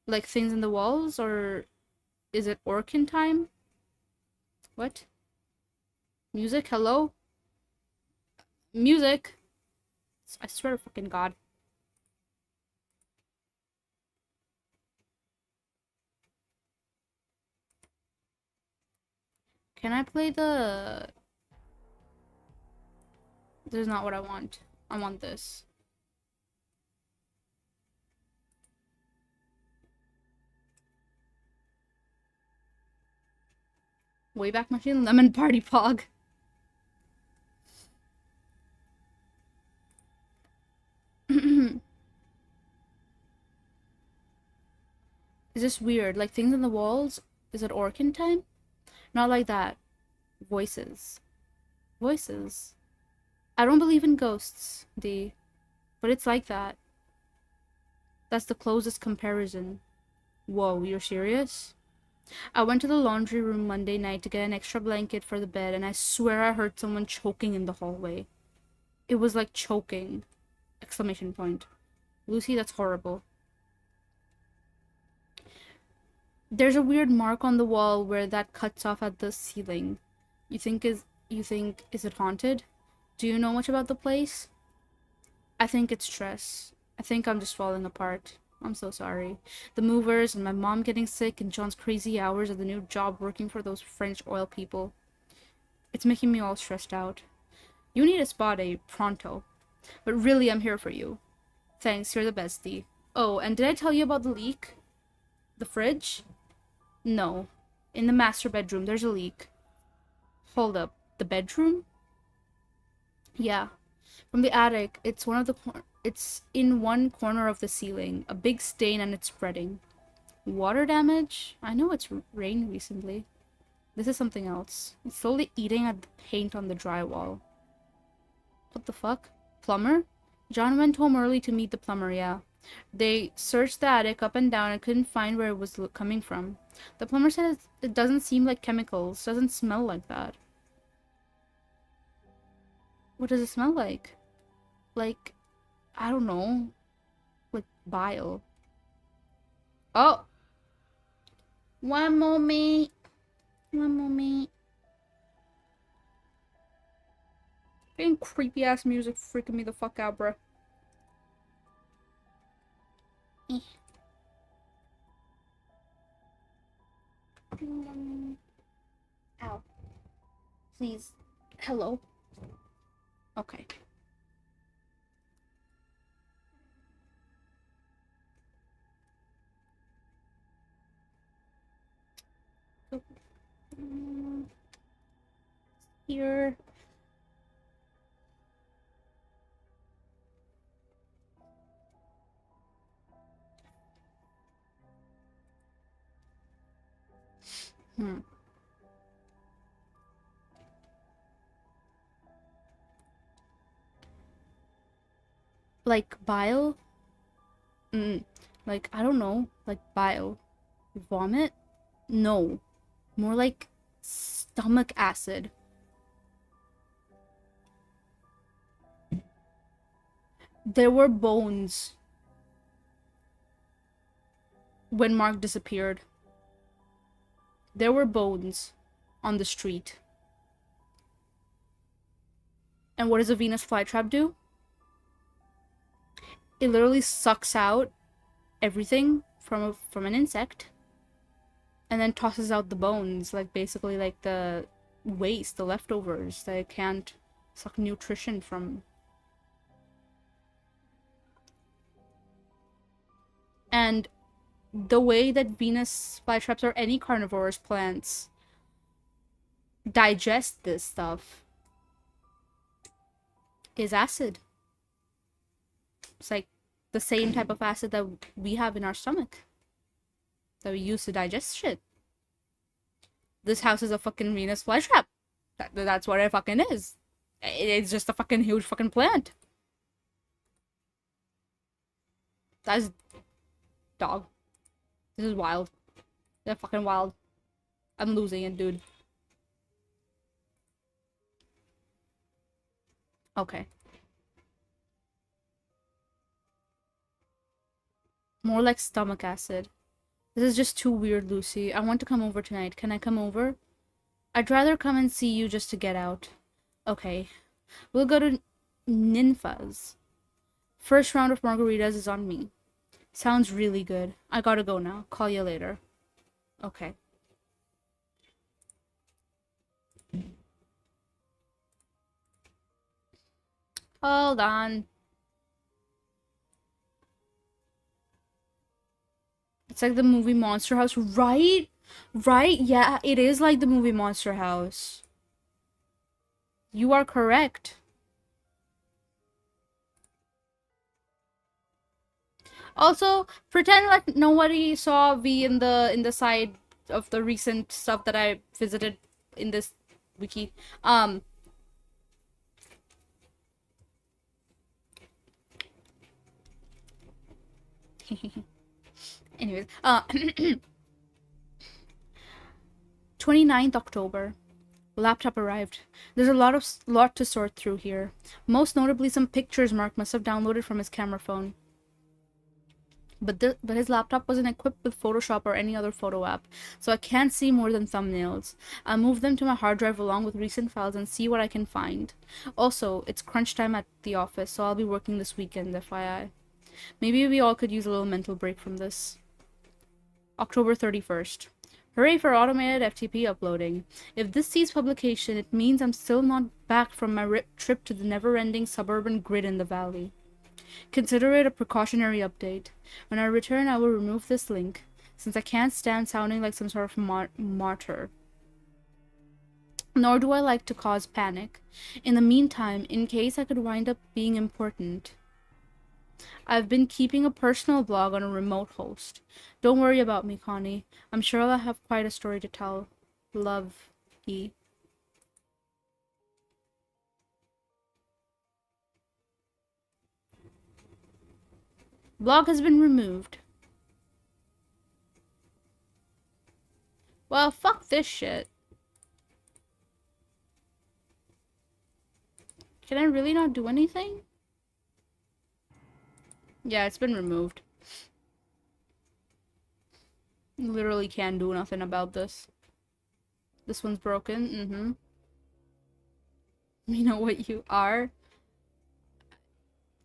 Like things in the walls, or is it Orkin time? What? Music? Hello? Music? I swear to fucking God. Can I play the... This is not what I want. I want this. Wayback Machine Lemon Party Pog. Is this weird? Like things on the walls? Is it Orkin time? Not like that. Voices. Voices. I don't believe in ghosts, D. But it's like that. That's the closest comparison. Whoa, you're serious? I went to the laundry room Monday night to get an extra blanket for the bed, and I swear I heard someone choking in the hallway. It was like choking. Exclamation point. Lucy, that's horrible. There's a weird mark on the wall where that cuts off at the ceiling. You think is it haunted? Do you know much about the place? I think it's stress. I think I'm just falling apart. I'm so sorry. The movers and my mom getting sick and John's crazy hours at the new job working for those French oil people. It's making me all stressed out. You need a spa day pronto. But really, I'm here for you. Thanks, you're the bestie. Oh, and did I tell you about the leak? The fridge? No. In the master bedroom, there's a leak. Hold up. The bedroom? Yeah. From the attic, it's in one corner of the ceiling. A big stain and it's spreading. Water damage? I know it's rained recently. This is something else. It's slowly eating at the paint on the drywall. What the fuck? Plumber? John went home early to meet the plumber, yeah. They searched the attic up and down and couldn't find where it was coming from. The plumber said it doesn't seem like chemicals, doesn't smell like that. What does it smell like? Like, I don't know. Like bile. Oh! One moment. One moment. Fucking creepy ass music freaking me the fuck out, bruh. Eh. Ow. Please. Hello. Okay. Here. Like bile? Like, I don't know. Like bile. Vomit? No. More like stomach acid. There were bones when Mark disappeared. There were bones on the street. And what does a Venus flytrap do? It literally sucks out everything from an insect and then tosses out the bones, like basically like the waste, the leftovers that it can't suck nutrition from. And the way that Venus flytraps or any carnivorous plants digest this stuff is acid. It's like the same type of acid that we have in our stomach that we use to digest shit. This house is a fucking Venus flytrap. That's what it fucking is. It's just a fucking huge fucking plant. That's dog. This is wild. They're fucking wild. I'm losing it, dude. Okay. More like stomach acid. This is just too weird, Lucy. I want to come over tonight. Can I come over? I'd rather come and see you just to get out. Okay. We'll go to Ninfa's. First round of margaritas is on me. Sounds really good. I gotta go now. Call you later. Okay. Hold on. It's like the movie Monster House, right? Right? Yeah, it is like the movie Monster House. You are correct. Also, pretend like nobody saw V in the side of the recent stuff that I visited in this wiki. Um anyways, 29th October. Laptop arrived. There's a lot to sort through here. Most notably some pictures Mark must have downloaded from his camera phone. But his laptop wasn't equipped with Photoshop or any other photo app, so I can't see more than thumbnails. I'll move them to my hard drive along with recent files and see what I can find. Also, it's crunch time at the office, so I'll be working this weekend, FYI. Maybe we all could use a little mental break from this. October 31st. Hooray for automated FTP uploading. If this sees publication, it means I'm still not back from my trip to the never-ending suburban grid in the valley. Consider it a precautionary update. When I return, I will remove this link, since I can't stand sounding like some sort of martyr. Nor do I like to cause panic. In the meantime, in case I could wind up being important, I've been keeping a personal blog on a remote host. Don't worry about me, Connie. I'm sure I'll have quite a story to tell. Love, E. Blog has been removed. Well, fuck this shit. Can I really not do anything? Yeah, it's been removed. Literally can't do nothing about this. This one's broken. Mm-hmm. You know what you are?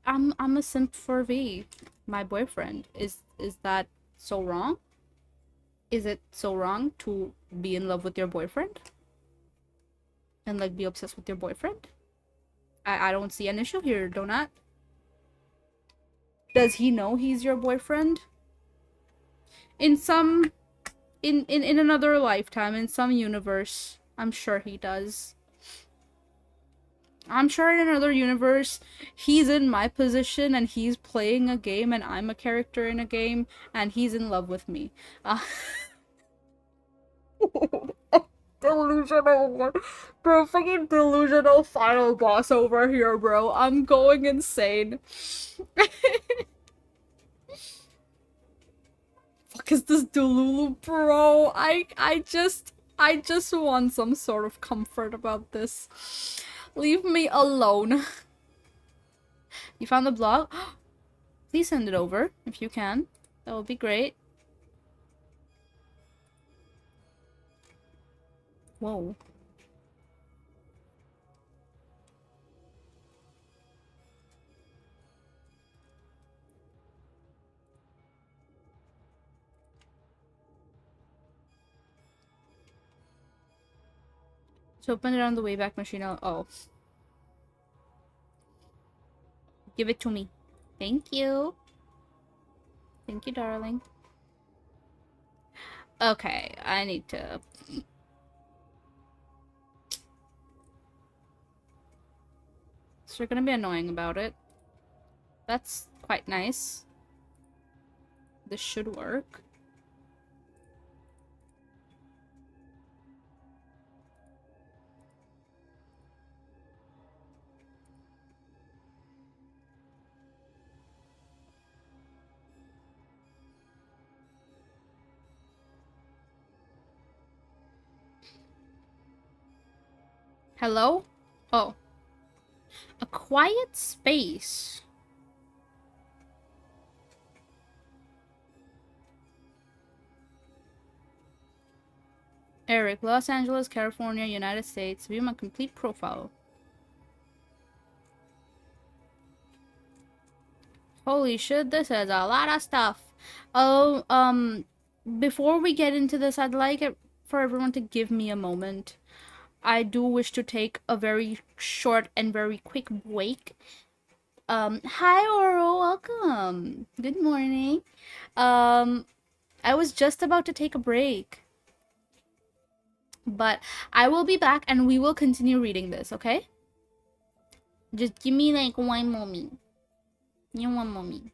I'm a simp for V. My boyfriend. Is that so wrong? Is it so wrong to be in love with your boyfriend? And like be obsessed with your boyfriend? I don't see an issue here, Donut. Does he know he's your boyfriend? In some in another lifetime, in some universe, I'm sure he does. I'm sure in another universe, he's in my position and he's playing a game and I'm a character in a game and he's in love with me. Delusional. Bro, fucking delusional final boss over here, bro. I'm going insane. Fuck is this Delulu, bro? I just want some sort of comfort about this. Leave me alone. You found the blog? Please send it over if you can. That would be great. Whoa. So open it on the Wayback Machine. Oh. Give it to me. Thank you. Thank you, darling. Okay, I need to... So you're gonna be annoying about it. That's quite nice. This should work. Hello? Oh. A quiet space. Eric, Los Angeles, California, United States. View my complete profile. Holy shit, this is a lot of stuff. Oh, before we get into this, I'd like it for everyone to give me a moment. I do wish to take a very short and very quick break. Hi Oro, welcome. Good morning. Um, I was just about to take a break, but I will be back and we will continue reading this, okay? Just give me like one moment. Yeah, one moment.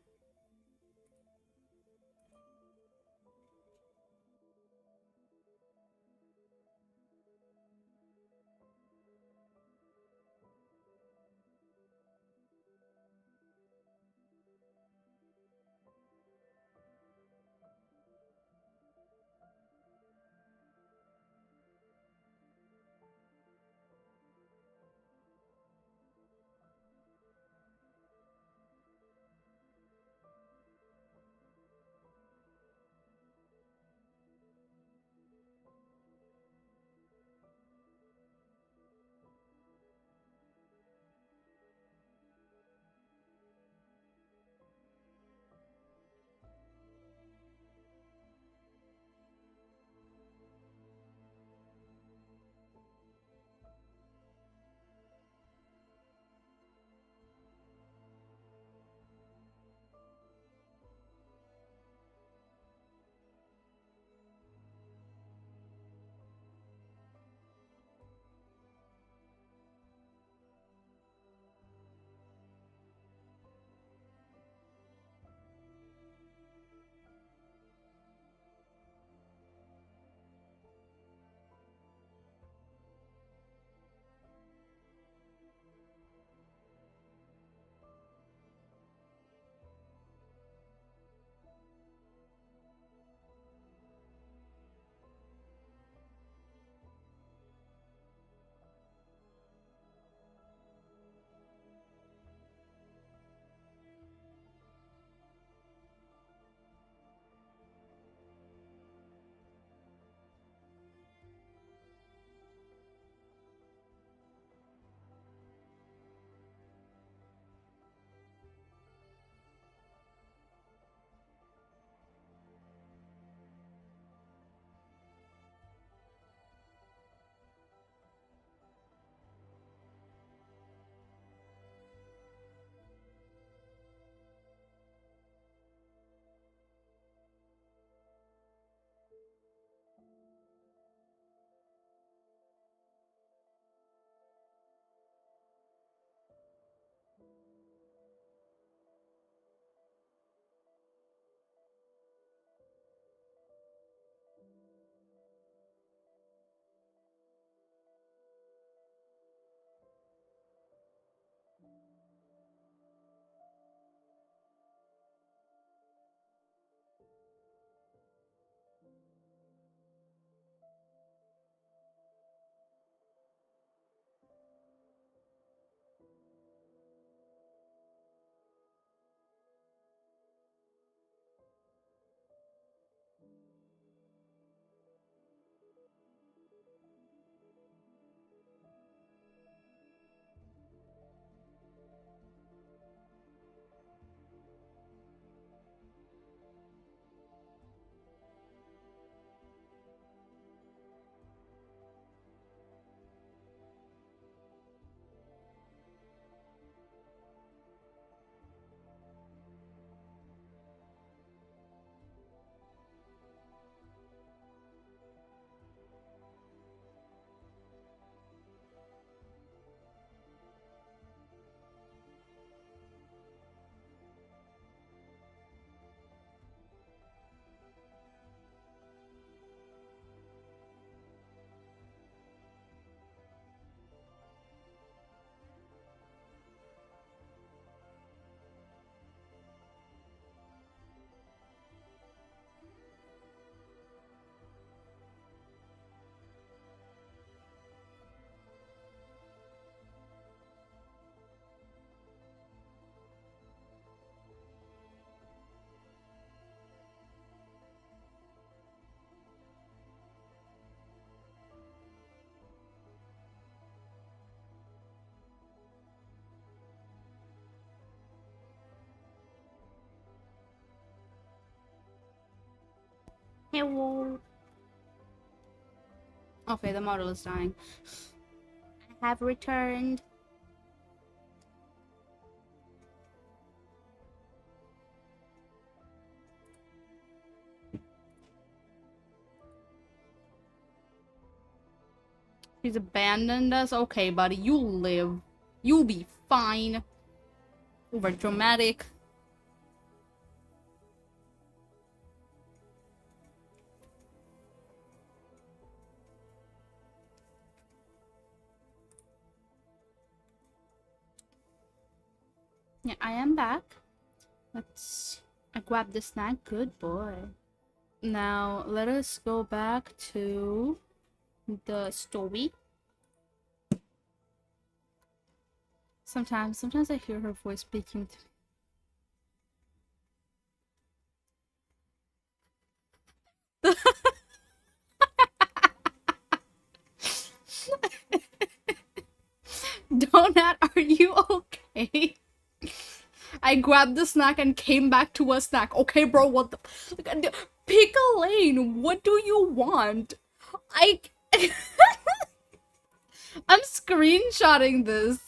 Hello. Okay, the model is dying. I have returned. He's abandoned us? Okay, buddy, you'll live. You'll be fine. Over dramatic. Yeah, I am back. I grabbed the snack. Good boy. Now, let us go back to the story. Sometimes I hear her voice speaking to Donut, are you okay? I grabbed the snack and came back to a snack. Okay, bro, what the... Pick a lane. What do you want? I... I'm screenshotting this.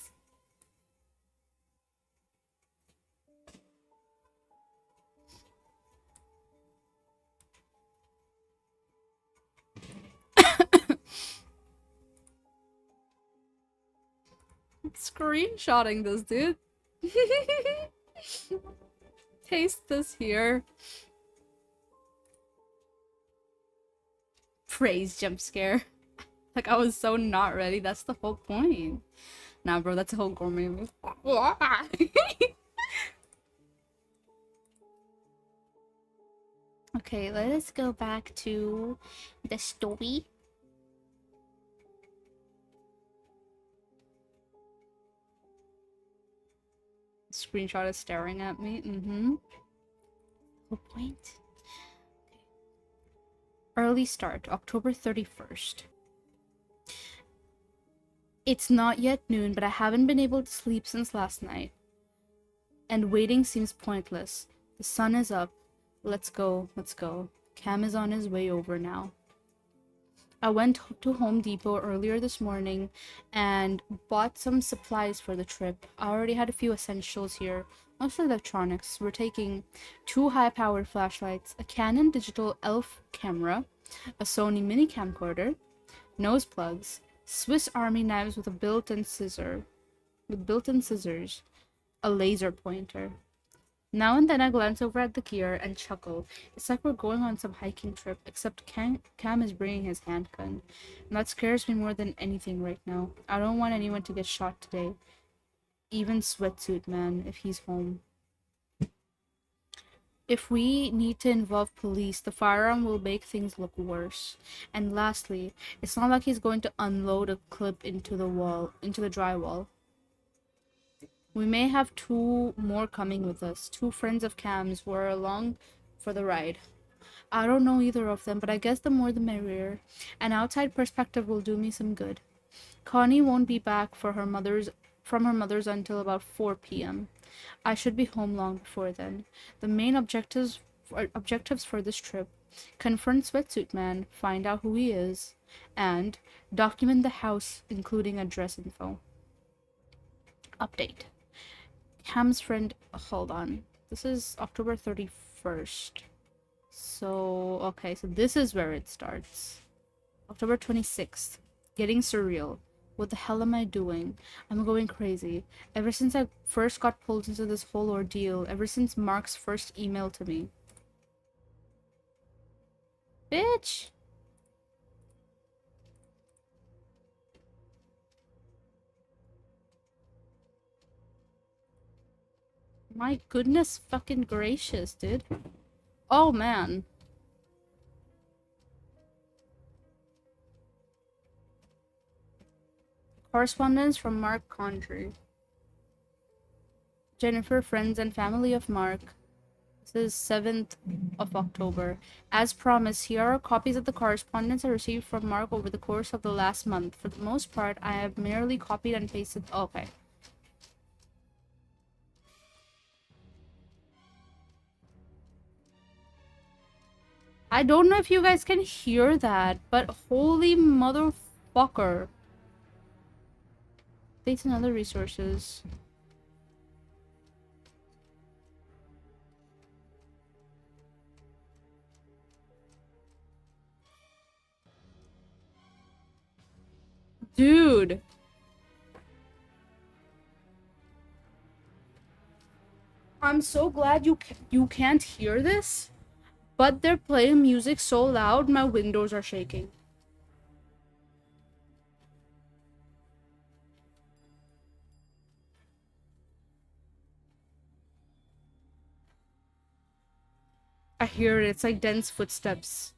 Screenshotting this, dude. Taste this here. Praise jump scare. Like, I was so not ready. That's the whole point. Nah, bro, that's a whole gourmet move. Okay, let us go back to the story. Screenshot is staring at me. Whole point. Early start, October 31st. It's not yet noon, but I haven't been able to sleep since last night. And waiting seems pointless. The sun is up. Let's go, let's go. Cam is on his way over now. I went to Home Depot earlier this morning and bought some supplies for the trip. I already had a few essentials here, mostly electronics. We're taking 2 high-powered flashlights, a Canon digital ELPH camera, a Sony mini camcorder, nose plugs, Swiss Army knives with built-in scissors, a laser pointer. Now and then I glance over at the gear and chuckle. It's like we're going on some hiking trip, except Cam is bringing his handgun. And that scares me more than anything right now. I don't want anyone to get shot today. Even Sweatsuit Man, if he's home. If we need to involve police, the firearm will make things look worse. And lastly, it's not like he's going to unload a clip into the drywall. We may have 2 more coming with us, 2 friends of Cam's who are along for the ride. I don't know either of them, but I guess the more the merrier. An outside perspective will do me some good. Connie won't be back from her mother's until about 4 p.m. I should be home long before then. The main objectives for this trip: confront Sweatsuit Man, find out who he is, and document the house, including address info. Update. Cam's friend, hold on. This is October 31st. So, okay, so this is where it starts. October 26th. Getting surreal. What the hell am I doing? I'm going crazy. Ever since I first got pulled into this whole ordeal, ever since Mark's first email to me. Bitch! My goodness fucking gracious, dude. Oh, man. Correspondence from Mark Condry. Jennifer, friends, and family of Mark. This is 7th of October. As promised, here are copies of the correspondence I received from Mark over the course of the last month. For the most part, I have merely copied and pasted. Okay. I don't know if you guys can hear that, but holy motherfucker. Dates and other resources. Dude. I'm so glad you can't hear this, but they're playing music so loud my windows are shaking. I hear it. It's like dense footsteps.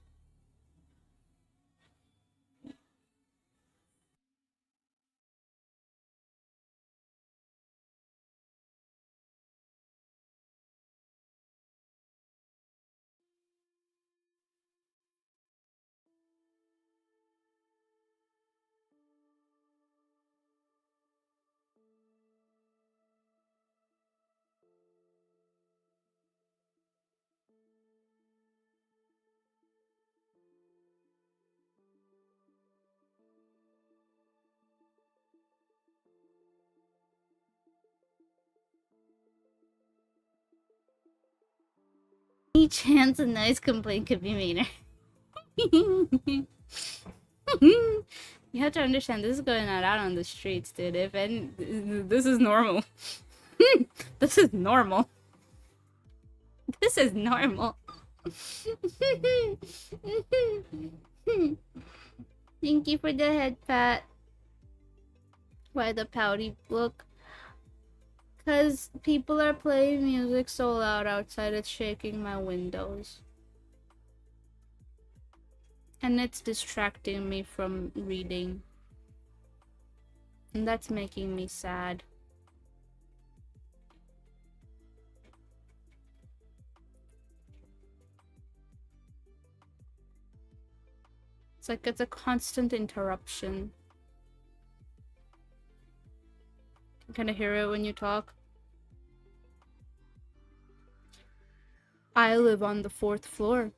Any chance a nice complaint could be made? You have to understand, this is going on out on the streets, dude. If any, this is normal. This is normal. This is normal. Thank you for the head pat. Why the pouty look? Because people are playing music so loud outside, it's shaking my windows. And it's distracting me from reading. And that's making me sad. It's like it's a constant interruption. You kind of hear it when you talk. I live on the 4th floor.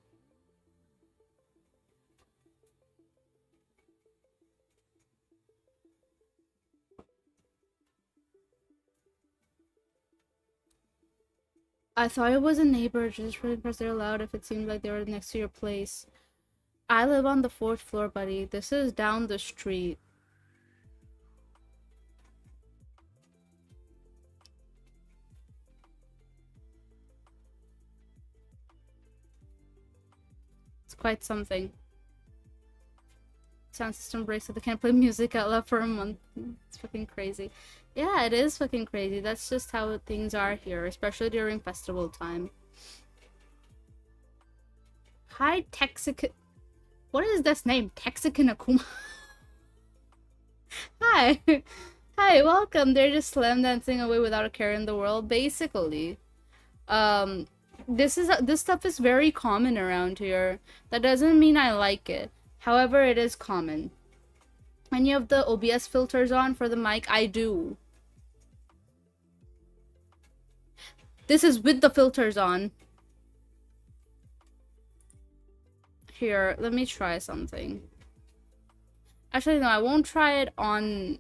I thought it was a neighbor just really because they're loud if it seemed like they were next to your place. I live on the 4th floor, buddy. This is down the street. It's quite something. Sound system breaks so they can't play music out loud for a month. It's fucking crazy. Yeah, it is fucking crazy. That's just how things are here, especially during festival time. Hi, Texican. What is this name? Texican Akuma. Hi. Hi, welcome. They're just slam dancing away without a care in the world, basically. This stuff is very common around here. That doesn't mean I like it. However, it is common. And you have the OBS filters on for the mic? I do. This is with the filters on. Here, let me try something. Actually, no, I won't try it on...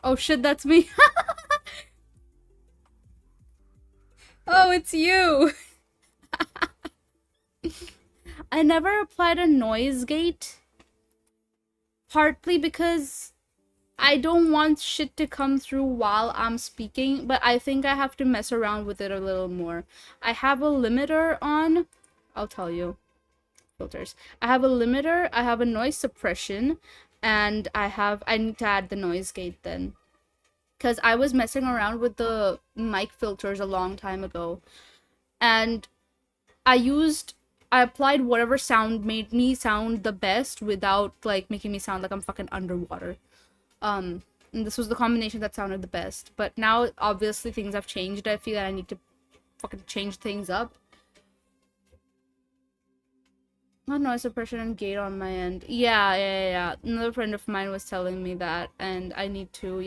Oh shit, that's me. Oh, it's you. I never applied a noise gate. Partly because I don't want shit to come through while I'm speaking, but I think I have to mess around with it a little more. I have a limiter on. I'll tell you. Filters. I have a limiter, I have a noise suppression, and I need to add the noise gate then. Because I was messing around with the mic filters a long time ago. And I applied whatever sound made me sound the best without, like, making me sound like I'm fucking underwater. And this was the combination that sounded the best. But now, obviously, things have changed. I feel that I need to fucking change things up. Not noise suppression and gate on my end. Yeah. Another friend of mine was telling me that, and I need to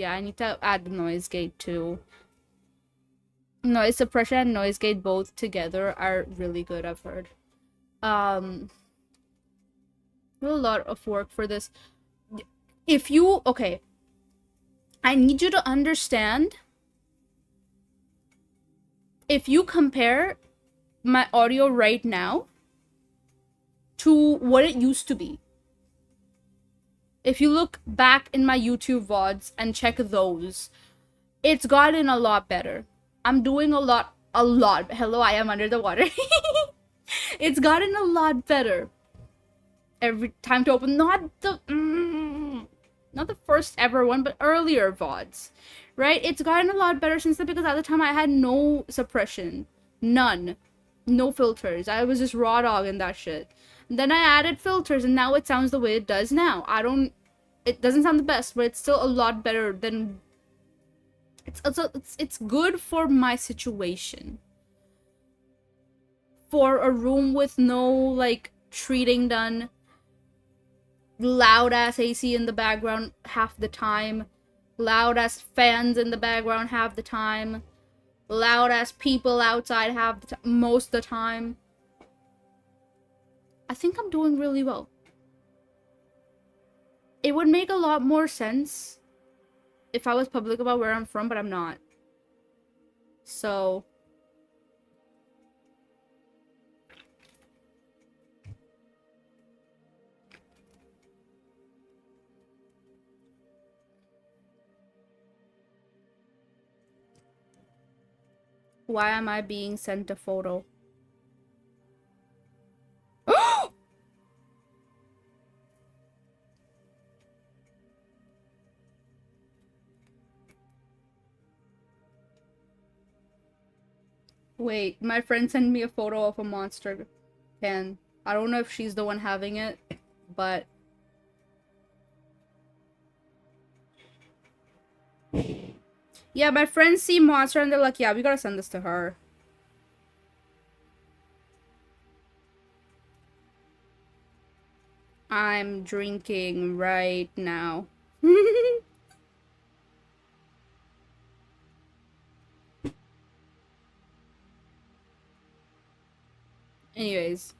add the noise gate too. Noise suppression and noise gate both together are really good, I've heard. A lot of work for this. Okay. I need you to understand. If you compare my audio right now to what it used to be, If you look back in my YouTube VODs and check those, it's gotten a lot better. I'm doing a lot. Hello, I am under the water. It's gotten a lot better. Every time to open, not the first ever one, but earlier VODs, right? It's gotten a lot better since then because at the time I had no suppression, none, no filters. I was just raw dog in that shit. Then I added filters, and now it sounds the way it does now. It doesn't sound the best, but it's still a lot better than. It's good for my situation. For a room with no like treating done, loud ass AC in the background half the time, loud ass fans in the background half the time, loud ass people outside most of the time. I think I'm doing really well. It would make a lot more sense if I was public about where I'm from, but I'm not. So why am I being sent a photo? Wait, my friend sent me a photo of a monster pen. I don't know if she's the one having it, but yeah, my friends see monster and they're like, yeah, we gotta send this to her. I'm drinking right now. Anyways.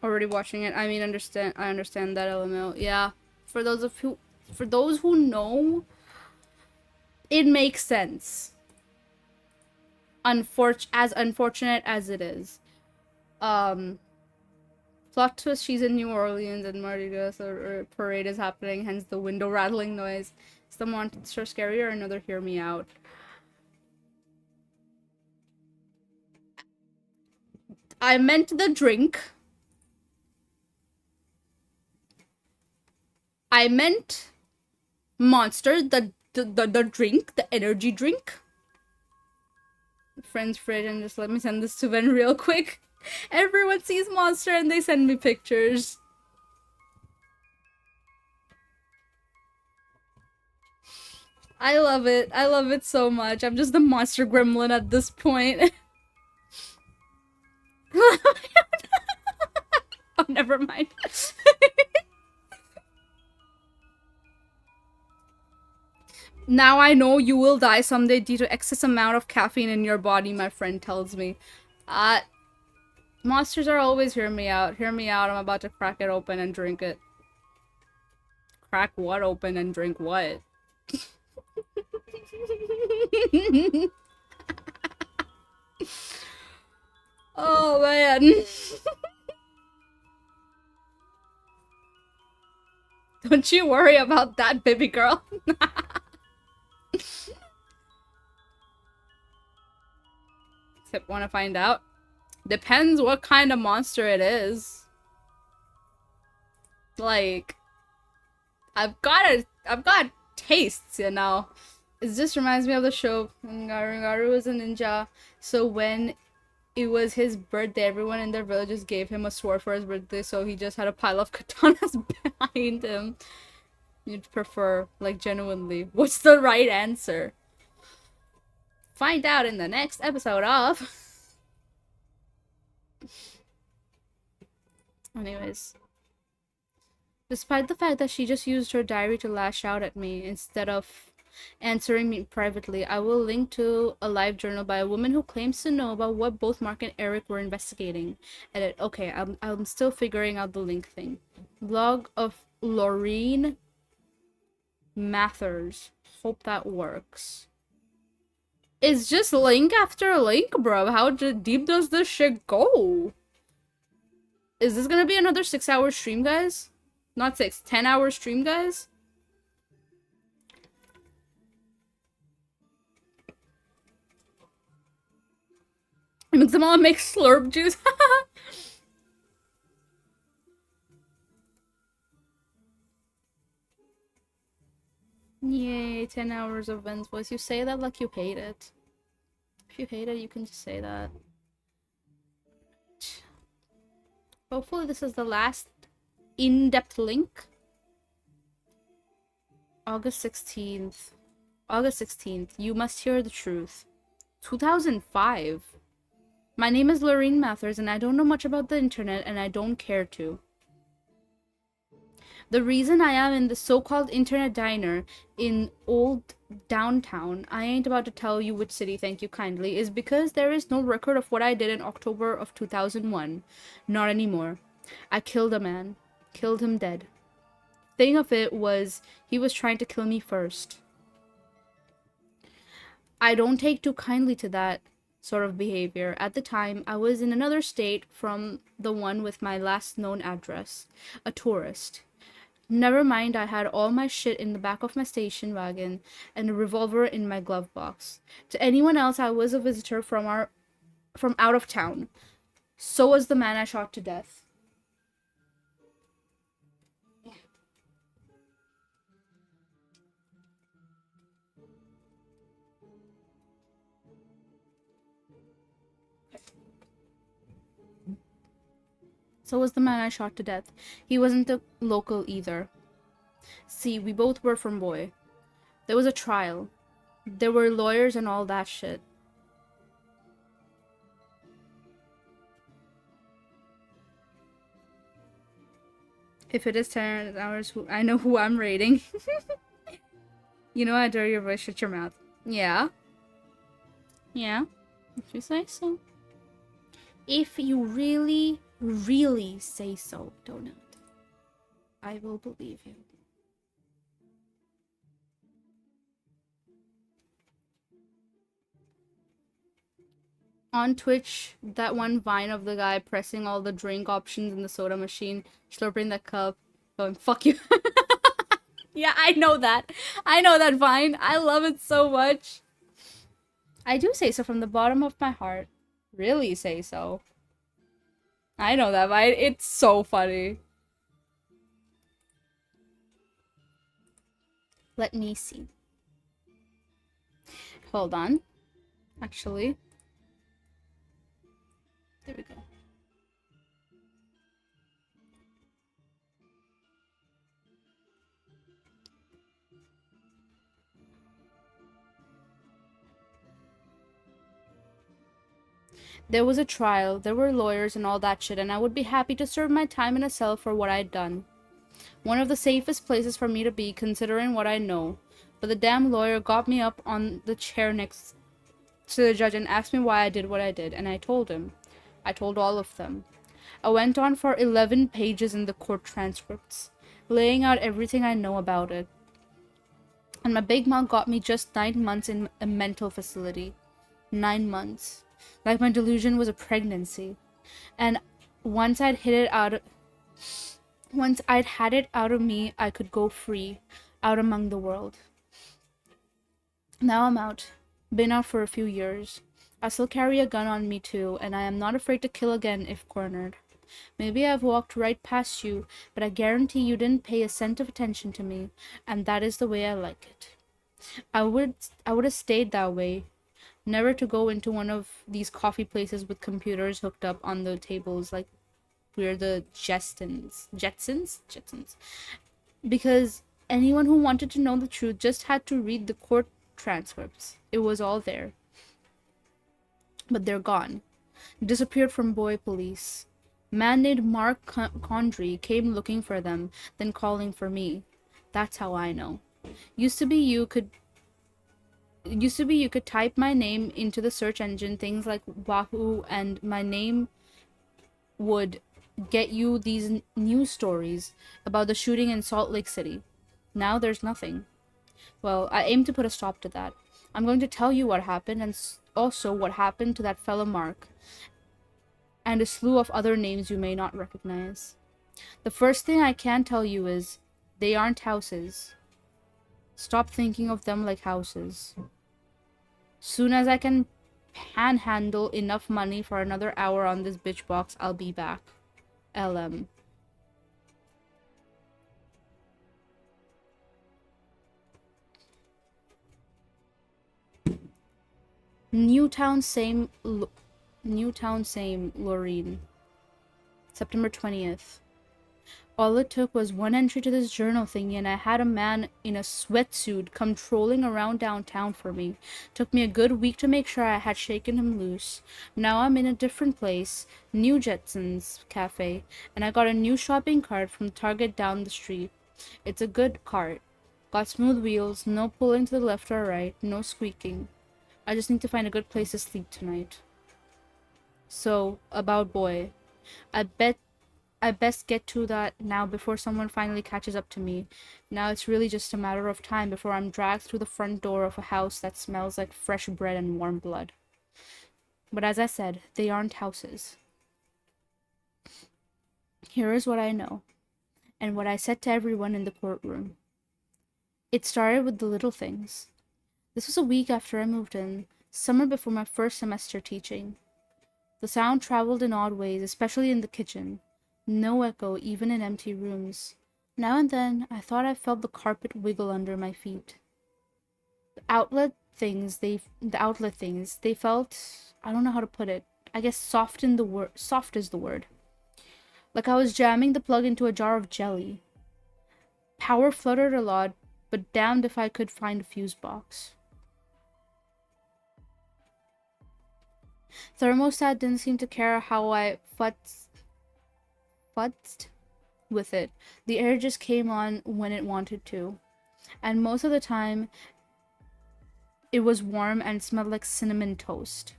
Already watching it. I mean, I understand that LML. Yeah. For those who know, it makes sense. As unfortunate as it is. Plot twist, she's in New Orleans and Mardi Gras or parade is happening, hence the window rattling noise. Is the monster scary or another hear me out? I meant the drink. I meant monster, the drink, the energy drink. Friend's fridge, and just let me send this to Ben real quick. Everyone sees monster and they send me pictures. I love it. I love it so much. I'm just the monster gremlin at this point. Oh, never mind. Now I know you will die someday due to excess amount of caffeine in your body, my friend tells me. Monsters are always hear me out. Hear me out, I'm about to crack it open and drink it. Crack what open and drink what? Oh, man. Don't you worry about that, baby girl. Tip, wanna find out? Depends what kind of monster it is. Like, I've got tastes, you know. It just reminds me of the show. Garu was a ninja, so when it was his birthday, everyone in their village just gave him a sword for his birthday, so he just had a pile of katanas behind him. You'd prefer, like, genuinely. What's the right answer? Find out in the next episode of... Anyways. Despite the fact that she just used her diary to lash out at me instead of answering me privately, I will link to a live journal by a woman who claims to know about what both Mark and Eric were investigating. Edit. Okay, I'm still figuring out the link thing. Blog of Laureen Mathers. Hope that works. It's just link after link, bro. How deep does this shit go? Is this gonna be another 6-hour stream, guys? Not 6, 10-hour stream, guys? Mixamala makes slurp juice. Yay, 10 hours of Ben's voice. You say that like you hate it. If you hate it, you can just say that. Hopefully this is the last in-depth link. August 16th. August 16th. You must hear the truth. 2005. My name is Lorraine Mathers, and I don't know much about the internet, and I don't care to. The reason I am in the so-called internet diner in old downtown, I ain't about to tell you which city, thank you kindly, is because there is no record of what I did in October of 2001. Not anymore. I killed a man. Killed him dead. Thing of it was, he was trying to kill me first. I don't take too kindly to that sort of behavior. At the time, I was in another state from the one with my last known address. A tourist. Never mind, I had all my shit in the back of my station wagon and a revolver in my glove box. To anyone else, I was a visitor from out of town. So was the man I shot to death. So was the man I shot to death. He wasn't a local either. See, we both were from Boy. There was a trial. There were lawyers and all that shit. If it is 10 hours, I know who I'm rating. You know I dare your voice, shut your mouth. Yeah. Yeah. If you say so. If you really, really say so, Donut, I will believe you. On Twitch, that one Vine of the guy pressing all the drink options in the soda machine, slurping the cup, going, fuck you. Yeah, I know that. I know that Vine. I love it so much. I do say so from the bottom of my heart. Really say so. I know that Vine. It's so funny. Let me see. Hold on. Actually. There we go. There was a trial, there were lawyers and all that shit, and I would be happy to serve my time in a cell for what I'd done. One of the safest places for me to be, considering what I know. But the damn lawyer got me up on the chair next to the judge and asked me why I did what I did, and I told him. I told all of them. I went on for 11 pages in the court transcripts, laying out everything I know about it. And my big mom got me just 9 months in a mental facility. 9 months. Like my delusion was a pregnancy. And once I'd had it out of me, I could go free, out among the world. Now I'm out. Been out for a few years. I still carry a gun on me too, and I am not afraid to kill again if cornered. Maybe I've walked right past you, but I guarantee you didn't pay a cent of attention to me, and that is the way I like it. I would have stayed that way. Never to go into one of these coffee places with computers hooked up on the tables like we're the Jetsons. Because anyone who wanted to know the truth just had to read the court transcripts. It was all there. But they're gone. Disappeared from Boy Police. Man named Mark Condry came looking for them, then calling for me. That's how I know. Used to be you could type my name into the search engine, things like Wahoo, and my name would get you these news stories about the shooting in Salt Lake City. Now there's nothing. Well, I aim to put a stop to that. I'm going to tell you what happened, and also what happened to that fellow Mark. and a slew of other names you may not recognize. The first thing I can tell you is they aren't houses. Stop thinking of them like houses. Soon as I can panhandle enough money for another hour on this bitch box, I'll be back. LM. Newtown, same, Loreen. September 20th. All it took was one entry to this journal thingy, and I had a man in a sweatsuit come trolling around downtown for me. Took me a good week to make sure I had shaken him loose. Now I'm in a different place, New Jetsons Cafe, and I got a new shopping cart from Target down the street. It's a good cart. Got smooth wheels, no pulling to the left or right, no squeaking. I just need to find a good place to sleep tonight. So, about boy. I best get to that now before someone finally catches up to me. Now it's really just a matter of time before I'm dragged through the front door of a house that smells like fresh bread and warm blood. But as I said, they aren't houses. Here is what I know, and what I said to everyone in the courtroom. It started with the little things. This was a week after I moved in, summer before my first semester teaching. The sound traveled in odd ways, especially in the kitchen. No echo, even in empty rooms. Now and then, I thought I felt the carpet wiggle under my feet. The outlet things, they felt, I don't know how to put it. I guess soft is the word. Like I was jamming the plug into a jar of jelly. Power fluttered a lot, but damned if I could find a fuse box. Thermostat didn't seem to care how I futzed with it. The air just came on when it wanted to. And most of the time, it was warm and smelled like cinnamon toast.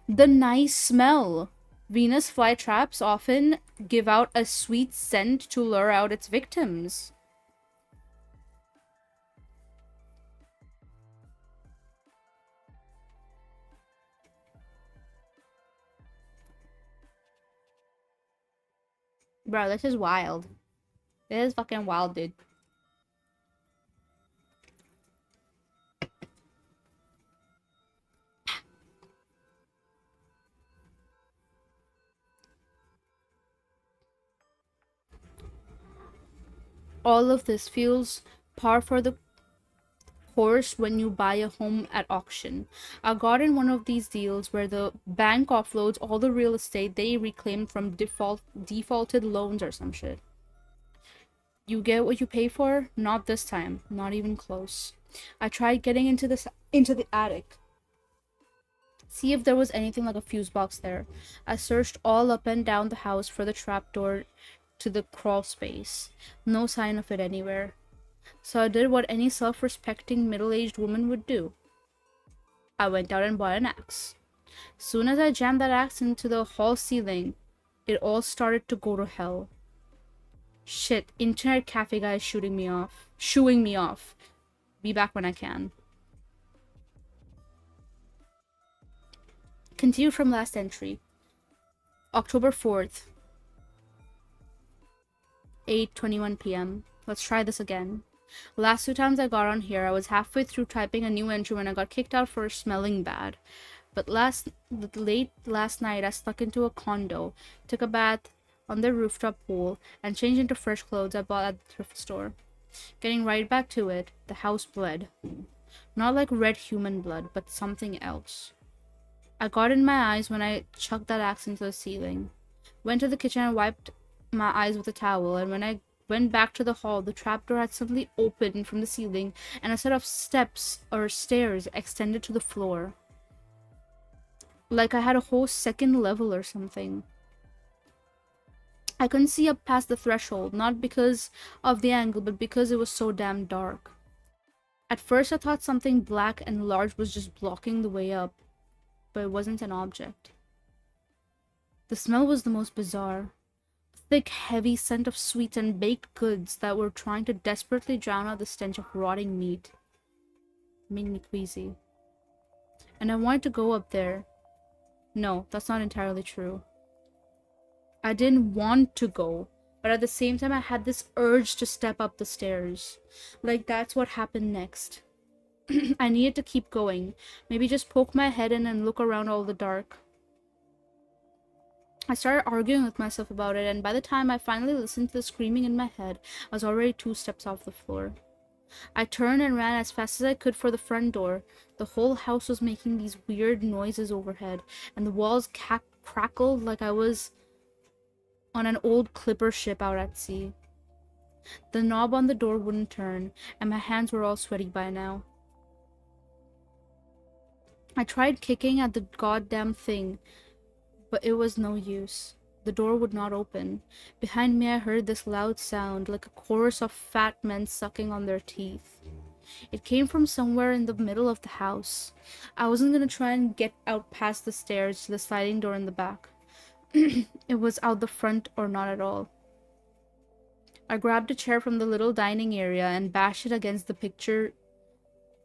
The nice smell! Venus flytraps often give out a sweet scent to lure out its victims. Bro, this is wild. This is fucking wild, dude. All of this feels par for the course when you buy a home at auction. I got in one of these deals where the bank offloads all the real estate they reclaimed from defaulted loans or some shit. You get what you pay for? Not this time. Not even close. I tried getting into the attic. See if there was anything like a fuse box there. I searched all up and down the house for the trapdoor to the crawl space. No sign of it anywhere. So I did what any self-respecting middle-aged woman would do. I went out and bought an axe. Soon as I jammed that axe into the hall ceiling, it all started to go to hell. Shit, internet cafe guy is shooing me off. Be back when I can. Continue from last entry. October 4th. 8:21 p.m. Let's try this again. Last two times I got on here, I was halfway through typing a new entry when I got kicked out for smelling bad. But late last night, I stuck into a condo, took a bath on the rooftop pool, and changed into fresh clothes I bought at the thrift store. Getting right back to it, the house bled. Not like red human blood, but something else. I got in my eyes when I chucked that axe into the ceiling. Went to the kitchen and wiped my eyes with a towel, and when I went back to the hall, the trapdoor had suddenly opened from the ceiling, and a set of steps or stairs extended to the floor. Like I had a whole second level or something. I couldn't see up past the threshold, not because of the angle, but because it was so damn dark. At first I thought something black and large was just blocking the way up, but it wasn't an object. The smell was the most bizarre. Thick, heavy scent of sweets and baked goods that were trying to desperately drown out the stench of rotting meat. It made me queasy. And I wanted to go up there. No, that's not entirely true. I didn't want to go, but at the same time, I had this urge to step up the stairs. Like, that's what happened next. I needed to keep going. Maybe just poke my head in and look around all the dark. I started arguing with myself about it, and by the time I finally listened to the screaming in my head, I was already 2 steps off the floor. I turned and ran as fast as I could for the front door. The whole house was making these weird noises overhead, and the walls crackled like I was on an old clipper ship out at sea. The knob on the door wouldn't turn, and my hands were all sweaty by now. I tried kicking at the goddamn thing, but it was no use. The door would not open. Behind me I heard this loud sound, like a chorus of fat men sucking on their teeth. It came from somewhere in the middle of the house. I wasn't gonna try and get out past the stairs to the sliding door in the back. It was out the front or not at all. I grabbed a chair from the little dining area and bashed it against the picture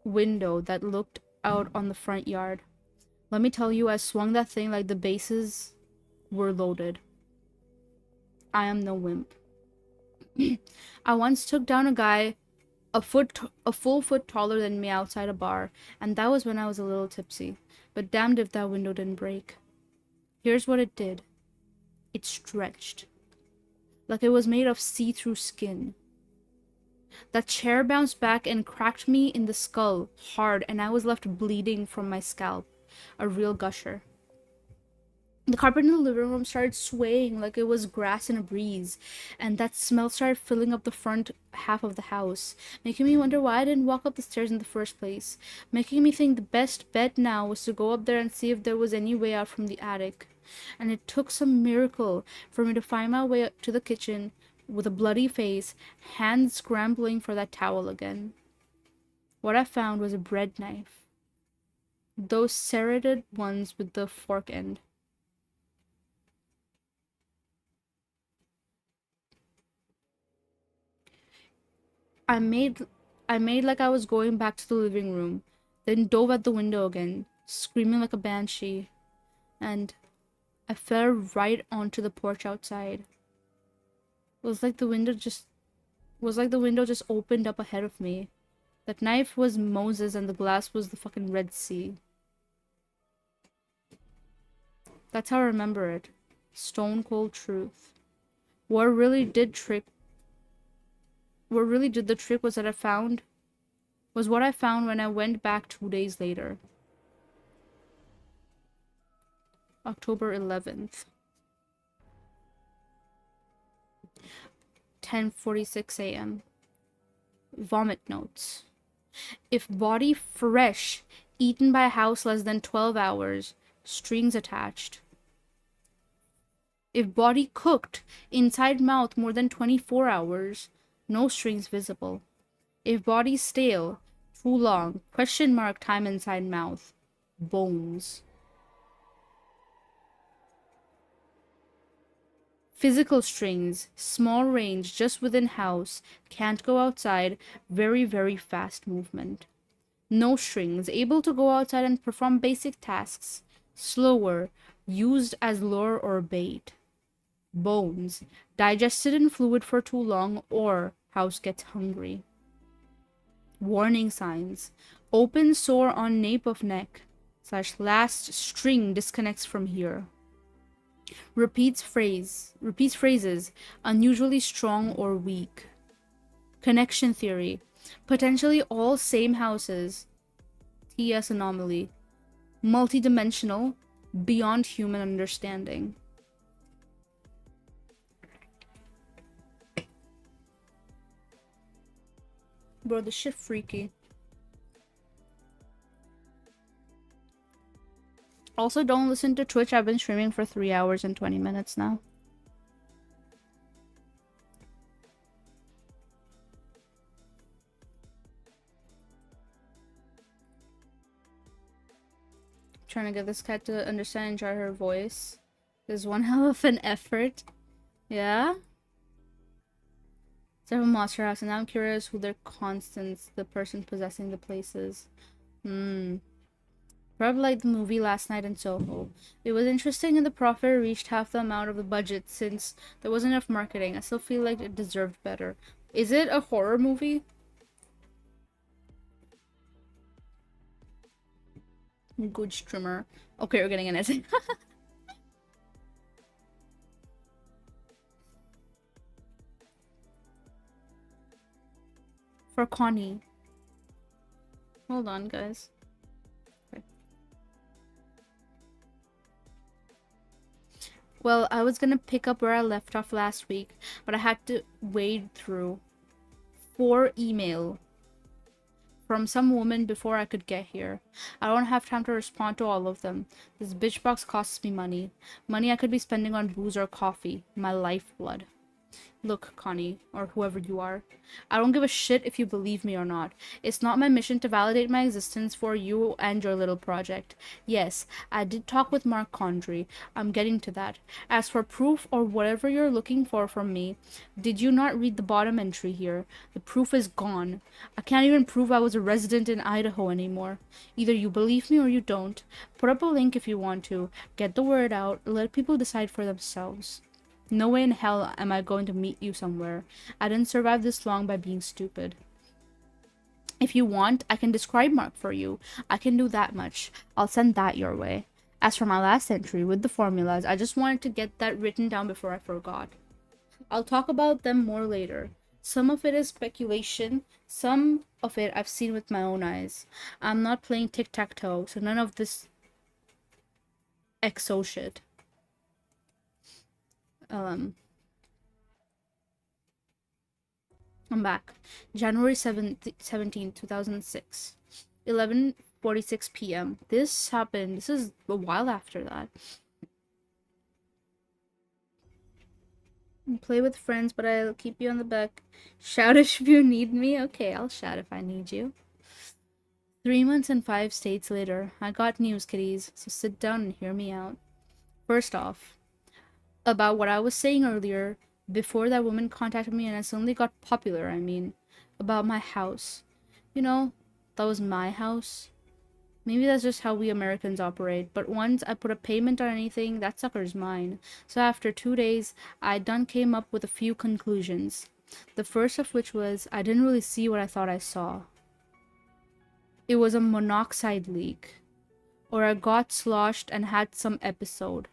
window that looked out on the front yard. Let me tell you, I swung that thing like the bases were loaded. I am no wimp. I once took down a guy a full foot taller than me outside a bar, and that was when I was a little tipsy. But damned if that window didn't break. Here's what it did. It stretched. Like it was made of see-through skin. That chair bounced back and cracked me in the skull hard, and I was left bleeding from my scalp. A real gusher. The carpet in the living room started swaying like it was grass in a breeze, and that smell started filling up the front half of the house, making me wonder why I didn't walk up the stairs in the first place, making me think the best bet now was to go up there and see if there was any way out from the attic. And it took some miracle for me to find my way up to the kitchen with a bloody face, hands scrambling for that towel again. What I found was a bread knife. Those serrated ones with the fork end. I made like I was going back to the living room, then dove at the window again, screaming like a banshee, and I fell right onto the porch outside. It was like the window just opened up ahead of me. That knife was Moses and the glass was the fucking Red Sea. That's how I remember it. Stone cold truth. What really did the trick was what I found when I went back 2 days later. October 11th. 10:46 a.m. Vomit notes. If body fresh, eaten by house less than 12 hours, strings attached. If body cooked, inside mouth more than 24 hours, no strings visible. If body stale, too long, question mark time inside mouth, bones. Physical strings, small range, just within house, can't go outside, very, very fast movement. No strings, able to go outside and perform basic tasks, slower, used as lure or bait. Bones, digested in fluid for too long or house gets hungry. Warning signs, open sore on nape of neck, / last string disconnects from here. Repeats phrases, unusually strong or weak. Connection theory, potentially all same houses. TS anomaly, multidimensional, beyond human understanding. Bro, this shit freaky. Also, don't listen to Twitch. I've been streaming for 3 hours and 20 minutes now. Trying to get this cat to understand and enjoy her voice. There's one hell of an effort. Yeah? It's a monster house, and now I'm curious who their constants, the person possessing the place is. Probably like the movie last night in Soho. It was interesting and the profit reached half the amount of the budget since there wasn't enough marketing. I still feel like it deserved better. Is it a horror movie? Good streamer. Okay, we're getting an essay. For Connie. Hold on, guys. Okay. Well, I was gonna pick up where I left off last week, but I had to wade through 4 emails from some woman before I could get here. I don't have time to respond to all of them. This bitch box costs me money. Money I could be spending on booze or coffee. My lifeblood. Look, Connie, or whoever you are, I don't give a shit if you believe me or not. It's not my mission to validate my existence for you and your little project. Yes, I did talk with Mark Condry. I'm getting to that. As for proof or whatever you're looking for from me, did you not read the bottom entry here? The proof is gone. I can't even prove I was a resident in Idaho anymore. Either you believe me or you don't. Put up a link if you want to. Get the word out. Let people decide for themselves. No way in hell am I going to meet you somewhere. I didn't survive this long by being stupid. If you want, I can describe Mark for you. I can do that much. I'll send that your way. As for my last entry with the formulas, I just wanted to get that written down before I forgot. I'll talk about them more later. Some of it is speculation. Some of it I've seen with my own eyes. I'm not playing tic-tac-toe, so none of this exo shit. I'm back. January 17th, 2006. 11:46 p.m. This happened. This is a while after that. Play with friends, but I'll keep you on the back. Shout if you need me. Okay, I'll shout if I need you. 3 months and 5 states later, I got news, kiddies, so sit down and hear me out. First off, about what I was saying earlier, before that woman contacted me and I suddenly got popular, I mean, about my house. You know, that was my house. Maybe that's just how we Americans operate, but once I put a payment on anything, that sucker's mine. So after 2 days, I done came up with a few conclusions. The first of which was, I didn't really see what I thought I saw. It was a monoxide leak. Or I got sloshed and had some episode.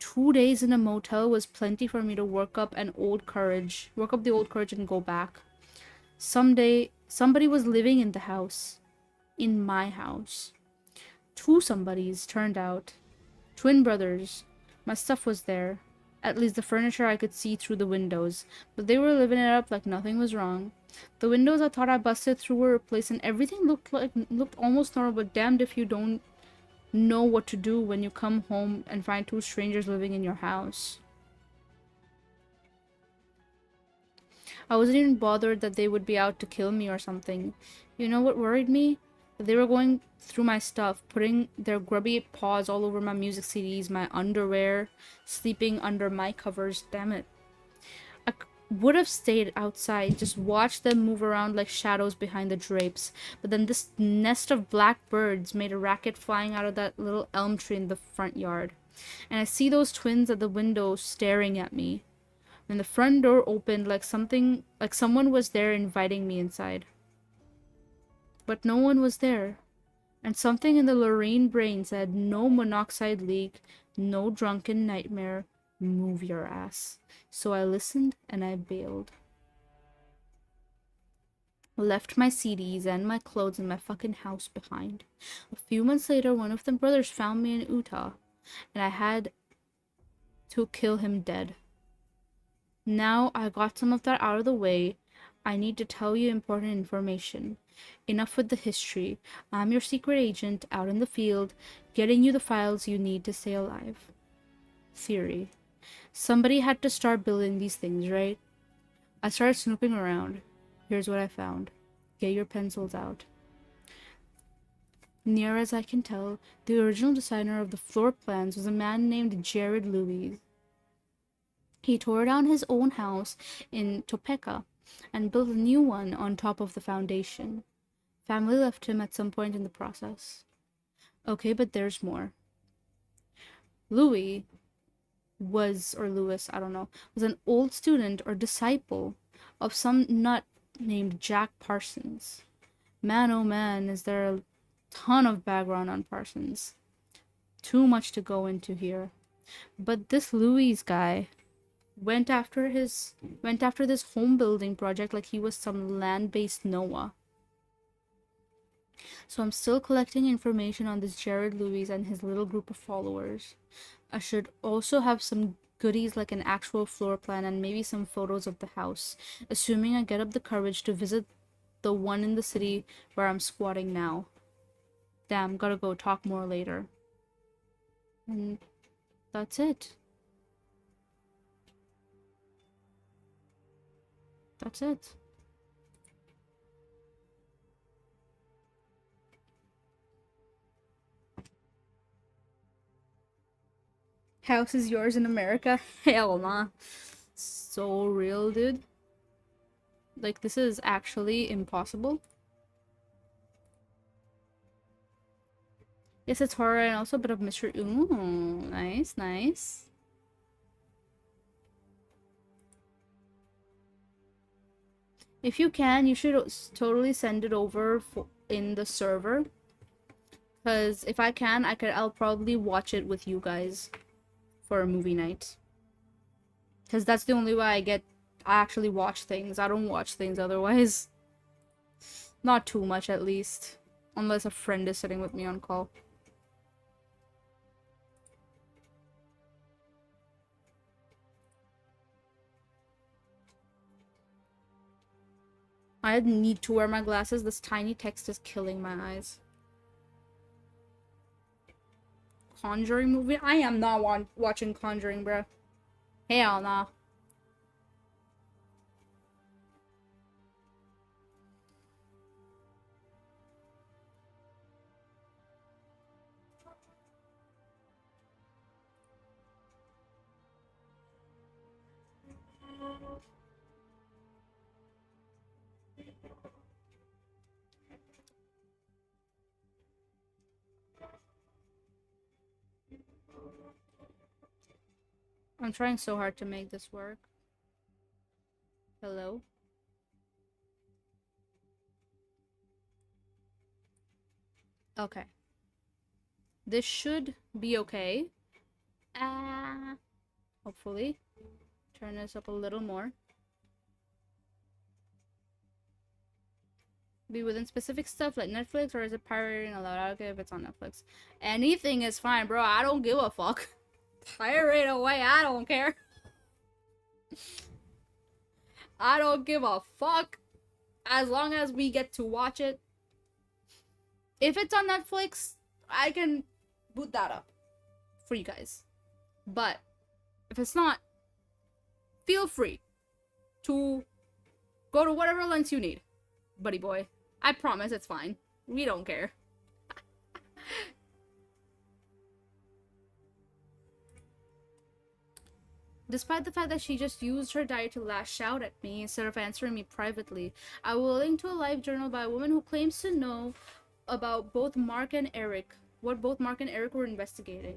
2 days in a motel was plenty for me to work up the old courage and go back. Someday, somebody was living in the house. In my house. 2 somebodies turned out. Twin brothers. My stuff was there. At least the furniture I could see through the windows. But they were living it up like nothing was wrong. The windows I thought I busted through were replaced and everything looked almost normal, but damned if you don't know what to do when you come home and find 2 strangers living in your house. I wasn't even bothered that they would be out to kill me or something. You know what worried me? That they were going through my stuff, putting their grubby paws all over my music CDs, my underwear, sleeping under my covers. Damn it. I would have stayed outside, just watched them move around like shadows behind the drapes. But then this nest of black birds made a racket flying out of that little elm tree in the front yard. And I see those twins at the window staring at me. And the front door opened like someone was there inviting me inside. But no one was there. And something in the Lorraine brain said, no monoxide leak, no drunken nightmare, move your ass. So I listened and I bailed. Left my CDs and my clothes in my fucking house behind. A few months later, one of the brothers found me in Utah, and I had to kill him dead. Now I got some of that out of the way, I need to tell you important information. Enough with the history. I'm your secret agent out in the field, getting you the files you need to stay alive. Theory. Somebody had to start building these things, right? I started snooping around. Here's what I found. Get your pencils out. Near as I can tell, the original designer of the floor plans was a man named Jared Louis. He tore down his own house in Topeka and built a new one on top of the foundation. Family left him at some point in the process. Okay, but there's more. Louis was, or Lewis, I don't know, was an old student or disciple of some nut named Jack Parsons. Man, oh man, is there a ton of background on Parsons. Too much to go into here. But this Louis guy went after this home building project like he was some land-based Noah. So I'm still collecting information on this Jared Louis and his little group of followers. I should also have some goodies like an actual floor plan and maybe some photos of the house, assuming I get up the courage to visit the one in the city where I'm squatting now. Damn, gotta go talk more later. And that's it. That's it. House is yours in America? Hell nah. So real, dude. Like, this is actually impossible. Yes, it's horror and also a bit of mystery. Ooh, nice, nice. If you can, you should totally send it over in the server. Because if I can, I'll probably watch it with you guys for a movie night. Because that's the only way I actually watch things. I don't watch things otherwise. Not too much, at least. Unless a friend is sitting with me on call. I need to wear my glasses. This tiny text is killing my eyes. Conjuring movie? I am not watching Conjuring, bro. Hell nah. I'm trying so hard to make this work. Hello? Okay. This should be okay. Hopefully. Turn this up a little more. Be within specific stuff like Netflix, or is it pirating allowed? I don't care if it's on Netflix. Anything is fine, bro. I don't give a fuck. Pirate away, I don't care. I don't give a fuck. As long as we get to watch it. If it's on Netflix, I can boot that up for you guys. But if it's not, feel free to go to whatever lengths you need, buddy boy. I promise it's fine. We don't care. Despite the fact that she just used her diary to lash out at me instead of answering me privately, I will link to a live journal by a woman who claims to know about both Mark and Eric, what both Mark and Eric were investigating.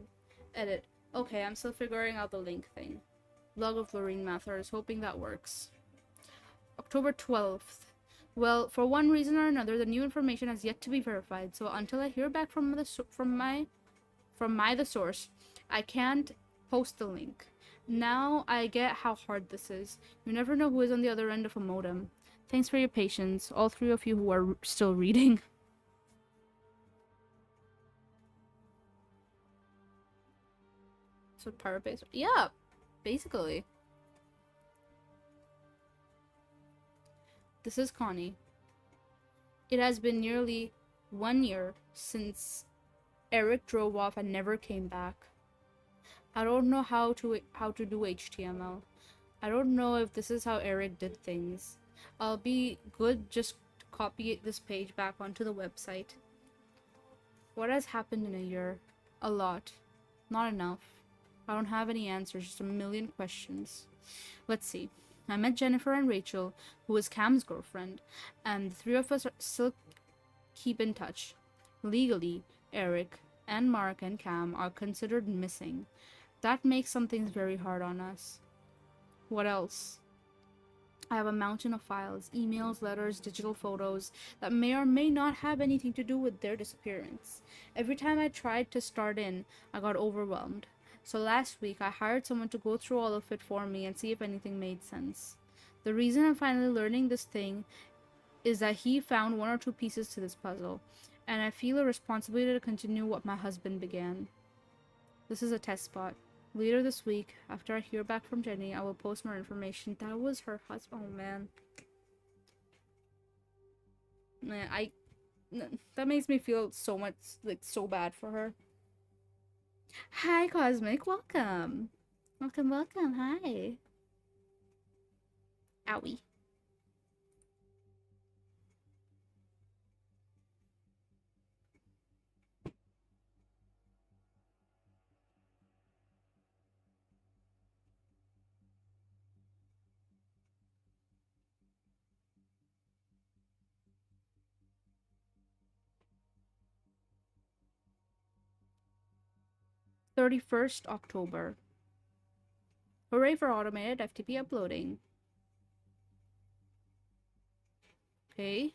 Edit. Okay, I'm still figuring out the link thing. Log of Lorraine Mathers, hoping that works. October 12th. Well, for one reason or another, the new information has yet to be verified, so until I hear back from the source, I can't post the link. Now I get how hard this is. You never know who is on the other end of a modem. Thanks for your patience, all three of you who are still reading. So pirate base? Yeah, basically. This is Connie. It has been nearly 1 year since Eric drove off and never came back. I don't know how to do HTML. I don't know if this is how Eric did things. I'll be good just to copy this page back onto the website. What has happened in a year? A lot. Not enough. I don't have any answers, just a million questions. Let's see. I met Jennifer and Rachel, who is Cam's girlfriend, and the three of us still keep in touch. Legally, Eric and Mark and Cam are considered missing. That makes some things very hard on us. What else? I have a mountain of files, emails, letters, digital photos that may or may not have anything to do with their disappearance. Every time I tried to start in, I got overwhelmed. So last week, I hired someone to go through all of it for me and see if anything made sense. The reason I'm finally learning this thing is that he found one or two pieces to this puzzle, and I feel a responsibility to continue what my husband began. This is a test spot. Later this week, after I hear back from Jenny, I will post more information. That was her husband. Oh man. Man, that makes me feel so much, like, so bad for her. Hi, Cosmic. Welcome. Welcome, welcome. Hi. Owie. 31st October. Hooray for automated FTP uploading. Okay.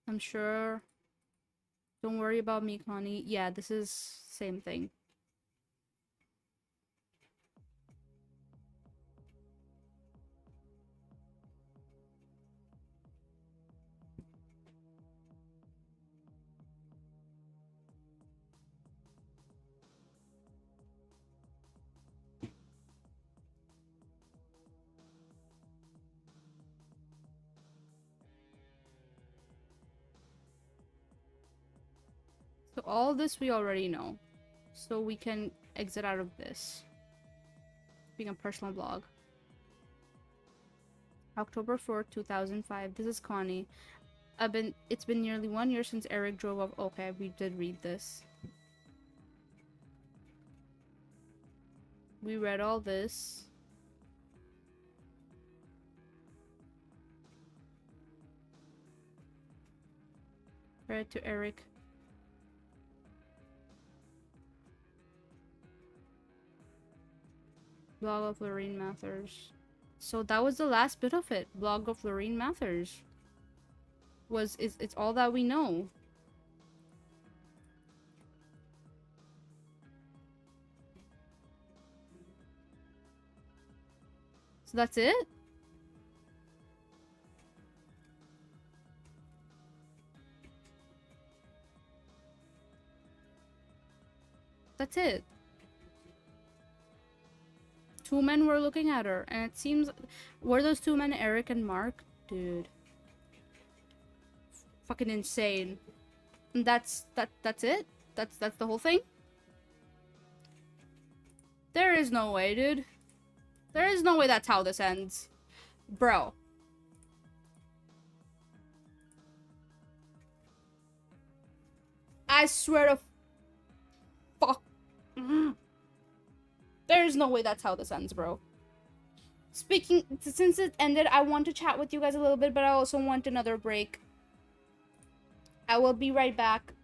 I'm sure. Don't worry about me, Connie. Yeah, this is same thing. So all this we already know. So we can exit out of this. Being a personal blog. October 4th, 2005. This is Connie. It's been nearly 1 year since Eric drove off. Okay, we did read this. We read all this. Read to Eric. Blog of Lorraine Mathers. So that was the last bit of it. Blog of Lorraine Mathers. It's all that we know. So that's it? That's it. Two men were looking at her, and it seems... Were those two men Eric and Mark? Dude. Fucking insane. And that's it? That's the whole thing? There is no way, dude. There is no way that's how this ends. Bro. I swear to... Fuck. There's no way that's how this ends, bro. Speaking... Since it ended, I want to chat with you guys a little bit, but I also want another break. I will be right back.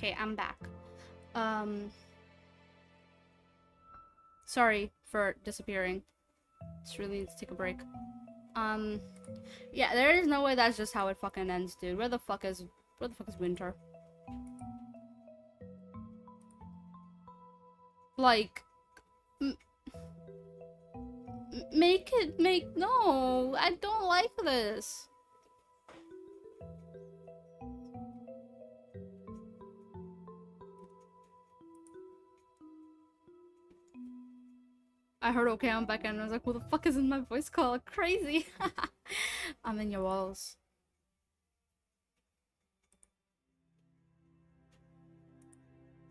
Okay, I'm back. Um, sorry for disappearing. Just really need to take a break. Yeah, there is no way that's just how it fucking ends, dude. Where the fuck is Winter? Like, no, I don't like this. I heard okay, I'm back, and I was like, who the fuck is in my voice call? Crazy. I'm in your walls.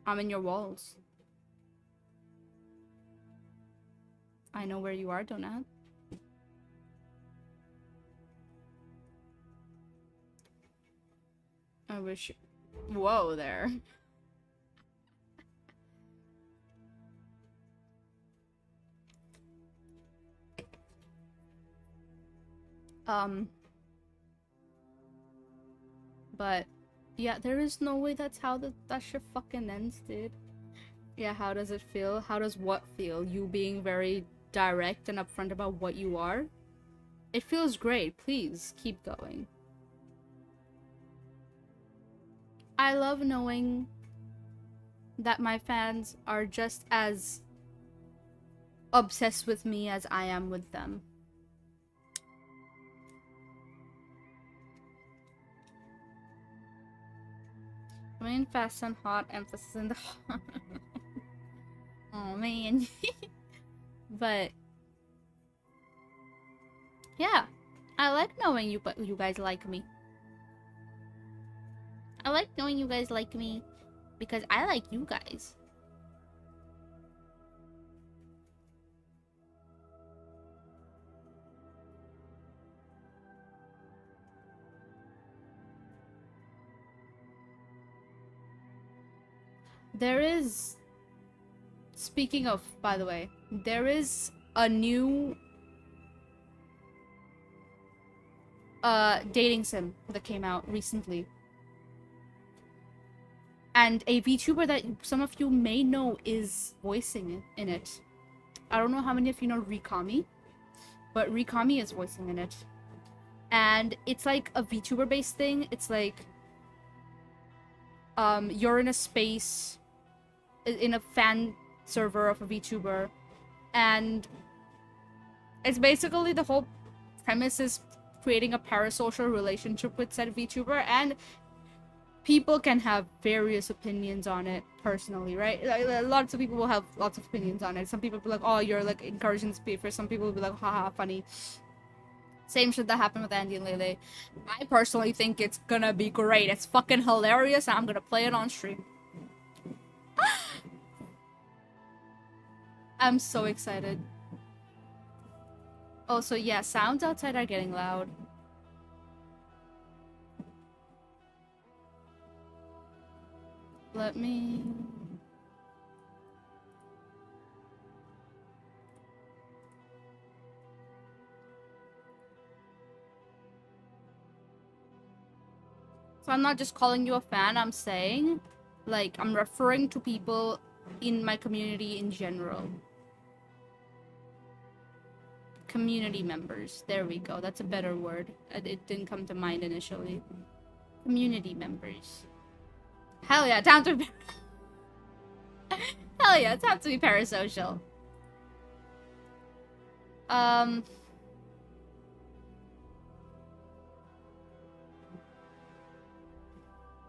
I'm in your walls. I know where you are, Donut. I wish. Whoa, there. But yeah, there is no way that's how that shit fucking ends, dude. Yeah, how does it feel? How does what feel? You being very direct and upfront about what you are? It feels great. Please keep going. I love knowing that my fans are just as obsessed with me as I am with them. I mean, fast and hot, emphasis in the hot. Oh man. But yeah, I like knowing you guys like me. I like knowing you guys like me because I like you guys. There is, speaking of, by the way, there is a new dating sim that came out recently. And a VTuber that some of you may know is voicing in it. I don't know how many of you know Rikami, but Rikami is voicing in it. And it's like a VTuber based thing. It's like you're in a space in a fan server of a VTuber, and it's basically the whole premise is creating a parasocial relationship with said VTuber, and people can have various opinions on it personally, right? Lots of people will have lots of opinions on it. Some people will be like, oh, you're like encouraging this behavior. Some people will be like, haha, funny. Same shit that happened with Andy and Lele. I personally think it's gonna be great. It's fucking hilarious, and I'm gonna play it on stream. I'm so excited. Oh, so yeah, sounds outside are getting loud. Let me... So I'm not just calling you a fan, I'm saying, like, I'm referring to people in my community in general. Community members. There we go. That's a better word. It didn't come to mind initially. Community members. Hell yeah, time to be... Hell yeah, time to be parasocial.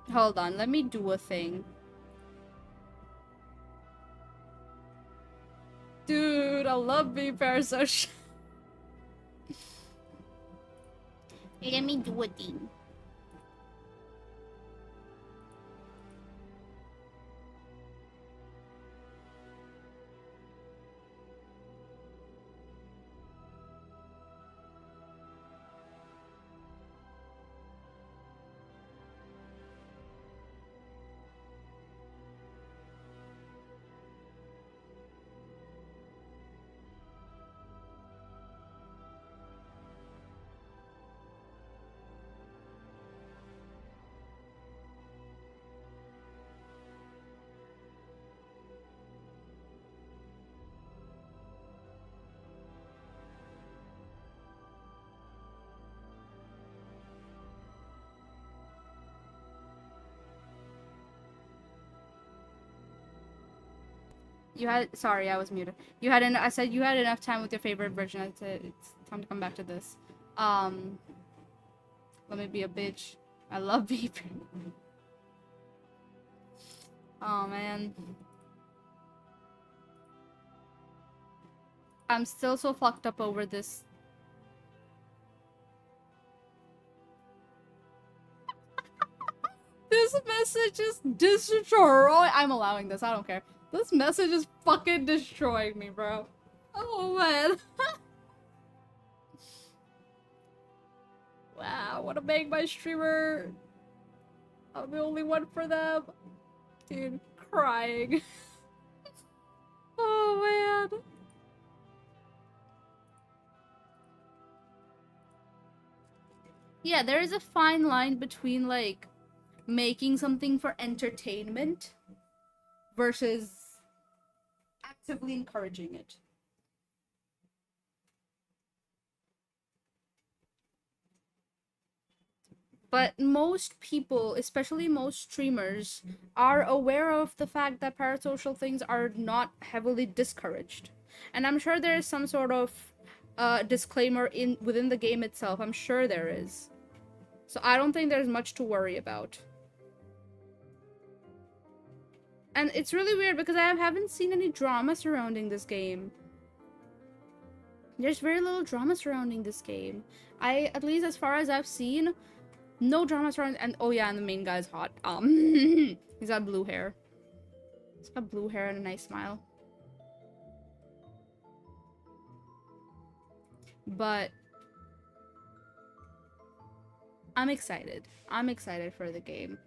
Hold on, let me do a thing. Dude, I love being parasocial. Let me do a thing. You had, sorry, I was muted. You had, I said you had enough time with your favorite version. I said it's time to come back to this. Let me be a bitch. I love beeping. Oh man. I'm still so fucked up over this. This message is destroying. I'm allowing this. I don't care. This message is fucking destroying me, bro. Oh man. Wow, I want to make my streamer. I'm the only one for them. Dude, crying. Oh man. Yeah, there is a fine line between like making something for entertainment versus actively encouraging it. But most people, especially most streamers, are aware of the fact that parasocial things are not heavily discouraged. And I'm sure there is some sort of disclaimer within the game itself. I'm sure there is. So I don't think there's much to worry about. And it's really weird because I haven't seen any drama surrounding this game. There's very little drama surrounding this game. At least as far as I've seen, no drama surrounding, and oh yeah, and the main guy's hot. He's got blue hair. He's got blue hair and a nice smile. But I'm excited. I'm excited for the game.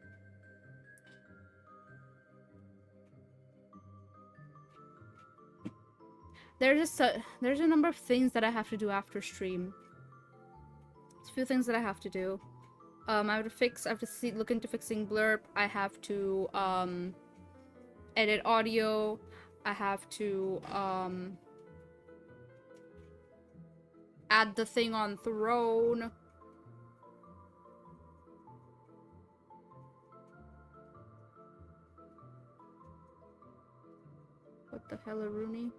There's a number of things that I have to do after stream. There's a few things that I have to do. I have to look into fixing blurb. I have to edit audio. I have to add the thing on Throne. What the hell, Rooney?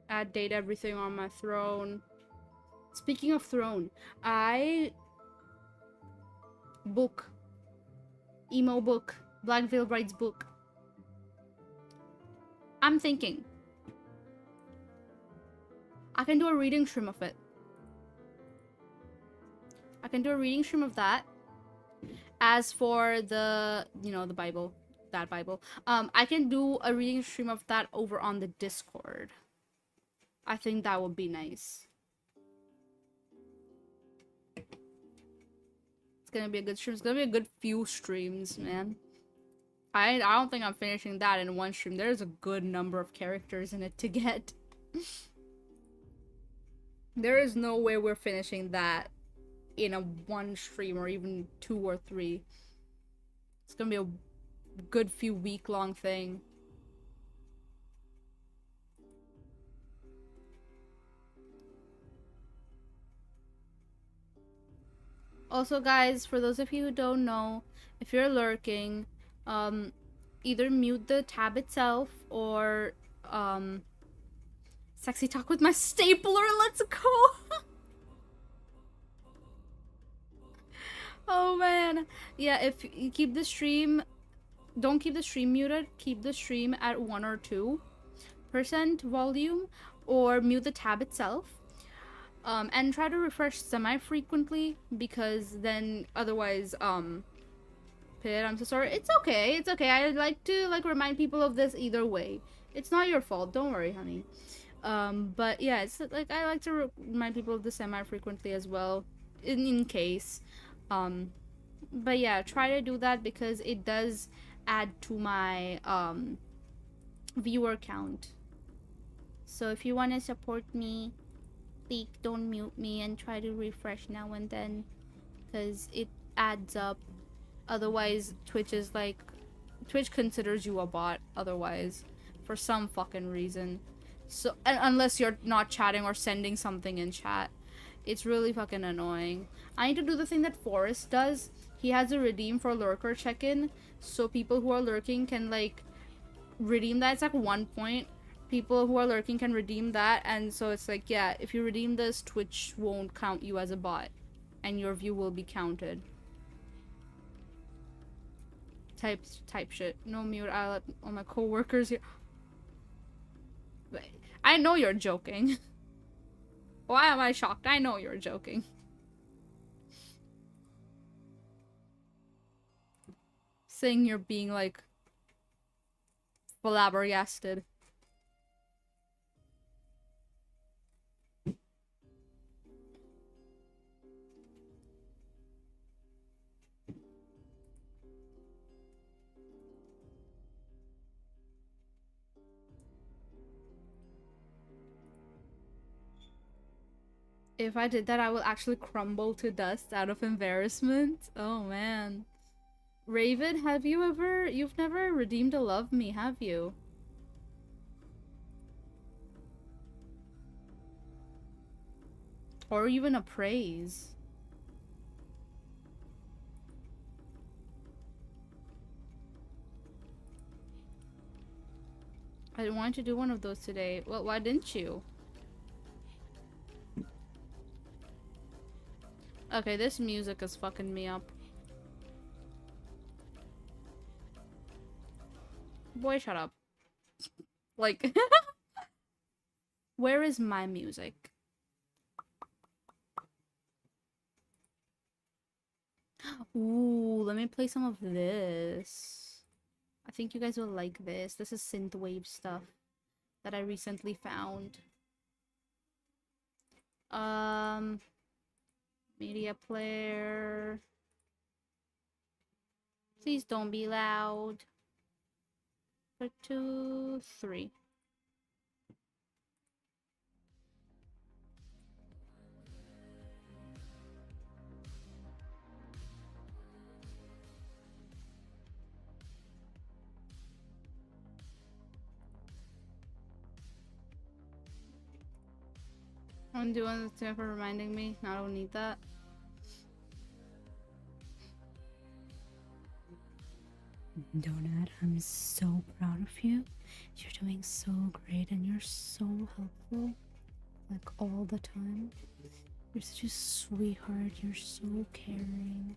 Add date everything on my Throne. Speaking of Throne, emo book, Black Veil Bride's book. I'm thinking I can do a reading stream of it. I can do a reading stream of that. As for the, the Bible, that Bible, I can do a reading stream of that over on the Discord. I think that would be nice. It's gonna be a good stream. It's gonna be a good few streams, man. I don't think I'm finishing that in one stream. There's a good number of characters in it to get. There is no way we're finishing that in a one stream or even 2 or 3. It's gonna be a good few week-long thing. Also, guys, for those of you who don't know, if you're lurking, either mute the tab itself or sexy talk with my stapler. Let's go. Oh man, yeah. If you keep the stream, don't keep the stream muted. Keep the stream at 1 or 2% volume, or mute the tab itself. And try to refresh semi-frequently, because then otherwise, Pit, I'm so sorry. It's okay, it's okay. I like to, remind people of this either way. It's not your fault, don't worry, honey. But yeah, it's, I like to remind people of this semi-frequently as well, in case. But yeah, try to do that, because it does add to my, viewer count. So if you want to support me, please don't mute me and try to refresh now and then, because it adds up. Otherwise, Twitch considers you a bot otherwise, for some fucking reason. So unless you're not chatting or sending something in chat, it's really fucking annoying. I need to do the thing that Forrest does. He has a redeem for lurker check-in, so people who are lurking can like redeem that. It's like 1 point. People who are lurking can redeem that, and so it's like, yeah, if you redeem this, Twitch won't count you as a bot, and your view will be counted. Type shit. No mute. I'll let all my coworkers here. I know you're joking. Why am I shocked? I know you're joking. Saying you're being like flabbergasted. If I did that, I will actually crumble to dust out of embarrassment. Oh man. Raven, you've never redeemed a love me, have you? Or even a praise. I wanted to do one of those today. Well, why didn't you? Okay, this music is fucking me up. Boy, shut up. Like, where is my music? Ooh, let me play some of this. I think you guys will like this. This is synthwave stuff that I recently found. Media player. Please don't be loud. 2, 3. I'm doing this thing for reminding me. I don't need that. Donut, I'm so proud of you. You're doing so great and you're so helpful. Like all the time. You're such a sweetheart. You're so caring.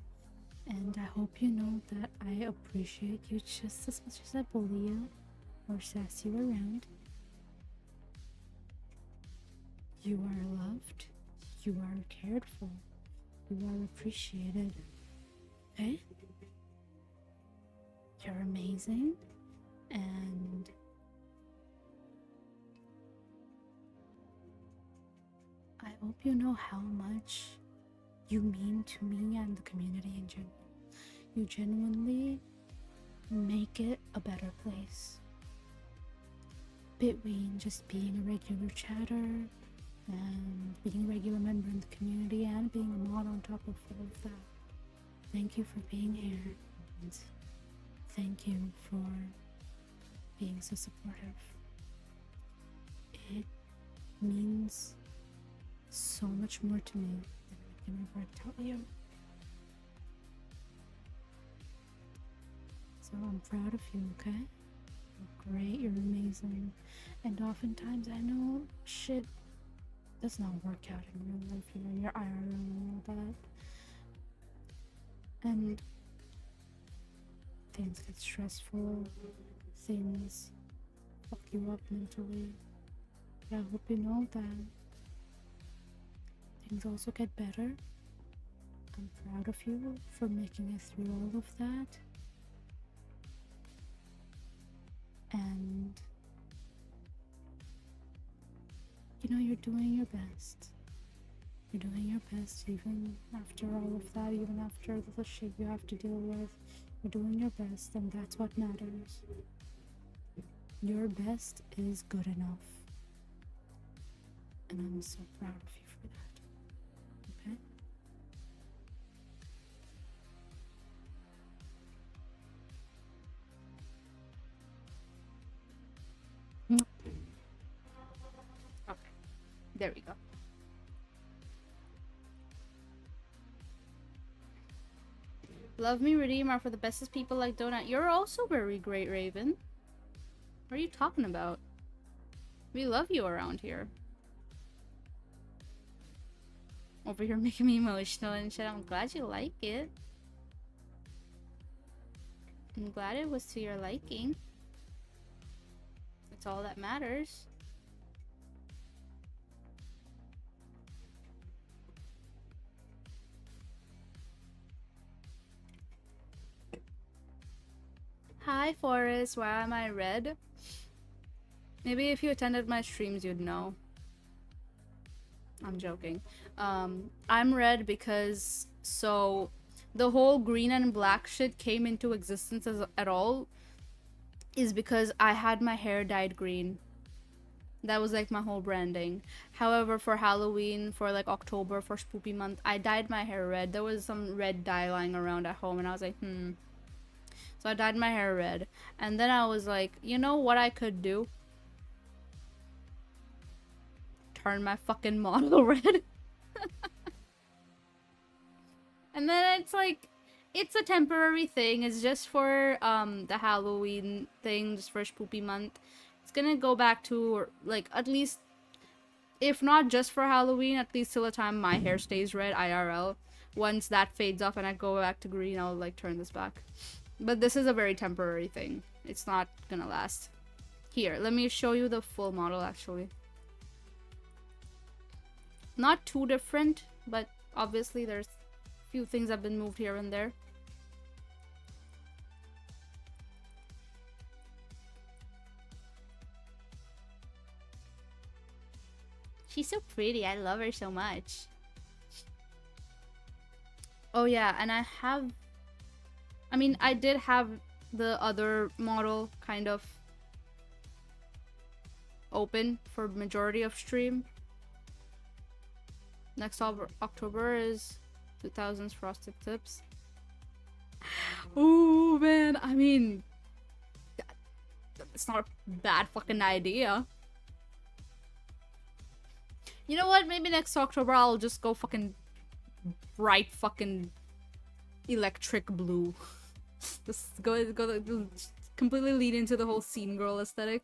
And I hope you know that I appreciate you just as much as I bully you or sass you around. You are loved. You are cared for. You are appreciated. Okay? You're amazing. And I hope you know how much you mean to me and the community in general. You genuinely make it a better place. Between just being a regular chatter and being a regular member in the community and being a mod on top of all of that. Thank you for being here. And thank you for being so supportive. It means so much more to me than I can ever tell you. So I'm proud of you, okay? You're great, you're amazing. And oftentimes I know shit does not work out in real life, you know, your IRL and all that. And things get stressful, things fuck you up mentally. But I hope you know that things also get better. I'm proud of you for making it through all of that. And you know, you're doing your best. You're doing your best even after all of that, even after the shit you have to deal with. You're doing your best, and that's what matters. Your best is good enough. And I'm so proud of you for that. Okay? There we go. Love me, redeem are for the bestest people like Donut. You're also very great, Raven. What are you talking about? We love you around here. Over here making me emotional and shit. I'm glad you like it. I'm glad it was to your liking. That's all that matters. Hi, Forrest. Why am I red? Maybe if you attended my streams, you'd know. I'm joking. I'm red because so the whole green and black shit came into existence at all is because I had my hair dyed green. That was like my whole branding. However, for Halloween, for like October, for Spoopy month, I dyed my hair red. There was some red dye lying around at home and I was like, So I dyed my hair red. And then I was like, you know what I could do? Turn my fucking model red. And then it's like, it's a temporary thing. It's just for the Halloween thing, just for Spoopy month. It's gonna go back to, like, at least, if not just for Halloween, at least till the time my hair stays red, IRL. Once that fades off and I go back to green, I'll, like, turn this back. But this is a very temporary thing. It's not gonna last. Here, let me show you the full model, actually. Not too different, but obviously there's a few things have been moved here and there. She's so pretty. I love her so much. Oh yeah, and I did have the other model kind of open for majority of stream. Next October is 2000s Frosted Tips. Ooh, man. I mean, it's not a bad fucking idea. You know what? Maybe next October I'll just go fucking bright fucking electric blue. Just go completely lead into the whole scene girl aesthetic.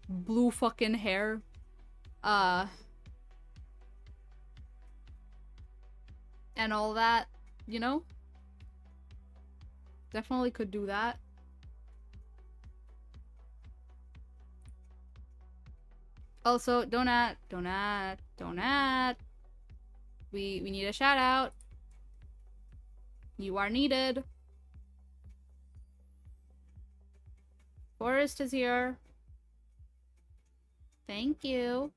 Blue fucking hair. And all that, you know? Definitely could do that. Also, Donut. We need a shout out. You are needed. Forrest is here. Thank you.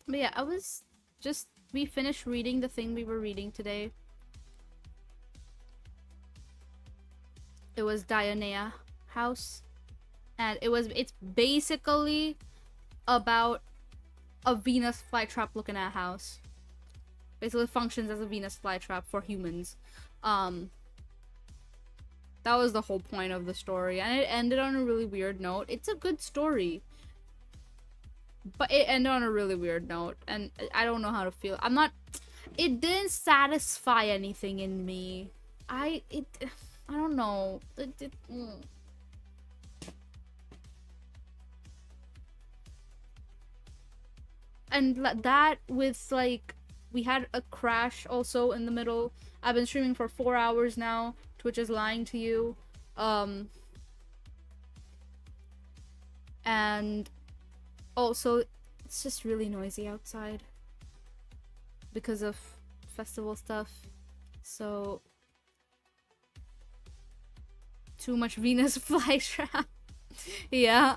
But yeah, we finished reading the thing we were reading today. It was Dionaea House. And it's basically about a Venus flytrap looking at house. Basically functions as a Venus flytrap for humans. That was the whole point of the story. And it ended on a really weird note. It's a good story. But it ended on a really weird note, and I don't know how to feel. It didn't satisfy anything in me. I don't know. And that with, like, we had a crash also in the middle. I've been streaming for 4 hours now. Twitch is lying to you. And also, it's just really noisy outside because of festival stuff. So, too much Venus flytrap. Yeah.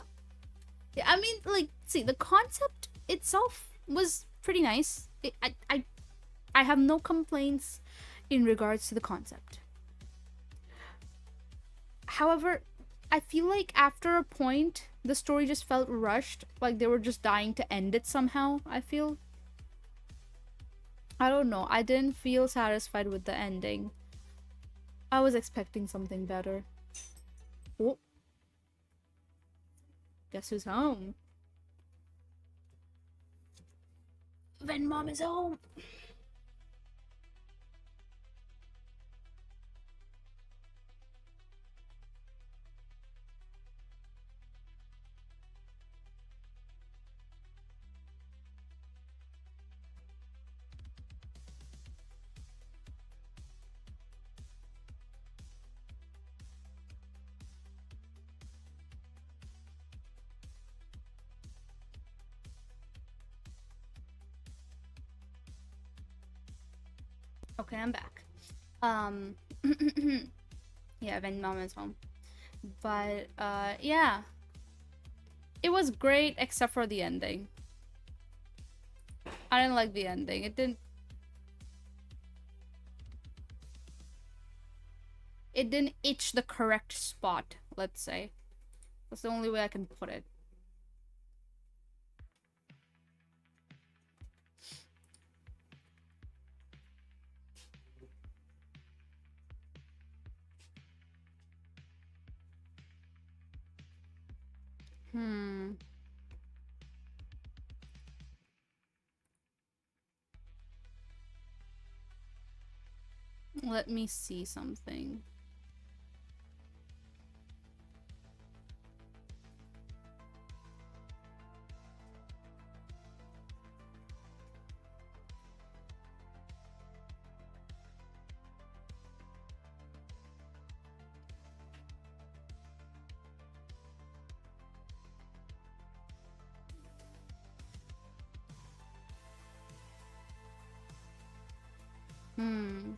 Yeah, I mean, like, see, the concept itself was pretty nice. I have no complaints in regards to the concept. However, I feel like after a point, the story just felt rushed. Like they were just dying to end it somehow, I feel. I don't know. I didn't feel satisfied with the ending. I was expecting something better. Oh, guess who's home? When mom is home. Okay, I'm back. Um, yeah, when mom is home. But, yeah. It was great except for the ending. I didn't like the ending. It didn't itch the correct spot, let's say. That's the only way I can put it. Hmm. Let me see something. Hmm.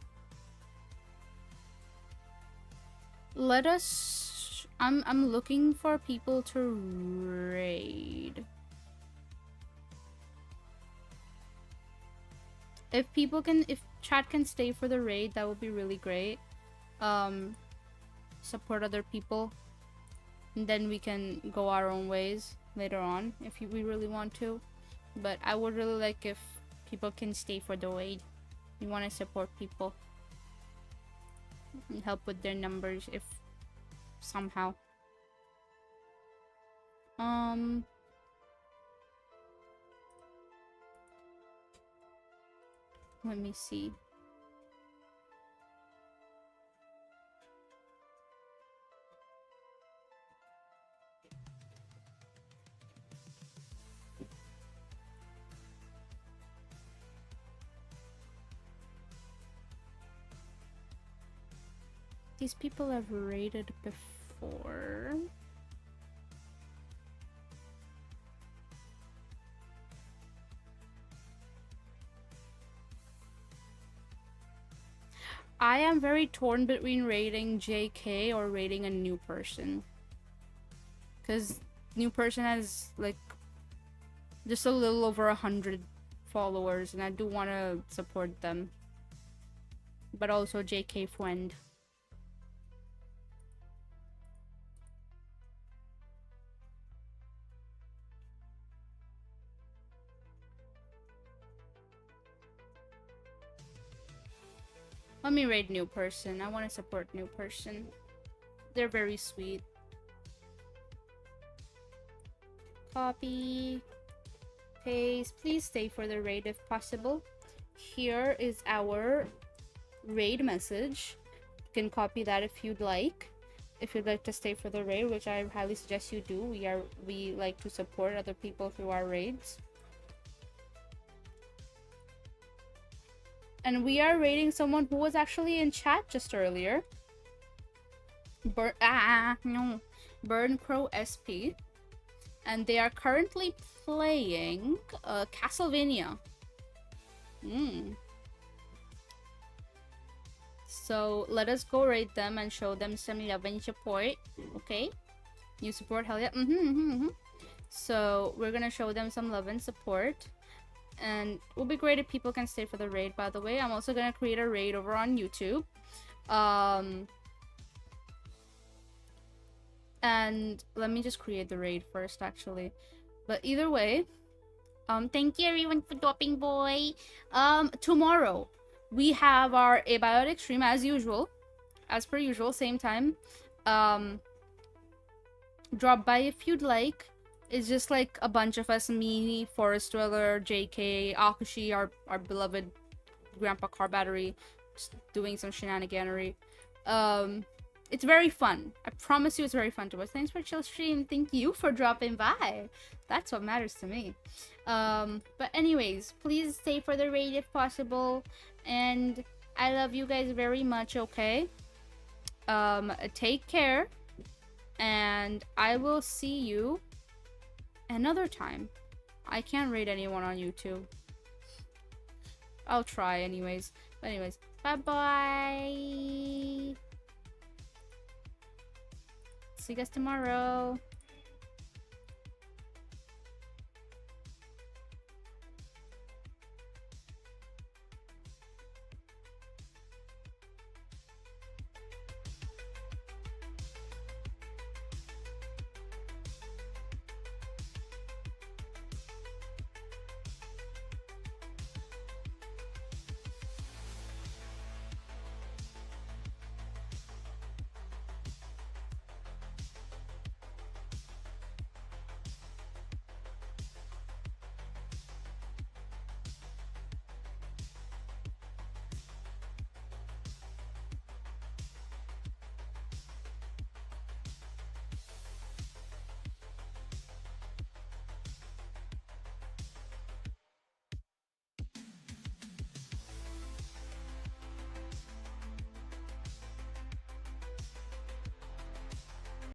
Let us... I'm looking for people to raid. If people can... If chat can stay for the raid, that would be really great. Support other people. And then we can go our own ways later on if we really want to. But I would really like if people can stay for the raid. We want to support people. And help with their numbers if somehow. Let me see. These people have raided before. I am very torn between raiding JK or raiding a new person. Because new person has like just a little over 100 followers and I do want to support them. But also JK friend. Let me raid new person. I want to support new person. They're very sweet. Copy. Paste. Please stay for the raid if possible. Here is our raid message. You can copy that if you'd like. If you'd like to stay for the raid, which I highly suggest you do. We like to support other people through our raids. And we are raiding someone who was actually in chat just earlier. Burn Crow SP. And they are currently playing Castlevania. So let us go raid them and show them some love and support. Okay? You support? Hell yeah. So we're gonna show them some love and support. And it would be great if people can stay for the raid, by the way. I'm also gonna create a raid over on YouTube. And let me just create the raid first, actually. But either way, Thank you everyone for dropping boy. Tomorrow we have our abiotic stream as usual, as per usual, same time. Drop by if you'd like. It's just like a bunch of us, me, Forest Dweller, JK, Akushi, our beloved Grandpa Car Battery, just doing some shenaniganery. It's very fun. I promise you it's very fun to watch. Thanks for chill stream. Thank you for dropping by. That's what matters to me. But anyways, please stay for the raid if possible. And I love you guys very much, okay? Take care. And I will see you another time. I can't rate anyone on YouTube. I'll try anyways. But anyways, bye-bye. See you guys tomorrow.